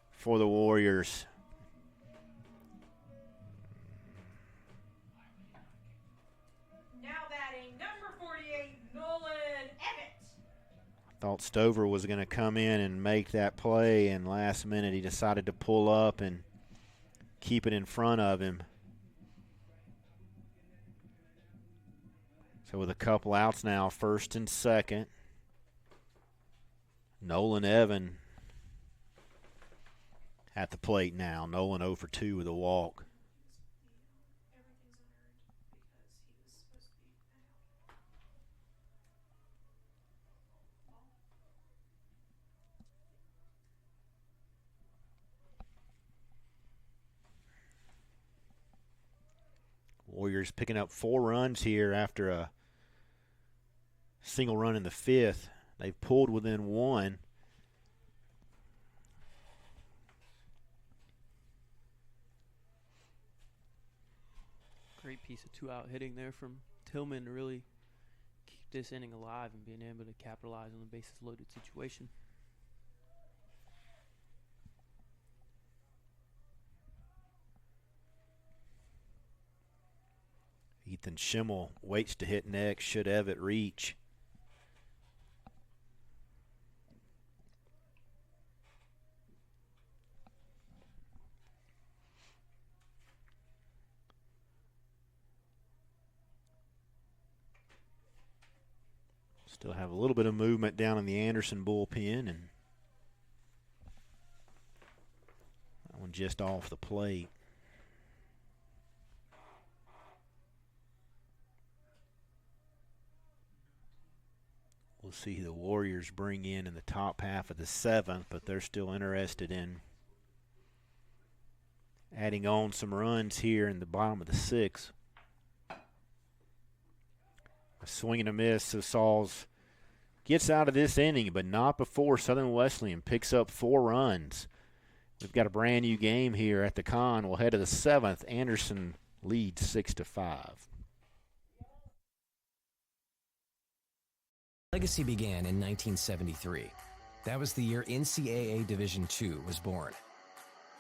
for the Warriors. Now batting, number 48, Nolan Evans. Thought Stover was going to come in and make that play, and last minute he decided to pull up and keep it in front of him. So with a couple outs now, first and second, Nolan Evans at the plate now. Nolan 0 for 2 with a walk. Warriors picking up 4 runs here after a single run in the 5th. They've pulled within 1. Great piece of 2-out hitting there from Tillman to really keep this inning alive and being able to capitalize on the bases loaded situation. Ethan Schimmel waits to hit next. Should Evett reach? Still have a little bit of movement down in the Anderson bullpen, and that one just off the plate. We'll see who the Warriors bring in the top half of the 7th, but they're still interested in adding on some runs here in the bottom of the 6th. A swing and a miss, so Sauls gets out of this inning, but not before Southern Wesleyan picks up 4 runs. We've got a brand new game here at the Con. We'll head to the 7th. Anderson leads 6-5. Legacy began in 1973. That was the year NCAA Division II was born.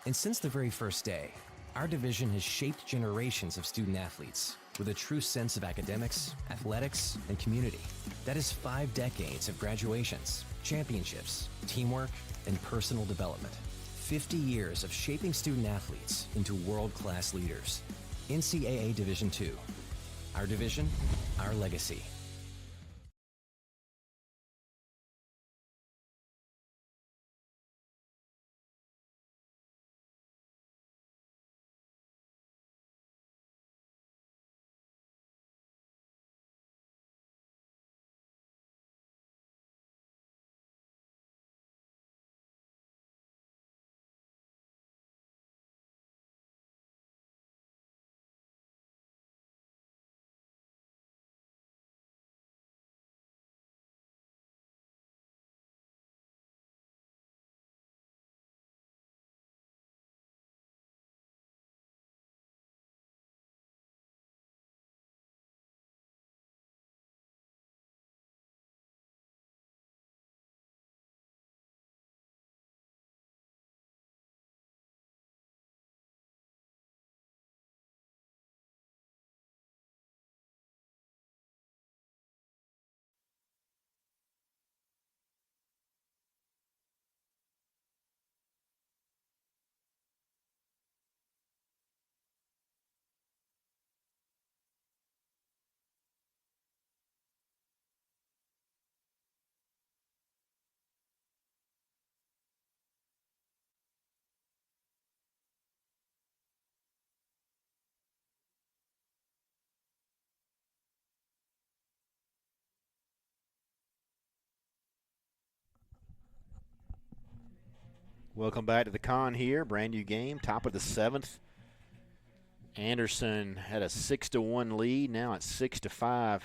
And since the very first day, our division has shaped generations of student athletes with a true sense of academics, athletics, and community. That is 5 decades of graduations, championships, teamwork, and personal development. 50 years of shaping student athletes into world-class leaders. NCAA Division II. Our division, our legacy. Welcome back to the Con here. Brand new game, top of the 7th. Anderson had a 6-1 lead. Now it's 6-5.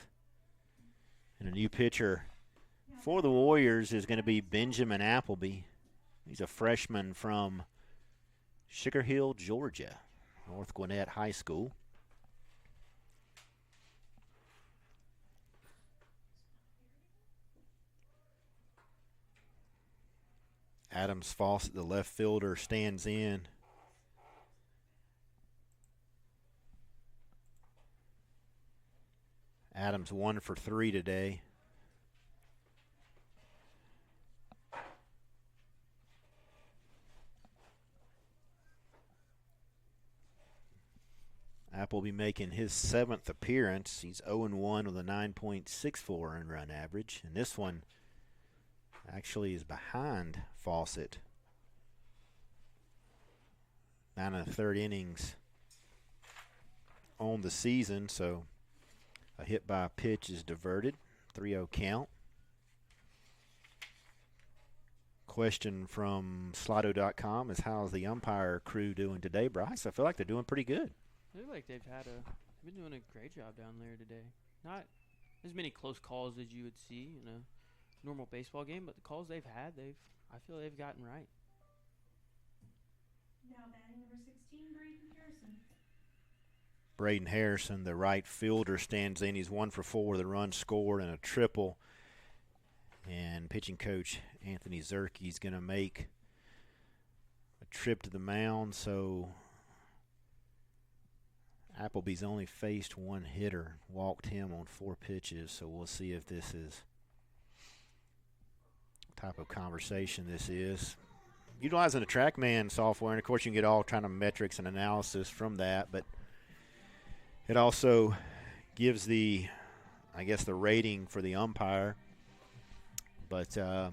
And a new pitcher For the Warriors is going to be Benjamin Appleby. He's a freshman from Sugar Hill, Georgia, North Gwinnett High School. Adams Fawcett, the left fielder, stands in. Adams 1 for 3 today. Appleby making his 7th appearance. He's 0-1 with a 9.64 earned run average. And this one actually is behind Fawcett. 9 1/3 innings on the season, so a hit by a pitch is diverted. 3-0 count. Question from Slido.com is, how's the umpire crew doing today, Bryce? I feel like they're doing pretty good. I feel like they've been doing a great job down there today. Not as many close calls as you would see in a normal baseball game, but the calls they've had, I feel they've gotten right. Now batting number 16, Braden Harrison. Braden Harrison, the right fielder, stands in. He's 1 for 4 with a run scored and a triple. And pitching coach Anthony Zerke's going to make a trip to the mound, so Appleby's only faced one hitter, walked him on 4 pitches, so we'll see if this is the type of conversation this is. Utilizing the TrackMan software, and of course you can get all kind of metrics and analysis from that, but it also gives the rating for the umpire. But I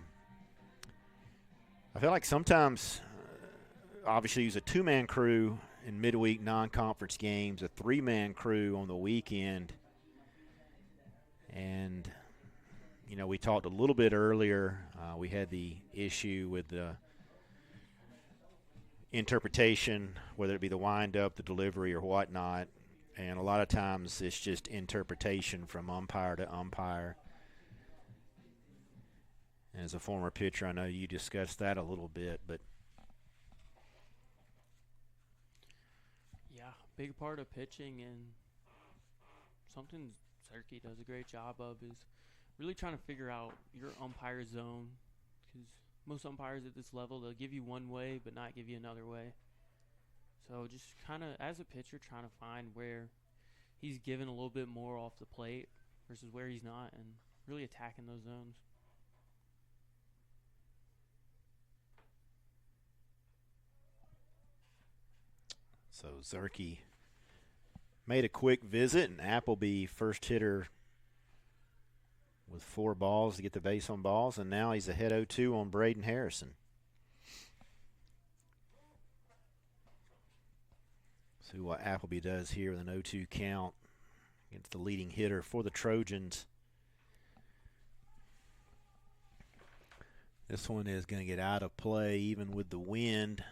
feel like sometimes, obviously, use a 2-man crew in midweek non-conference games, a 3-man crew on the weekend. And, we talked a little bit earlier. We had the issue with the interpretation, whether it be the wind-up, the delivery, or whatnot. And a lot of times it's just interpretation from umpire to umpire. And as a former pitcher, I know you discussed that a little bit, but yeah, big part of pitching, and something Zerke does a great job of is really trying to figure out your umpire zone, because most umpires at this level, they'll give you one way but not give you another way. So just kind of, as a pitcher, trying to find where he's given a little bit more off the plate versus where he's not, and really attacking those zones. So Zerke made a quick visit, and Appleby, first hitter with 4 balls to get the base on balls, and now he's ahead 0-2 on Braden Harrison. See what Appleby does here with an 0-2 count against the leading hitter for the Trojans. This one is going to get out of play even with the wind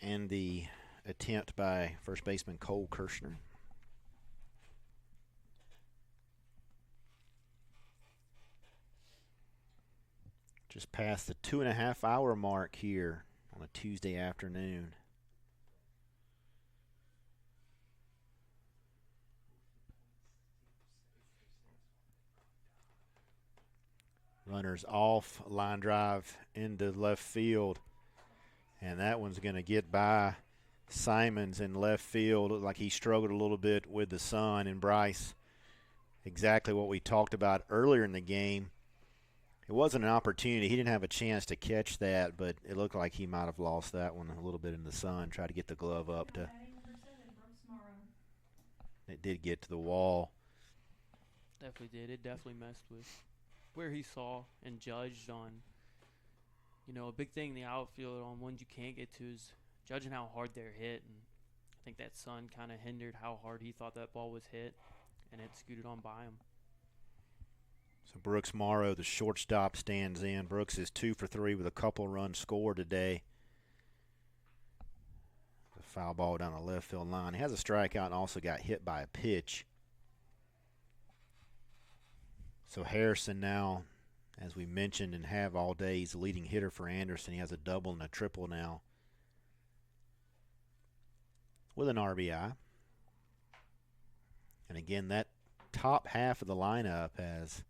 and the attempt by first baseman Cole Kirshner. Just past the 2.5-hour mark here on a Tuesday afternoon. Runners off, line drive into left field. And that one's going to get by Simons in left field. Looked like he struggled a little bit with the sun. And Bryce, exactly what we talked about earlier in the game. It wasn't an opportunity. He didn't have a chance to catch that, but it looked like he might have lost that one a little bit in the sun. Tried to get the glove up to. It did get to the wall. Definitely did. It definitely messed with where he saw and judged on. A big thing in the outfield on ones you can't get to is judging how hard they're hit. And I think that sun kind of hindered how hard he thought that ball was hit, and it scooted on by him. So Brooks Morrow, the shortstop, stands in. Brooks is 2 for 3 with a couple runs scored today. The foul ball down the left field line. He has a strikeout and also got hit by a pitch. So Harrison now, as we mentioned and have all day, he's the leading hitter for Anderson. He has a double and a triple now with an RBI. And again, that top half of the lineup has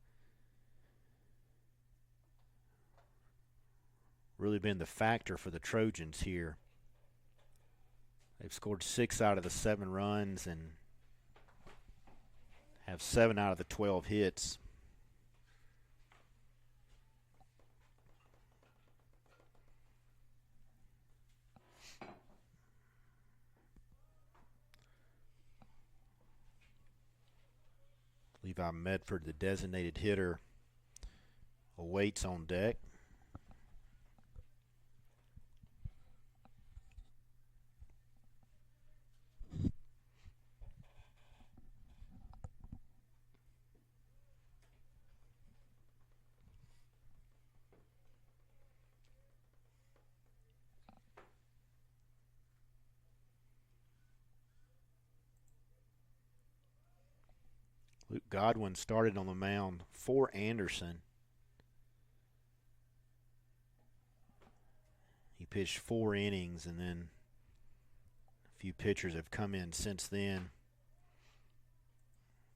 really been the factor for the Trojans here. They've scored 6 out of the 7 runs and have 7 out of the 12 hits. Levi Medford, the designated hitter, awaits on deck. Luke Godwin started on the mound for Anderson. He pitched 4 innings, and then a few pitchers have come in since then.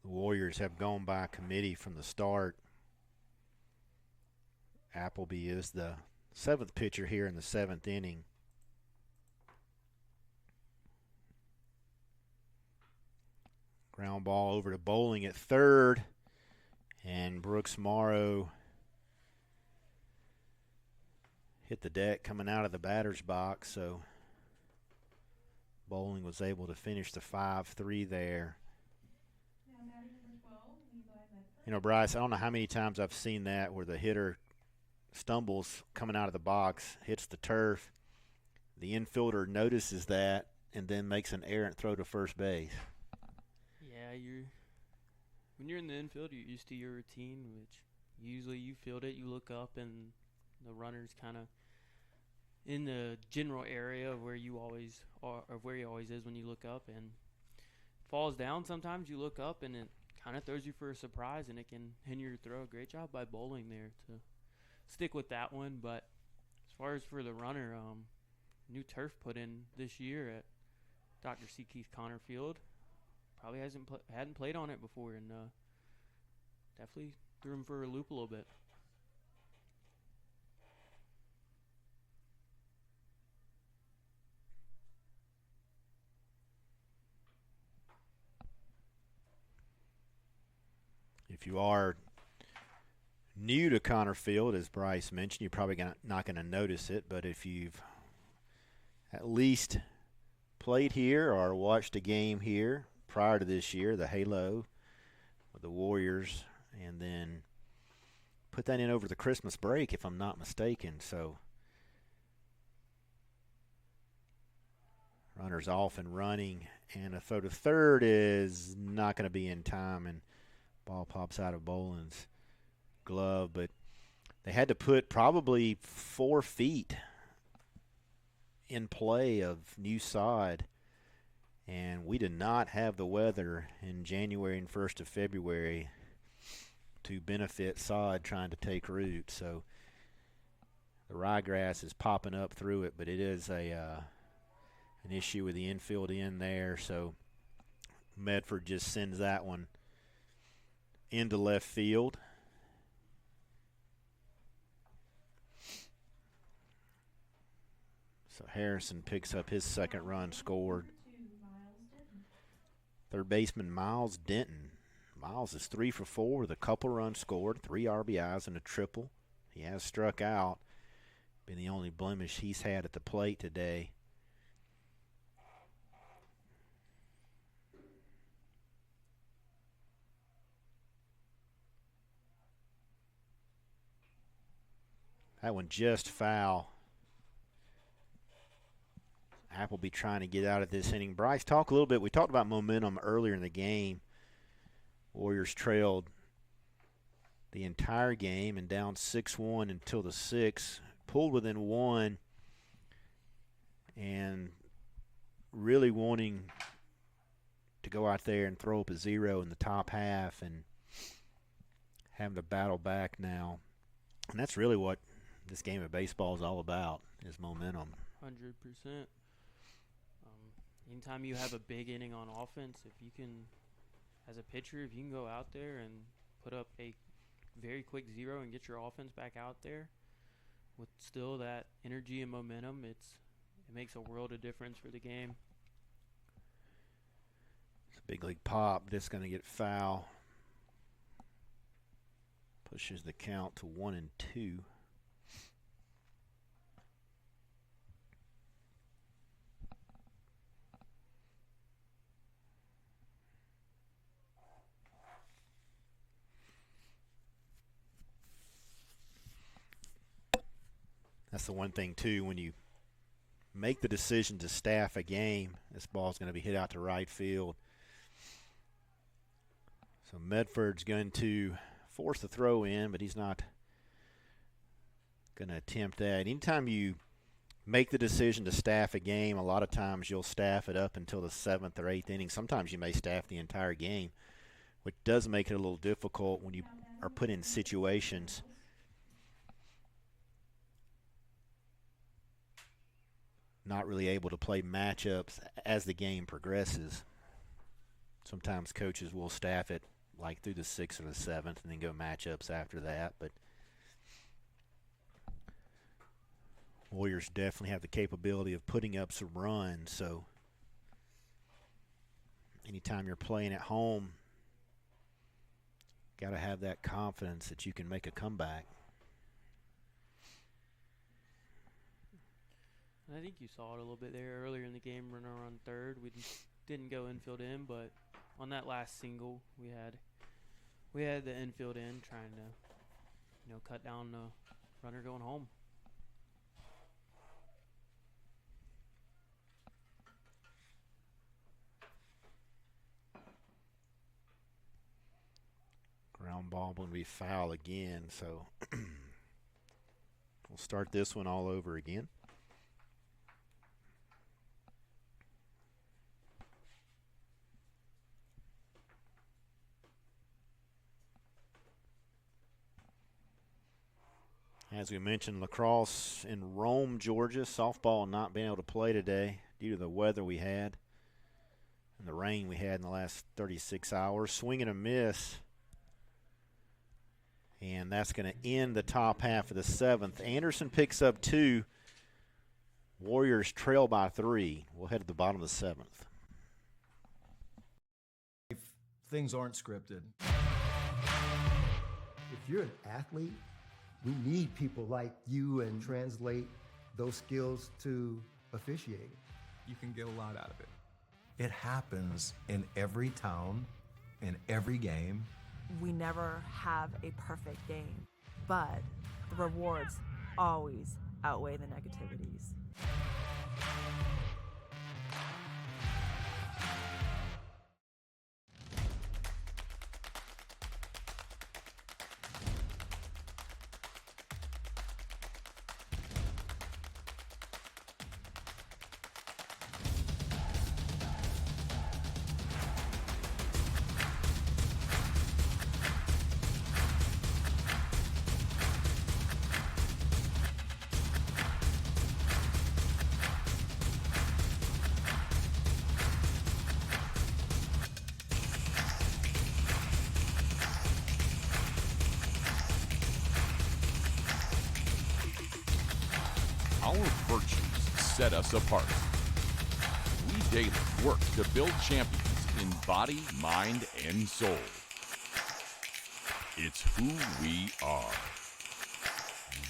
The Warriors have gone by committee from the start. Appleby is the 7th pitcher here in the 7th inning. Ground ball over to Bowling at third, and Brooks Morrow hit the deck coming out of the batter's box, so Bowling was able to finish the 5-3 there. You know, Bryce, I don't know how many times I've seen that where the hitter stumbles coming out of the box, hits the turf, the infielder notices that, and then makes an errant throw to first base. Yeah, when you're in the infield, you're used to your routine, which usually you field it, you look up, and the runner's kind of in the general area of where you always are, or where he always is when you look up, and falls down. Sometimes you look up and it kind of throws you for a surprise, and it can hinder your throw. Great job by Bowling there to stick with that one. But as far as for the runner, new turf put in this year at Dr. C. Keith Connor Field. Probably hadn't played on it before, and definitely threw him for a loop a little bit. If you are new to Connor Field, as Bryce mentioned, you're probably not going to notice it, but if you've at least played here or watched a game here prior to this year, the Halo with the Warriors, and then put that in over the Christmas break, if I'm not mistaken. So runner's off and running, and a throw to third is not going to be in time, and ball pops out of Boland's glove. But they had to put probably 4 feet in play of new sod, and we did not have the weather in January and 1st of February to benefit sod trying to take root. So the ryegrass is popping up through it, but it is an issue with the infield in there. So Medford just sends that one into left field. So Harrison picks up his 2nd run scored. Third baseman Miles Denton. Miles is 3 for 4 with a couple runs scored, 3 RBIs and a triple. He has struck out. Been the only blemish he's had at the plate today. That one just foul. Appleby trying to get out of this inning. Bryce, talk a little bit. We talked about momentum earlier in the game. Warriors trailed the entire game and down 6-1 until the 6th. Pulled within 1 and really wanting to go out there and throw up a 0 in the top half, and having to battle back now. And that's really what this game of baseball is all about, is momentum. 100%. Anytime you have a big inning on offense, if you can, as a pitcher, if you can go out there and put up a very quick 0 and get your offense back out there with still that energy and momentum, it makes a world of difference for the game. It's a big league pop. This going to get foul. Pushes the count to 1-2. That's the one thing, too, when you make the decision to staff a game, this ball's going to be hit out to right field. So Medford's going to force the throw in, but he's not going to attempt that. Anytime you make the decision to staff a game, a lot of times you'll staff it up until the 7th or 8th inning. Sometimes you may staff the entire game, which does make it a little difficult when you are put in situations not really able to play matchups as the game progresses. Sometimes coaches will staff it like through the 6th or the 7th and then go matchups after that. But Warriors definitely have the capability of putting up some runs. So anytime you're playing at home, got to have that confidence that you can make a comeback. And I think you saw it a little bit there earlier in the game, runner on third. We didn't go infield in, but on that last single, we had the infield in trying to, cut down the runner going home. Ground ball will be foul again, so we'll start this one all over again. As we mentioned, lacrosse in Rome, Georgia. Softball not being able to play today due to the weather we had and the rain we had in the last 36 hours. Swing and a miss. And that's going to end the top half of the 7th. Anderson picks up 2. Warriors trail by 3. We'll head to the bottom of the 7th. If things aren't scripted. If you're an athlete, we need people like you and translate those skills to officiating. You can get a lot out of it. It happens in every town, in every game. We never have a perfect game, but the rewards always outweigh the negativities. Our virtues set us apart. We daily work to build champions in body, mind, and soul. It's who we are.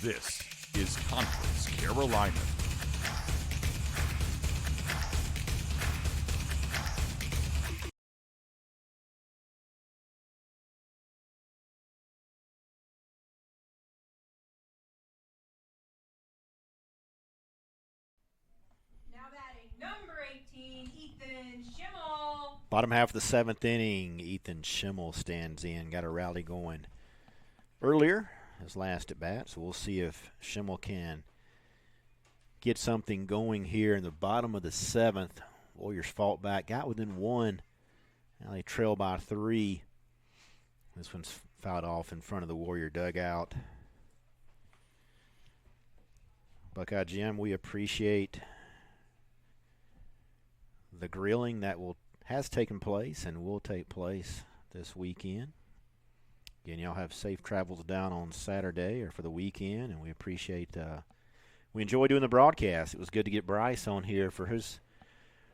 This is Conference Carolina. Number 18, Ethan Schimmel. Bottom half of the 7th inning, Ethan Schimmel stands in. Got a rally going earlier, his last at bat. So we'll see if Schimmel can get something going here in the bottom of the 7th. Warriors fought back, got within 1. Now they trail by 3. This one's fouled off in front of the Warrior dugout. Buckeye Jim, we appreciate the grilling that has taken place and will take place this weekend. Again, y'all have safe travels down on Saturday or for the weekend, and we appreciate we enjoy doing the broadcast. It was good to get Bryce on here for his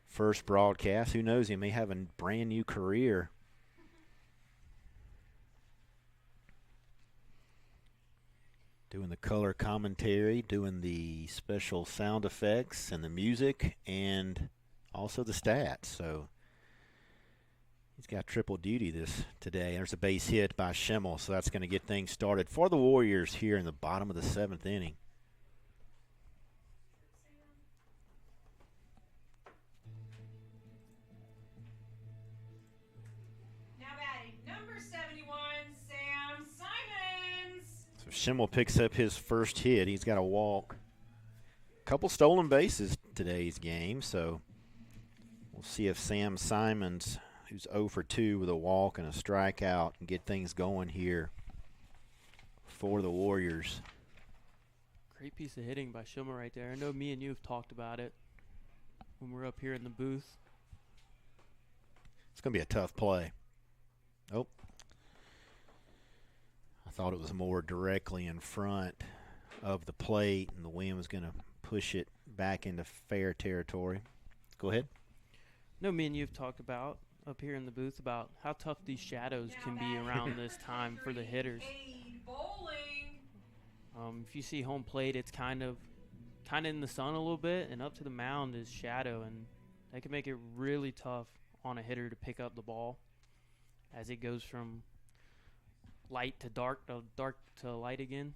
first broadcast. Who knows, he may have a brand new career. Doing the color commentary, doing the special sound effects and the music, and also the stats. So he's got triple duty today. There's a base hit by Schimmel, so that's going to get things started for the Warriors here in the bottom of the 7th inning. Now batting, number 71, Sam Simons. So Schimmel picks up his first hit. He's got a walk. Couple stolen bases today's game, so we'll see if Sam Simons, who's 0 for 2 with a walk and a strikeout, can get things going here for the Warriors. Great piece of hitting by Schimmel right there. I know me and you have talked about it when we're up here in the booth. It's going to be a tough play. Oh. I thought it was more directly in front of the plate, and the wind was going to push it back into fair territory. Go ahead. No, me and you have talked about up here in the booth about how tough these shadows can be around this time for the hitters. If you see home plate, it's kind of in the sun a little bit, and up to the mound is shadow, and that can make it really tough on a hitter to pick up the ball as it goes from light to dark to light again.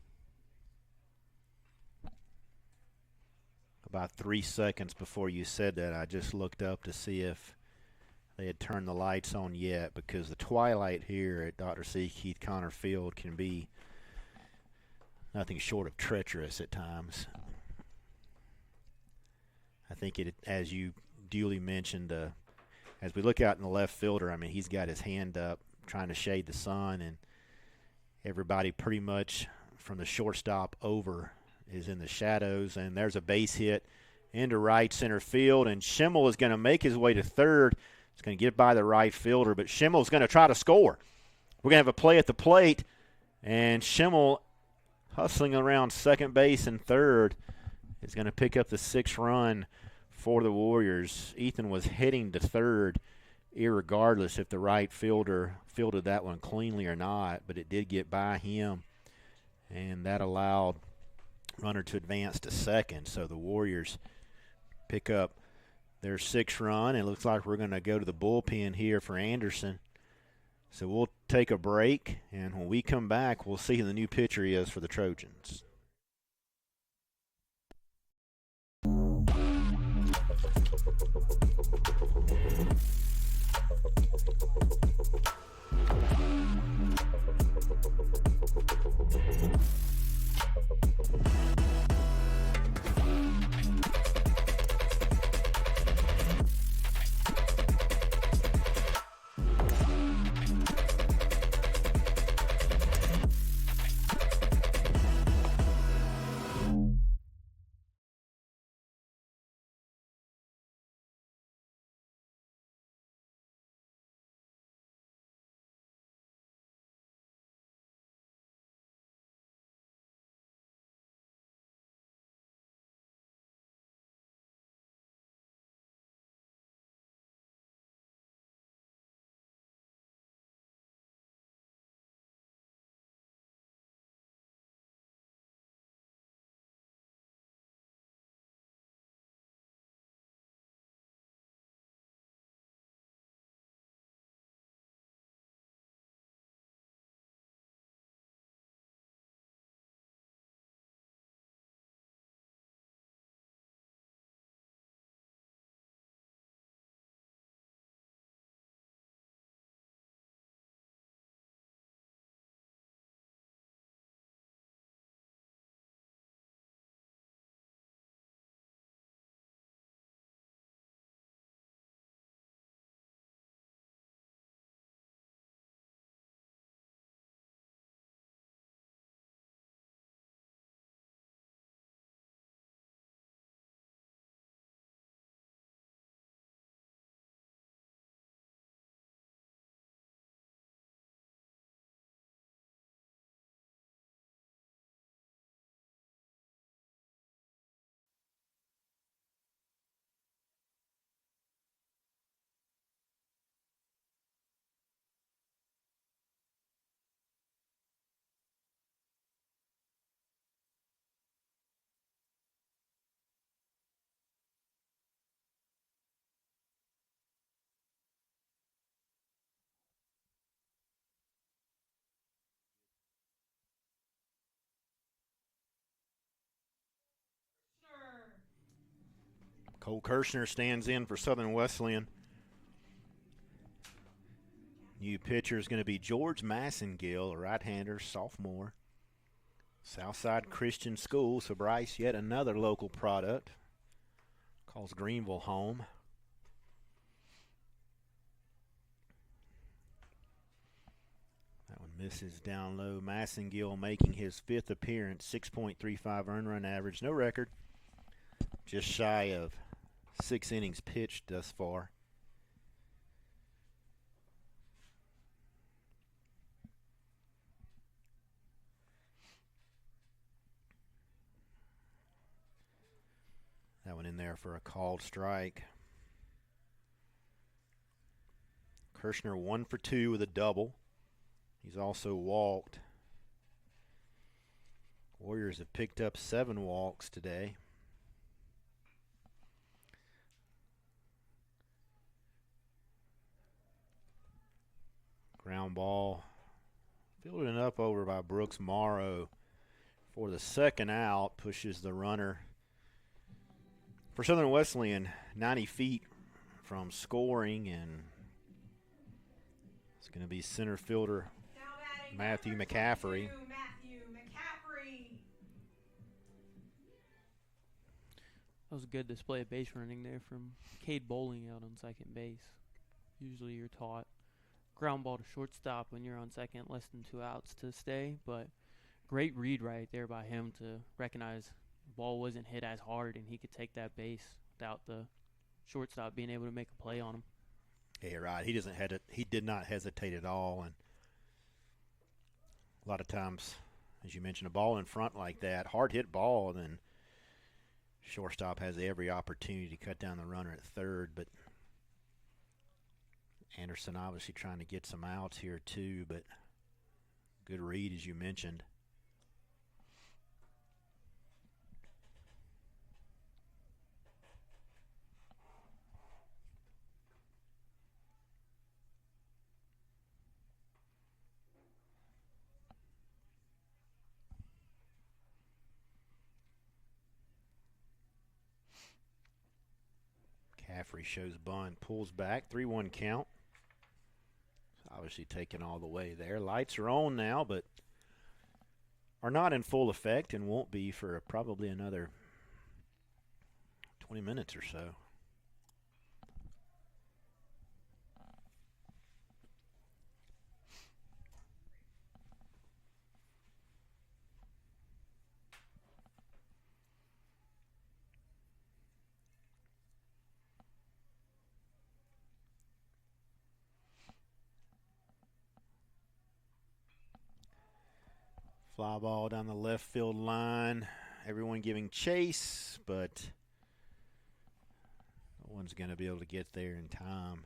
About 3 seconds before you said that, I just looked up to see if they had turned the lights on yet, because the twilight here at Dr. C. Keith Connor Field can be nothing short of treacherous at times. I think it, as you duly mentioned, as we look out in the left fielder, I mean, he's got his hand up trying to shade the sun, and everybody pretty much from the shortstop over is in the shadows, and there's a base hit into right center field, and Schimmel is going to make his way to third. He's going to get by the right fielder, but Schimmel is going to try to score. We're going to have a play at the plate, and Schimmel, hustling around second base and third, is going to pick up the 6th run for the Warriors. Ethan was heading to third, irregardless if the right fielder fielded that one cleanly or not, but it did get by him, and that allowed runner to advance to second. So the Warriors pick up their 6th run, and it looks like we're going to go to the bullpen here for Anderson. So we'll take a break, and when we come back, we'll see who the new pitcher is for the Trojans. Cole Kirshner stands in for Southern Wesleyan. New pitcher is going to be George Massengill, a right-hander, sophomore. Southside Christian School, so Bryce, yet another local product. Calls Greenville home. That one misses down low. Massengill making his 5th appearance, 6.35 earned run average. No record. Just shy of 6 innings pitched thus far. That one in there for a called strike. Kirshner 1 for 2 with a double. He's also walked. Warriors have picked up 7 walks today. Ground ball fielded up over by Brooks Morrow for the second out. Pushes the runner for Southern Wesleyan 90 feet from scoring, and it's going to be center fielder Matthew McCaffrey. That was a good display of base running there from Cade Bowling out on second base. Usually you're taught ground ball to shortstop when you're on second, less than 2 outs to stay, but great read right there by him to recognize the ball wasn't hit as hard and he could take that base without the shortstop being able to make a play on him. Yeah, right. He did not hesitate at all, and a lot of times, as you mentioned, a ball in front like that, hard hit ball, then shortstop has every opportunity to cut down the runner at third, but Anderson obviously trying to get some outs here too, but good read as you mentioned. McCaffrey shows bunt, pulls back, 3-1 count. Obviously taken all the way there. Lights are on now, but are not in full effect and won't be for probably another 20 minutes or so. Fly ball down the left field line. Everyone giving chase, but no one's going to be able to get there in time.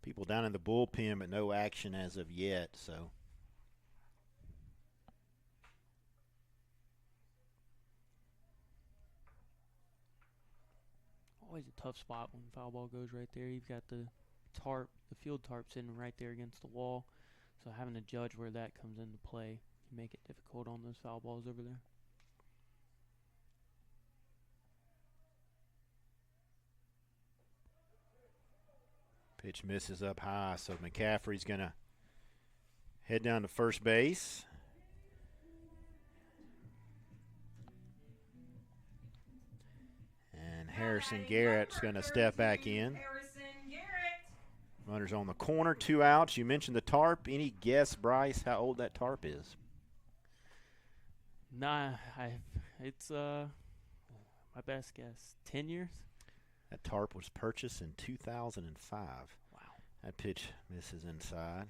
People down in the bullpen, but no action as of yet, so. Always a tough spot when foul ball goes right there. You've got the tarp, the field tarp sitting right there against the wall. So having to judge where that comes into play can make it difficult on those foul balls over there. Pitch misses up high, so McCaffrey's going to head down to first base. And Harrison Garrett's going to step back in. Runners on the corner, 2 outs. You mentioned the tarp. Any guess, Bryce, how old that tarp is? Nah, it's my best guess, 10 years? That tarp was purchased in 2005. Wow. That pitch misses inside.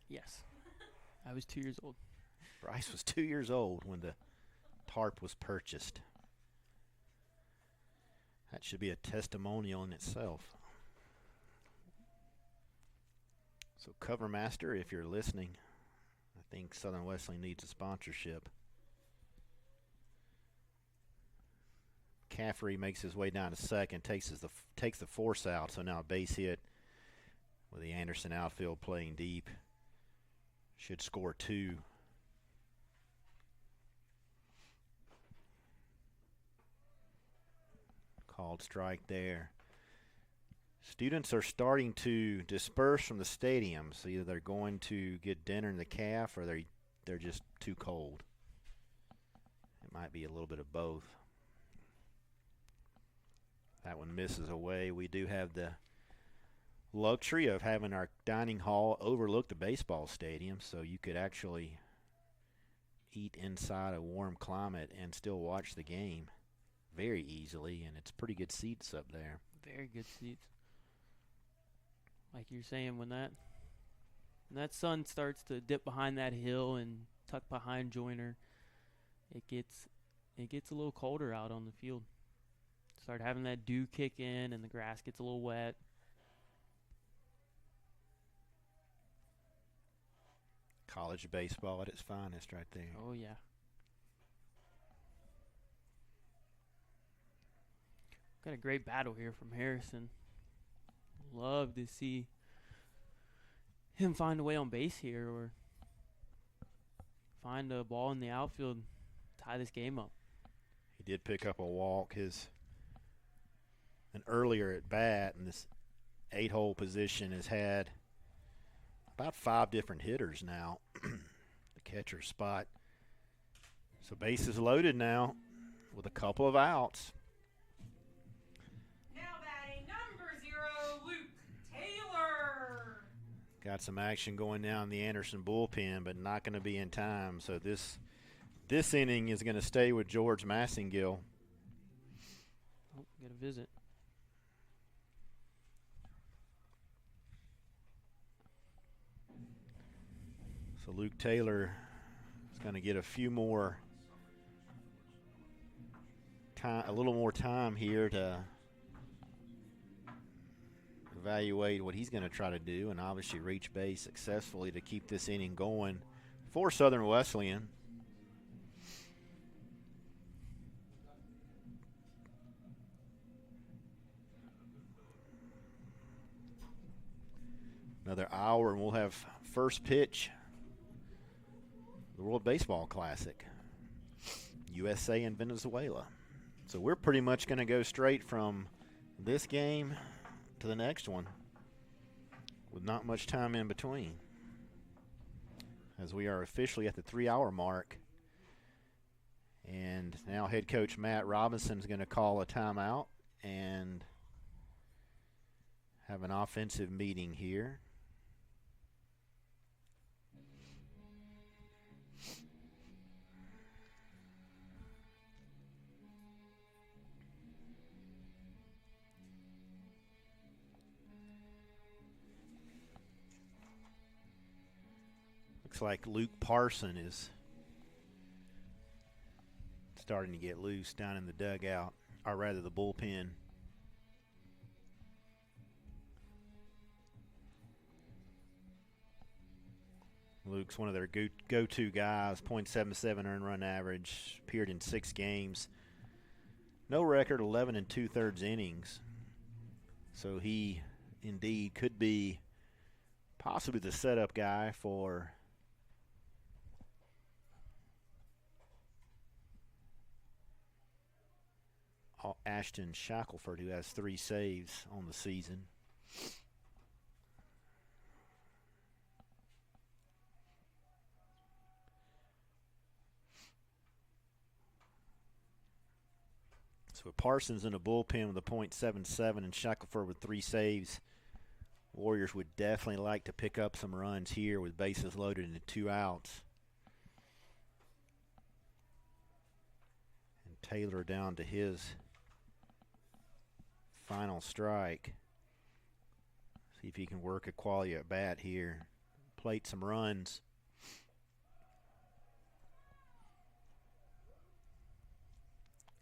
Yes. I was 2 years old. Bryce was 2 years old when the tarp was purchased. That should be a testimonial in itself. So Covermaster, if you're listening, I think Southern Wesleyan needs a sponsorship. Caffrey makes his way down to second, takes the force out, so now a base hit with the Anderson outfield playing deep. Should score 2. Called strike there. Students are starting to disperse from the stadium. So either they're going to get dinner in the calf or they're just too cold. It might be a little bit of both. That one misses away. We do have the luxury of having our dining hall overlook the baseball stadium, so you could actually eat inside a warm climate and still watch the game very easily, and it's pretty good seats up there. Very good seats. Like you're saying, when that sun starts to dip behind that hill and tuck behind Joyner, it gets a little colder out on the field. Start having that dew kick in and the grass gets a little wet. College baseball at its finest right there. Oh, yeah. Got a great battle here from Harrison. Love to see him find a way on base here or find a ball in the outfield, tie this game up. He did pick up a walk. An earlier at bat in this 8-hole position has had about 5 different hitters now. The catcher spot. So bases loaded now with a couple of outs. Now batting number 0, Luke Taylor. Got some action going down the Anderson bullpen, but not going to be in time. So this inning is going to stay with George Massengill. Oh, get a visit. So Luke Taylor is going to get a little more time here to evaluate what he's going to try to do and obviously reach base successfully to keep this inning going for Southern Wesleyan. Another hour and we'll have first pitch. The World Baseball Classic, USA and Venezuela. So we're pretty much going to go straight from this game to the next one with not much time in between, as we are officially at the 3-hour mark. And now head coach Matt Robinson is going to call a timeout and have an offensive meeting here. Looks like Luke Parson is starting to get loose down in the dugout, or rather the bullpen. Luke's one of their go-to guys, .77 earned run average, appeared in 6 games. No record, 11 2/3 innings. So he indeed could be possibly the setup guy for Ashton Shackelford, who has 3 saves on the season. So with Parsons in the bullpen with a .77 and Shackelford with 3 saves, Warriors would definitely like to pick up some runs here with bases loaded and 2 outs. And Taylor down to his final strike. See if he can work a quality at bat here. Plate some runs.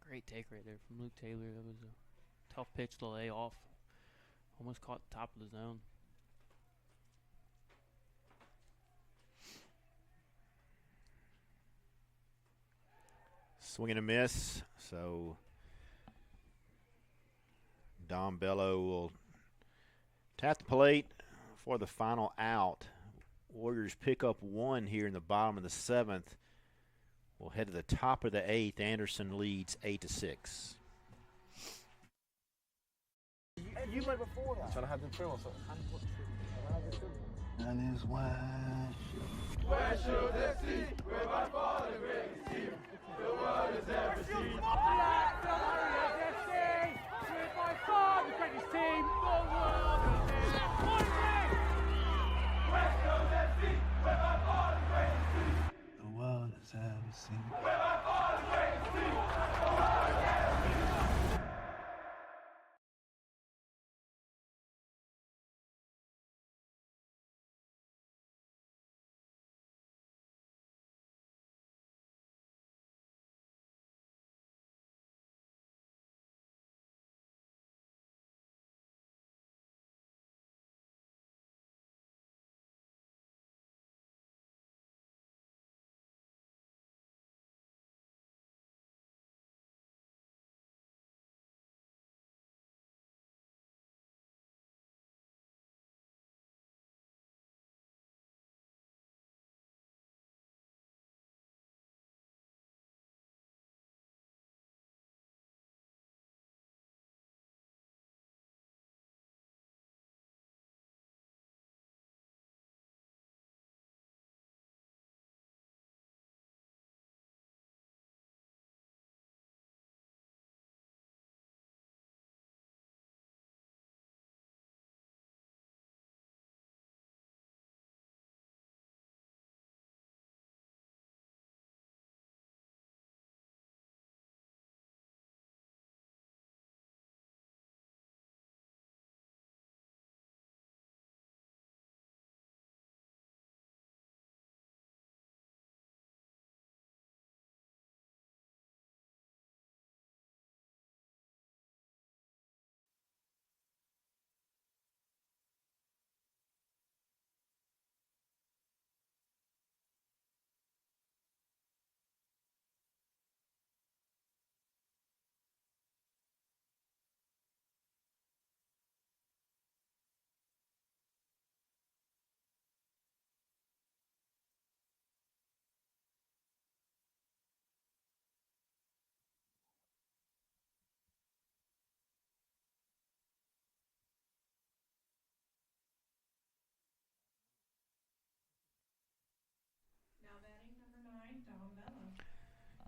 Great take right there from Luke Taylor. That was a tough pitch to lay off. Almost caught the top of the zone. Swing and a miss. So Dom Bello will tap the plate for the final out. Warriors pick up 1 here in the bottom of the 7th. We'll head to the top of the 8th. Anderson leads 8-6. You played before that. Trying to have them film or something. That is why. SWU FC, we're by far the greatest team the world has ever seen. With by far the greatest team the world has ever seen. SWU FC, we're by far the greatest team The world has ever seen. we're by far the greatest team the world has ever seen.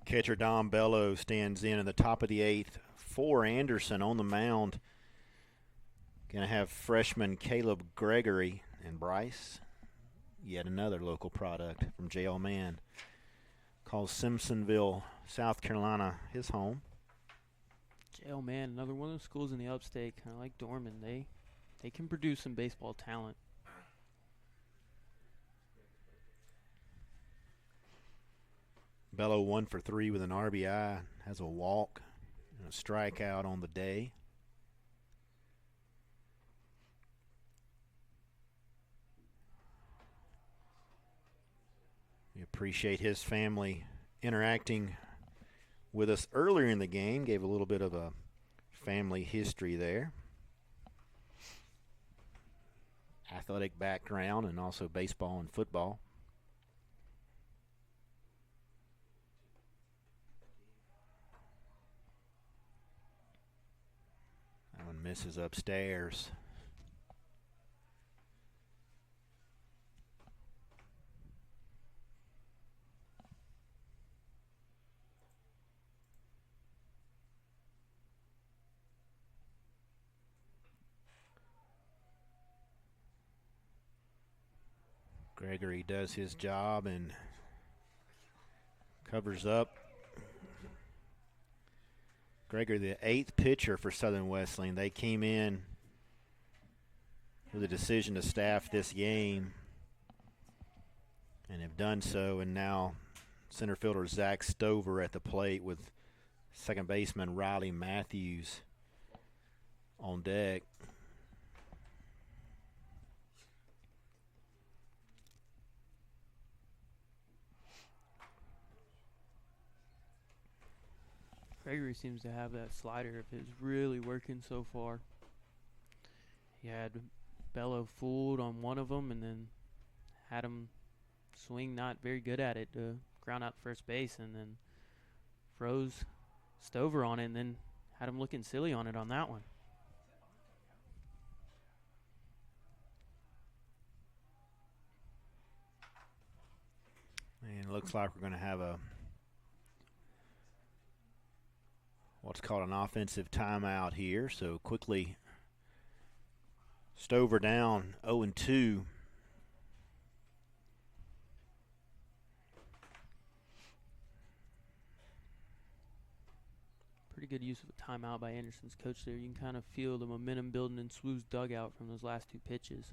Catcher Dom Bello stands in the top of the 8th for Anderson on the mound. Going to have freshman Caleb Gregory and Bryce, yet another local product from J.L. Mann, calls Simpsonville, South Carolina, his home. J.L. Mann, another one of those schools in the upstate, kind of like Dorman. They can produce some baseball talent. Bello 1 for 3 with an RBI, has a walk and a strikeout on the day. We appreciate his family interacting with us earlier in the game, gave a little bit of a family history there. Athletic background and also baseball and football. That one misses upstairs. Gregory does his job and covers up. Gregory, the 8th pitcher for Southern Wesleyan. They came in with a decision to staff this game and have done so. And now center fielder Zach Stover at the plate with second baseman Riley Matthews on deck. Gregory seems to have that slider of his really working so far. He had Bello fooled on one of them and then had him swing not very good at it to ground out first base, and then froze Stover on it and then had him looking silly on it on that one. And it looks like we're going to have what's called an offensive timeout here. So quickly, Stover down 0-2. Pretty good use of a timeout by Anderson's coach there. You can kind of feel the momentum building in SWU's dugout from those last two pitches.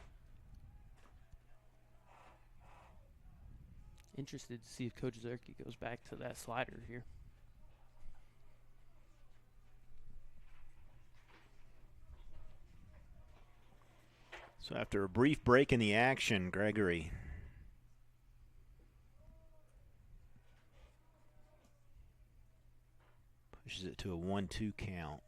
Interested to see if Coach Zerke goes back to that slider here. So after a brief break in the action, Gregory pushes it to a 1-2 count.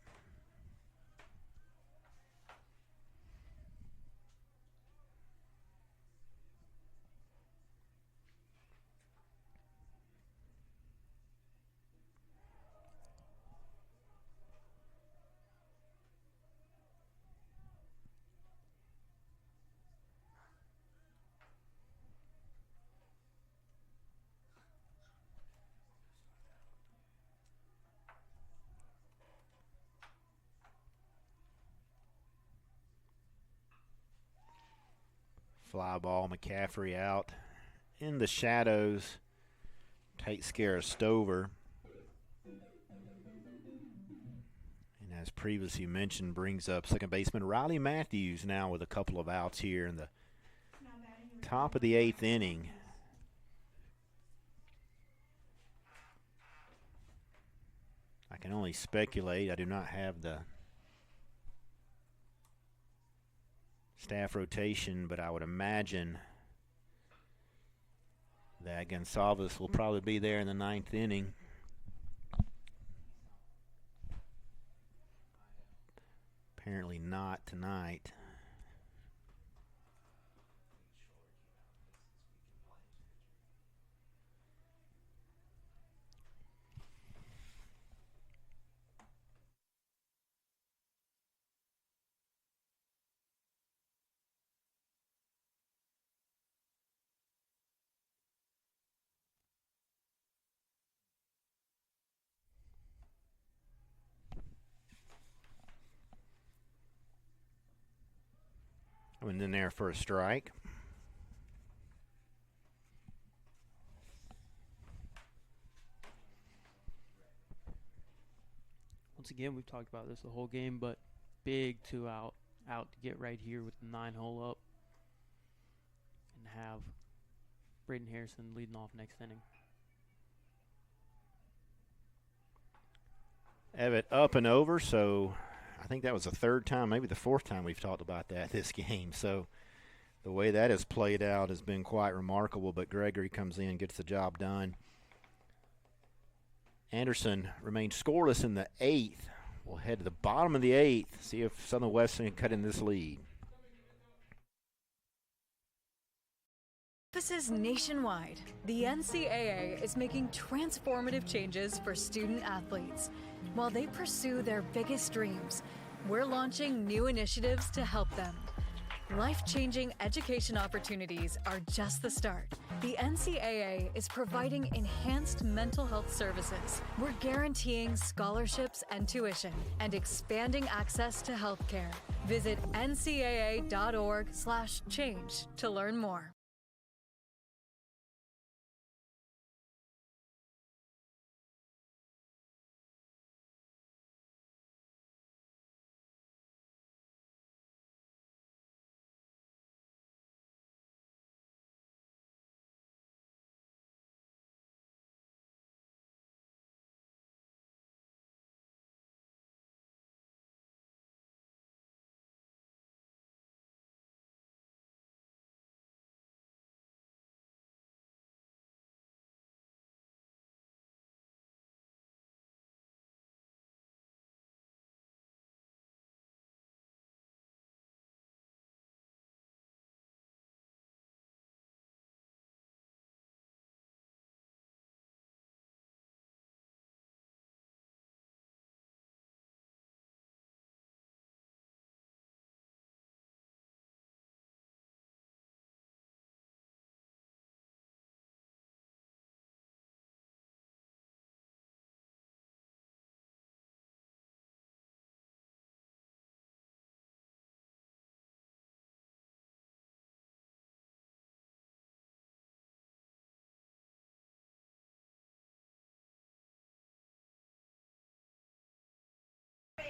Fly ball, McCaffrey out in the shadows. Takes care of Stover. And as previously mentioned, brings up second baseman Riley Matthews now with a couple of outs here in the top of the 8th inning. I can only speculate. I do not have the staff rotation, but I would imagine that Gonsalves will probably be there in the 9th inning. Apparently not tonight. Coming in there for a strike. Once again, we've talked about this the whole game, but big 2 out to get right here with the 9-hole up and have Braden Harrison leading off next inning. Evitt up and over, so I think that was the 3rd time, maybe the 4th time we've talked about that this game. So the way that has played out has been quite remarkable, but Gregory comes in, gets the job done. Anderson remains scoreless in the 8th. We'll head to the bottom of the 8th, see if Southern West can cut in this lead. Campuses nationwide, the NCAA is making transformative changes for student athletes. While they pursue their biggest dreams, we're launching new initiatives to help them. Life-changing education opportunities are just the start. The NCAA is providing enhanced mental health services. We're guaranteeing scholarships and tuition and expanding access to healthcare. Visit ncaa.org/change to learn more.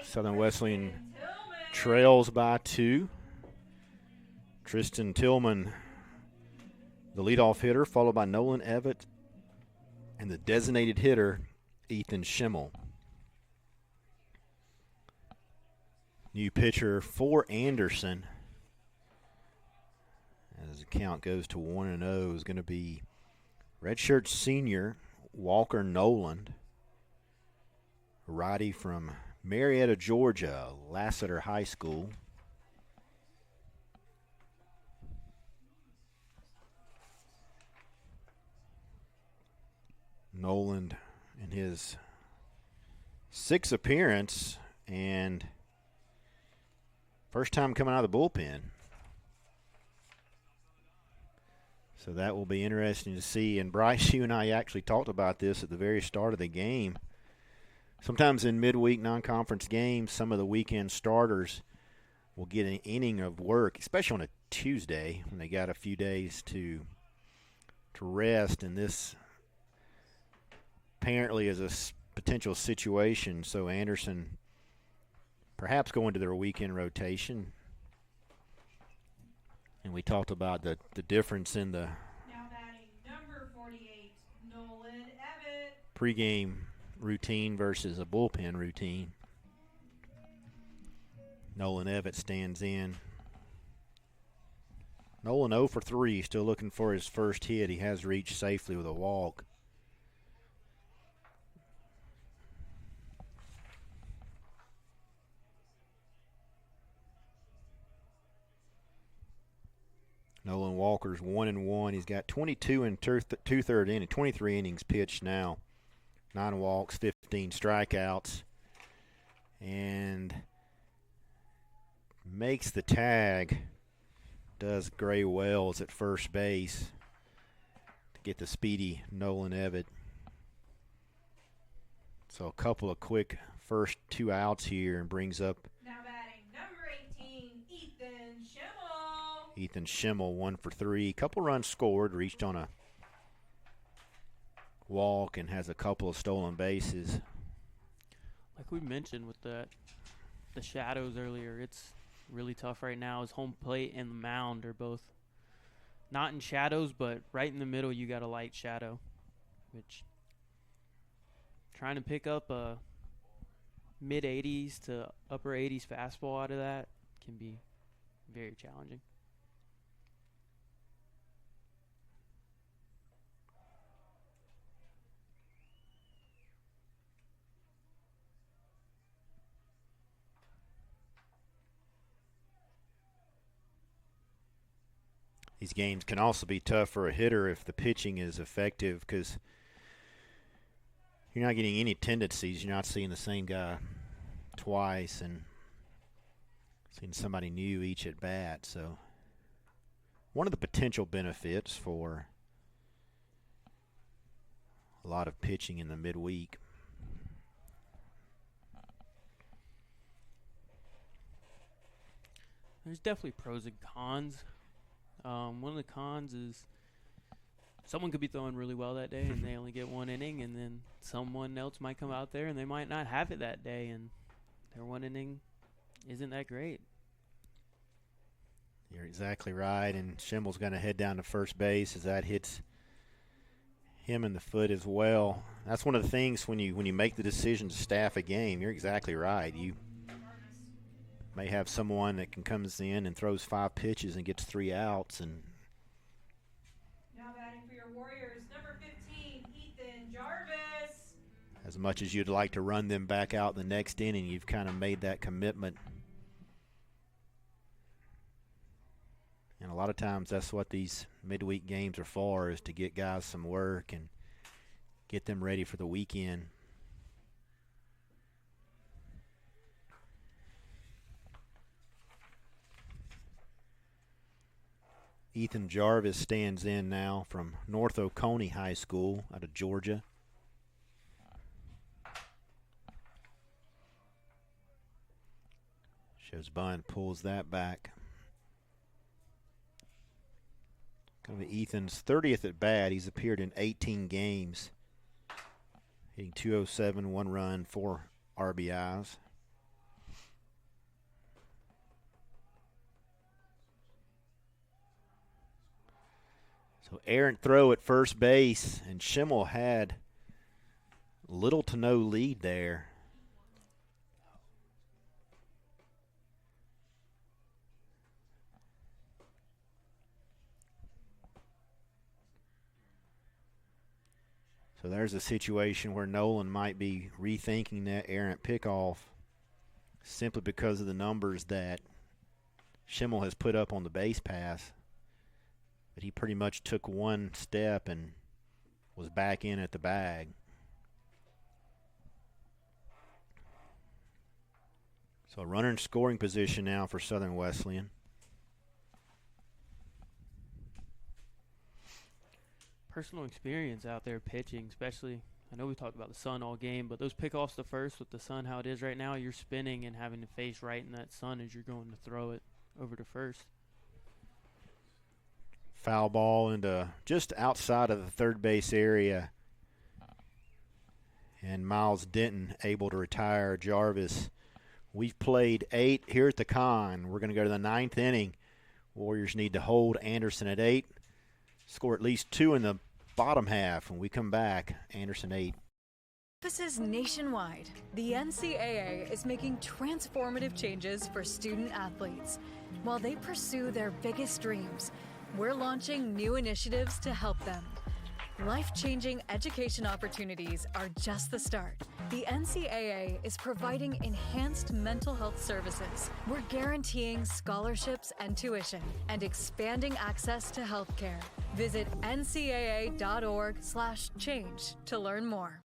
Southern Wesleyan trails by 2. Tristan Tillman, the leadoff hitter, followed by Nolan Evett and the designated hitter, Ethan Schimmel. New pitcher for Anderson, as the count goes to 1-0, is going to be redshirt senior Walker Noland, righty from Marietta, Georgia, Lassiter High School. Noland in his 6th appearance and first time coming out of the bullpen. So that will be interesting to see. And Bryce, you and I actually talked about this at the very start of the game. Sometimes in midweek non-conference games, some of the weekend starters will get an inning of work, especially on a Tuesday when they got a few days to rest. And this apparently is a potential situation. So Anderson perhaps going to their weekend rotation. And we talked about the difference in the Now batting number 48, Nolan Evett. pregame routine versus a bullpen routine. Nolan Evett stands in. Nolan 0 for 3, still looking for his first hit. He has reached safely with a walk. Nolan Walker's 1-1. He's got 22 and 2/3 inning, 23 innings pitched now. 9 walks, 15 strikeouts, and makes the tag. Does Gray Wells at first base to get the speedy Nolan Evett. So a couple of quick first 2 outs here and brings up Now batting number 18, Ethan Schimmel. Ethan Schimmel, 1 for 3. Couple runs scored, reached on a walk and has a couple of stolen bases. Like we mentioned with the shadows earlier, it's really tough right now. His home plate and the mound are both not in shadows, but right in the middle you got a light shadow, which trying to pick up a mid-80s to upper 80s fastball out of that can be very challenging. These games can also be tough for a hitter if the pitching is effective because you're not getting any tendencies. You're not seeing the same guy twice and seeing somebody new each at bat. So one of the potential benefits for a lot of pitching in the midweek. There's definitely pros and cons. One of the cons is someone could be throwing really well that day and they only get 1 inning, and then someone else might come out there and they might not have it that day and their 1 inning isn't that great. You're exactly right, and Schimmel's going to head down to first base as that hits him in the foot as well. That's one of the things when you make the decision to staff a game, you're exactly right. You may have someone that comes in and throws 5 pitches and gets 3 outs. And Now batting for your Warriors, number 15, Ethan Jarvis. as much as you'd like to run them back out the next inning, you've kind of made that commitment. And a lot of times that's what these midweek games are for, is to get guys some work and get them ready for the weekend. Ethan Jarvis stands in now from North Oconee High School out of Georgia. Shows bunt, pulls that back. Going to be Ethan's 30th at bat. He's appeared in 18 games, hitting .207, 1 run, 4 RBIs. So errant throw at first base, and Schimmel had little to no lead there. So there's a situation where Nolan might be rethinking that errant pickoff simply because of the numbers that Schimmel has put up on the base pass. But he pretty much took one step and was back in at the bag. So a runner in scoring position now for Southern Wesleyan. Personal experience out there pitching, especially. I know we talked about the sun all game, but those pickoffs to first with the sun, how it is right now, you're spinning and having to face right in that sun as you're going to throw it over to first. Foul ball into just outside of the third base area. And Miles Denton able to retire Jarvis. We've played 8 here at the Con. We're going to go to the 9th inning. Warriors need to hold Anderson at 8. Score at least 2 in the bottom half. When we come back, Anderson 8. Campuses nationwide, the NCAA is making transformative changes for student athletes. While they pursue their biggest dreams, we're launching new initiatives to help them. Life-changing education opportunities are just the start. The NCAA is providing enhanced mental health services. We're guaranteeing scholarships and tuition and expanding access to healthcare. Visit ncaa.org/change to learn more.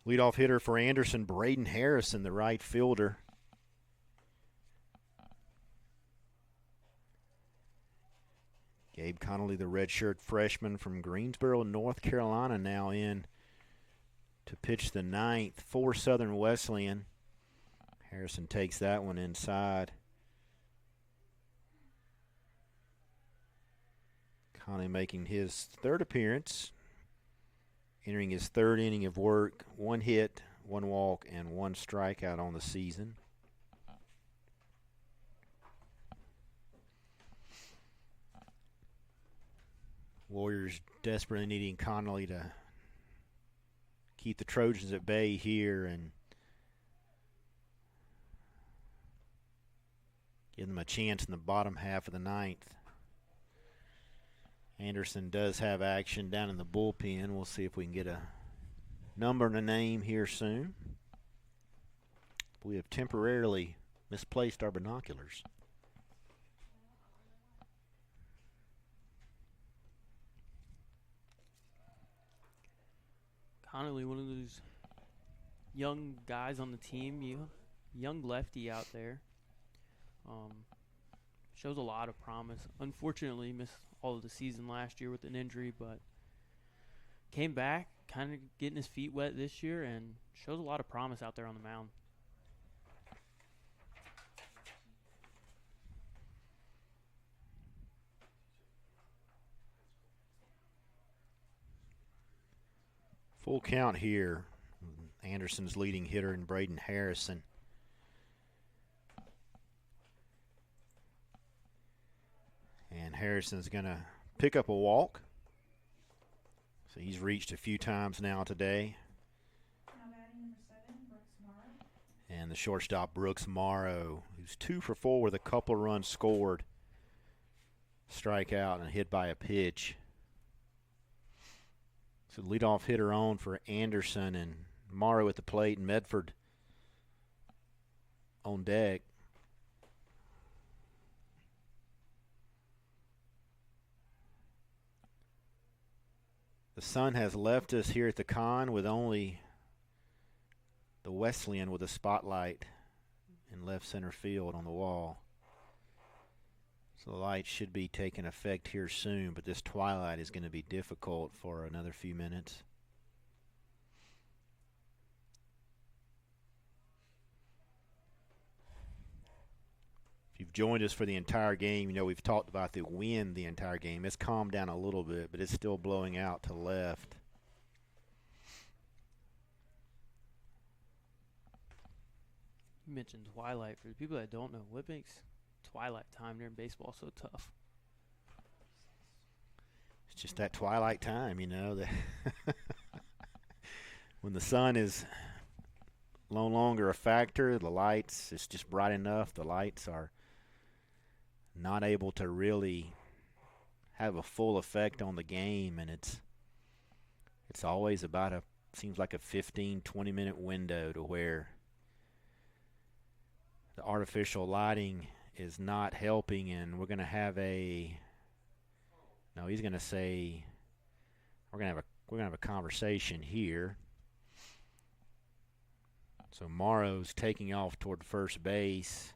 Leadoff hitter for Anderson, Braden Harrison, the right fielder. Gabe Connolly, the redshirt freshman from Greensboro, North Carolina, now in to pitch the 9th for Southern Wesleyan. Harrison takes that one inside. Connolly making his 3rd appearance, entering his 3rd inning of work. 1 hit, 1 walk, and 1 strikeout on the season. Warriors desperately needing Connolly to keep the Trojans at bay here and give them a chance in the bottom half of the 9th. Anderson does have action down in the bullpen. We'll see if we can get a number and a name here soon. We have temporarily misplaced our binoculars. Connolly, one of those young guys on the team, young lefty out there. Shows a lot of promise. Unfortunately, missed all of the season last year with an injury, but came back, kind of getting his feet wet this year, and shows a lot of promise out there on the mound. Full count here. Anderson's leading hitter and Braden Harrison. And Harrison's going to pick up a walk. So he's reached a few times now today. And the shortstop, Brooks Morrow, who's 2 for 4 with a couple of runs scored. Strikeout and hit by a pitch. So leadoff hitter on for Anderson, and Morrow at the plate, and Medford on deck. The sun has left us here at the Con with only the Wesleyan with a spotlight in left center field on the wall. So the light should be taking effect here soon, but this twilight is going to be difficult for another few minutes. If you've joined us for the entire game, you know we've talked about the wind the entire game. It's calmed down a little bit, but it's still blowing out to left. You mentioned twilight. For the people that don't know, what makes twilight time during baseball so tough? It's just that twilight time, you know. When the sun is no longer a factor, the lights, it's just bright enough. The lights are not able to really have a full effect on the game, and it's always about seems like a 15-20 minute window to where the artificial lighting is not helping, and we're going to have he's going to say we're going to have a conversation here. So Morrow's taking off toward first base,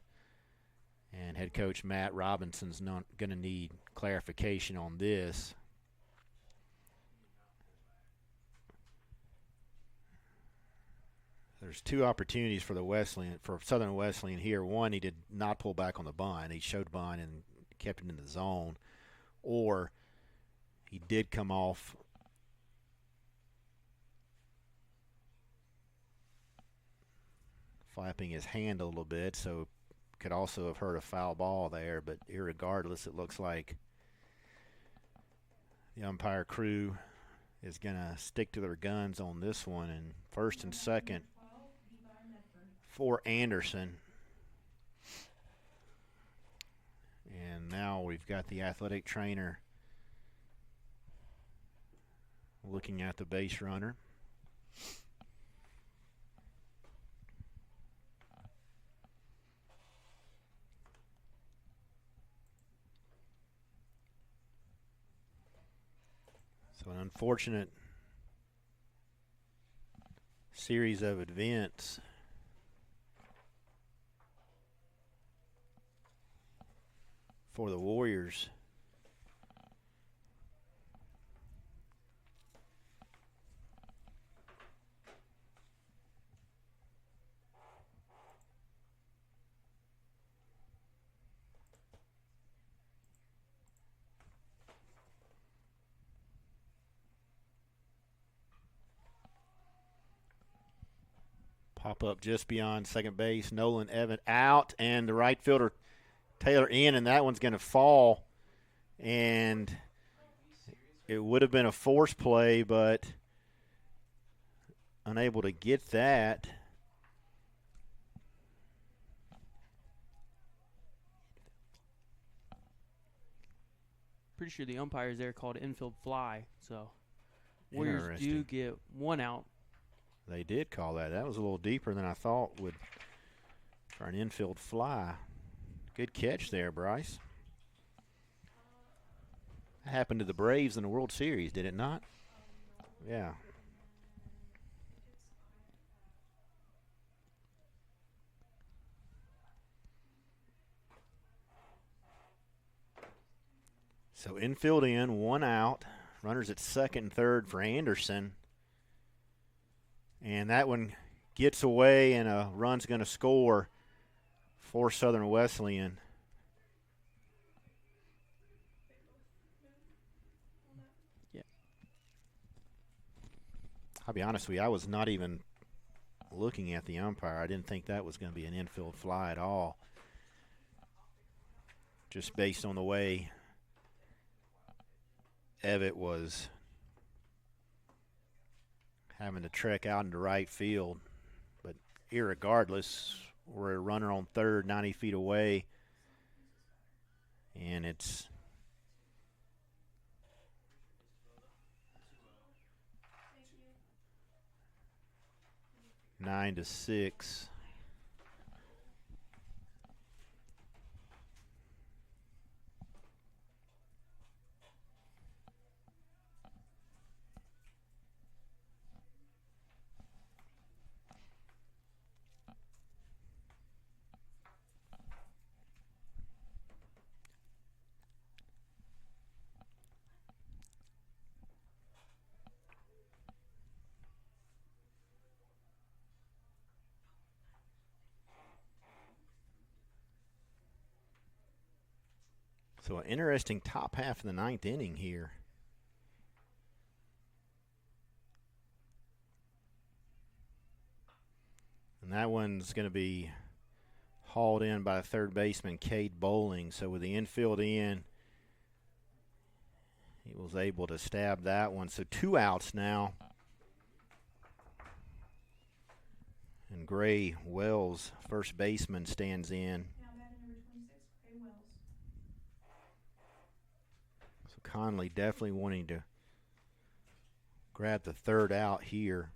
and head coach Matt Robinson's not going to need clarification on this. There's 2 opportunities for Southern Wesleyan here. One, he did not pull back on the bunt. He showed bunt and kept it in the zone. Or he did come off flapping his hand a little bit, so could also have hurt a foul ball there. But irregardless, it looks like the umpire crew is going to stick to their guns on this one. And first and second for Anderson. And now we've got the athletic trainer looking at the base runner. So an unfortunate series of events for the Warriors. Pop up just beyond second base. Nolan Evan out, and the right fielder Taylor in, and that one's going to fall. And it would have been a force play, but unable to get that. Pretty sure the umpires there called infield fly, so Warriors do get 1 out. They did call that. That was a little deeper than I thought would for an infield fly. Good catch there, Bryce. That happened to the Braves in the World Series, did it not? Yeah. So infield in, 1 out. Runners at second and third for Anderson. And that one gets away, and a run's going to score for Southern Wesleyan. Yeah. I'll be honest with you, I was not even looking at the umpire. I didn't think that was going to be an infield fly at all. Just based on the way Evitt was having to trek out into right field. But irregardless, we're a runner on third, 90 feet away. And it's nine to 6. So an interesting top half of the 9th inning here. And that one's going to be hauled in by third baseman Cade Bowling. So with the infield in, he was able to stab that one. So 2 outs now. And Gray Wells, first baseman, stands in. Conley definitely wanting to grab the 3rd out here.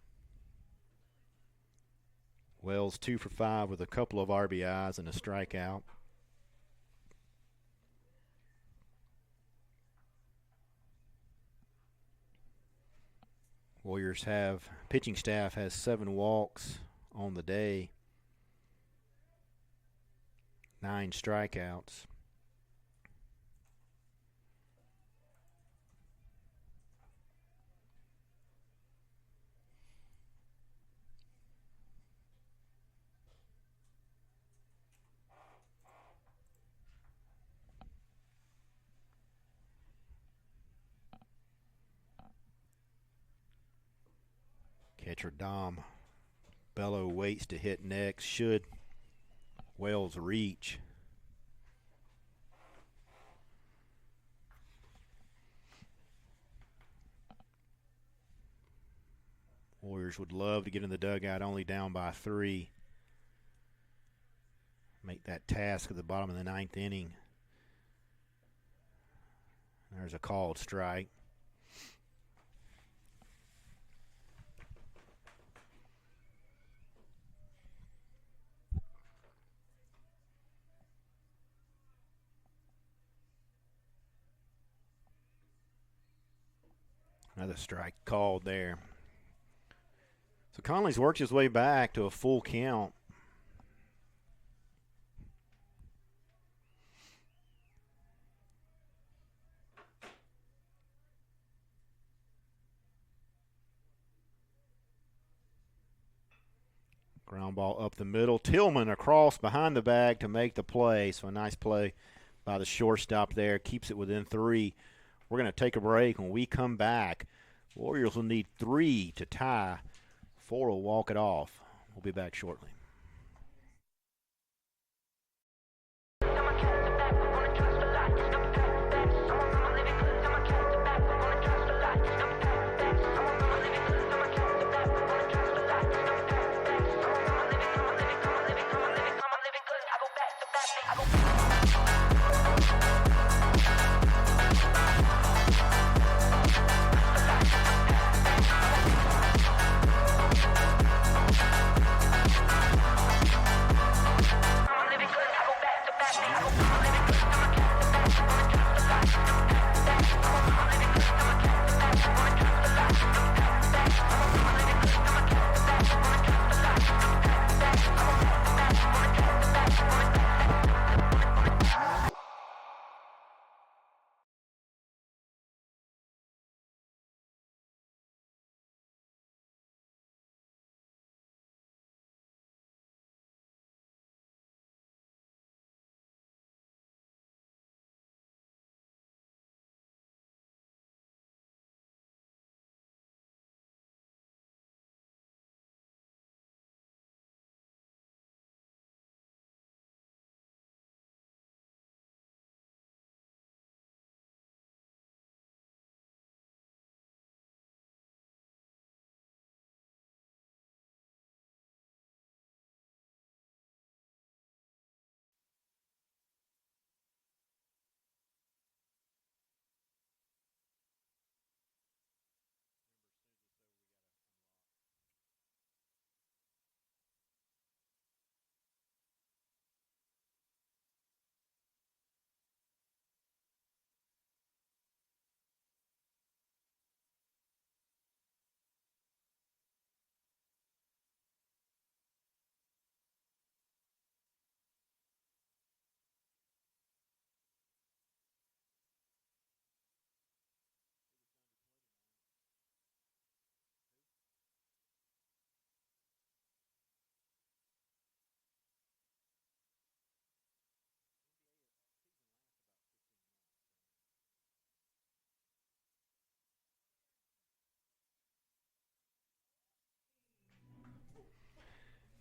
Wells 2 for 5 with a couple of RBIs and a strikeout. Warriors pitching staff has 7 walks on the day, 9 strikeouts. Catcher Dom Bello waits to hit next. Should Wells reach? Warriors would love to get in the dugout, only down by 3. Make that task at the bottom of the 9th inning. There's a called strike. Another strike called there. So Conley's worked his way back to a full count. Ground ball up the middle. Tillman across behind the bag to make the play. So a nice play by the shortstop there. Keeps it within 3. We're going to take a break. When we come back, Warriors will need 3 to tie. 4 will walk it off. We'll be back shortly.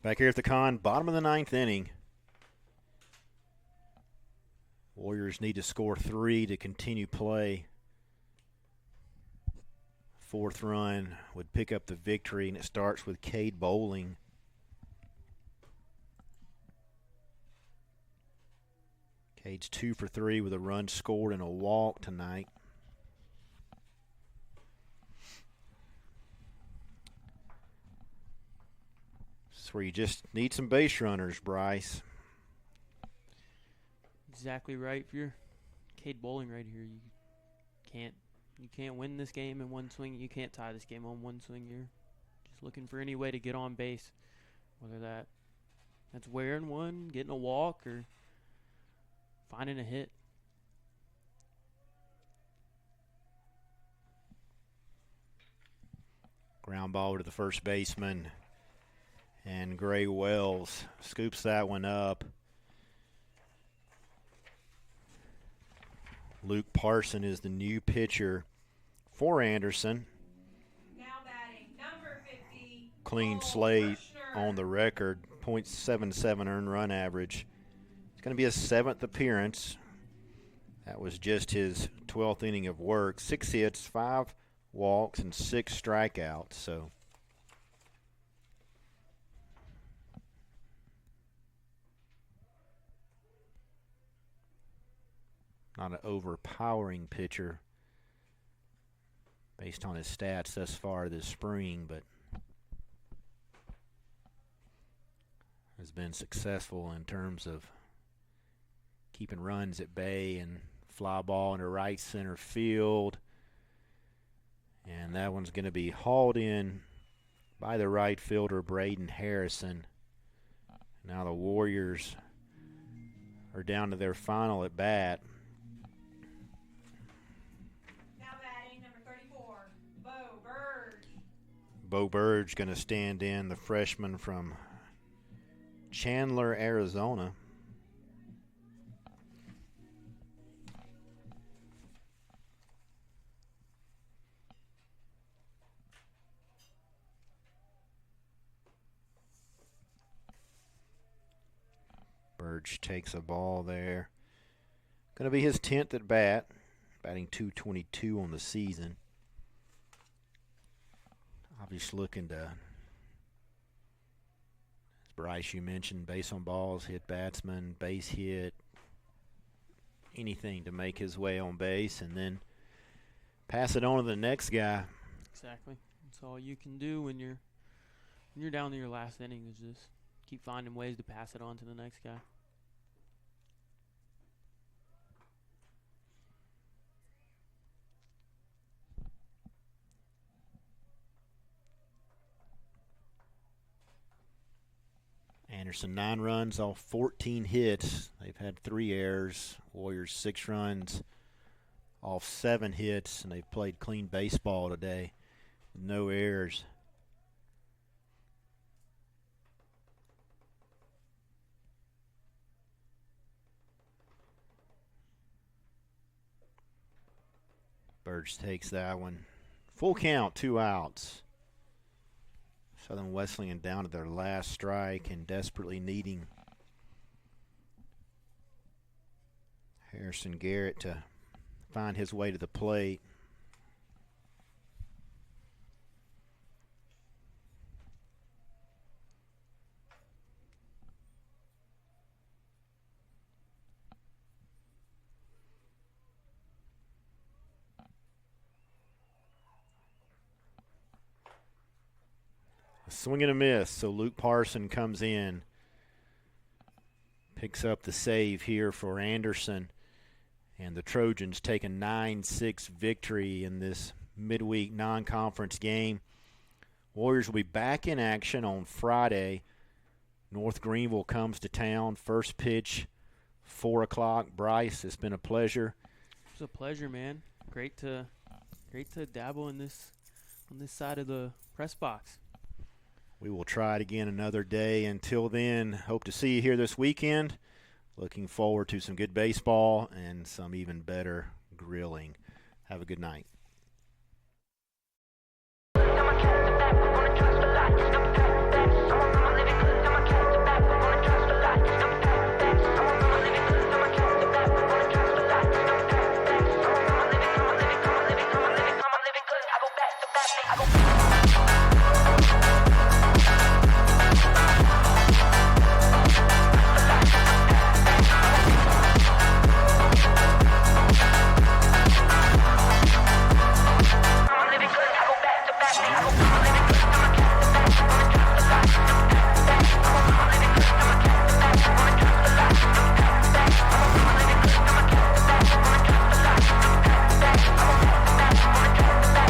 Back here at the Con, bottom of the 9th inning. Warriors need to score 3 to continue play. 4th run would pick up the victory, and it starts with Cade Bowling. Cade's 2 for 3 with a run scored and a walk tonight. This is where you just need some base runners, Bryce. Exactly right. If you're Cade Bowling right here, you can't win this game in one swing. You can't tie this game on one swing. You're just looking for any way to get on base, whether that's wearing one, getting a walk, or finding a hit. Ground ball to the first baseman, and Gray Wells scoops that one up. Luke Parson is the new pitcher for Anderson. Now batting, number 50. Clean slate on the record, .77 earned run average. It's going to be his 7th appearance. That was just his 12th inning of work. 6 hits, 5 walks, and 6 strikeouts. So not an overpowering pitcher based on his stats thus far this spring, but has been successful in terms of keeping runs at bay and fly ball into right center field. And that one's going to be hauled in by the right fielder, Braden Harrison. Now the Warriors are down to their final at bat. Now batting, number 34, Bo Burge. Bo Burge going to stand in, the freshman from Chandler, Arizona. Burge takes a ball there. Going to be his 10th at bat, batting .222 on the season. Obviously looking to, as Bryce, you mentioned, base on balls, hit batsman, base hit, anything to make his way on base, and then pass it on to the next guy. Exactly. That's all you can do when you're down to your last inning, is just keep finding ways to pass it on to the next guy. Anderson 9 runs off 14 hits. They've had 3 errors. Warriors 6 runs off 7 hits, and they've played clean baseball today with no errors. Burge takes that one. Full count, 2 outs. Southern Wesleyan down to their last strike and desperately needing Harrison Garrett to find his way to the plate. A swing and a miss, so Luke Parson comes in, picks up the save here for Anderson, and the Trojans take a 9-6 victory in this midweek non-conference game. Warriors will be back in action on Friday. North Greenville comes to town. First pitch, 4 o'clock. Bryce, it's been a pleasure. It's a pleasure, man. Great to dabble in this on this side of the press box. We will try it again another day. Until then, hope to see you here this weekend. Looking forward to some good baseball and some even better grilling. Have a good night.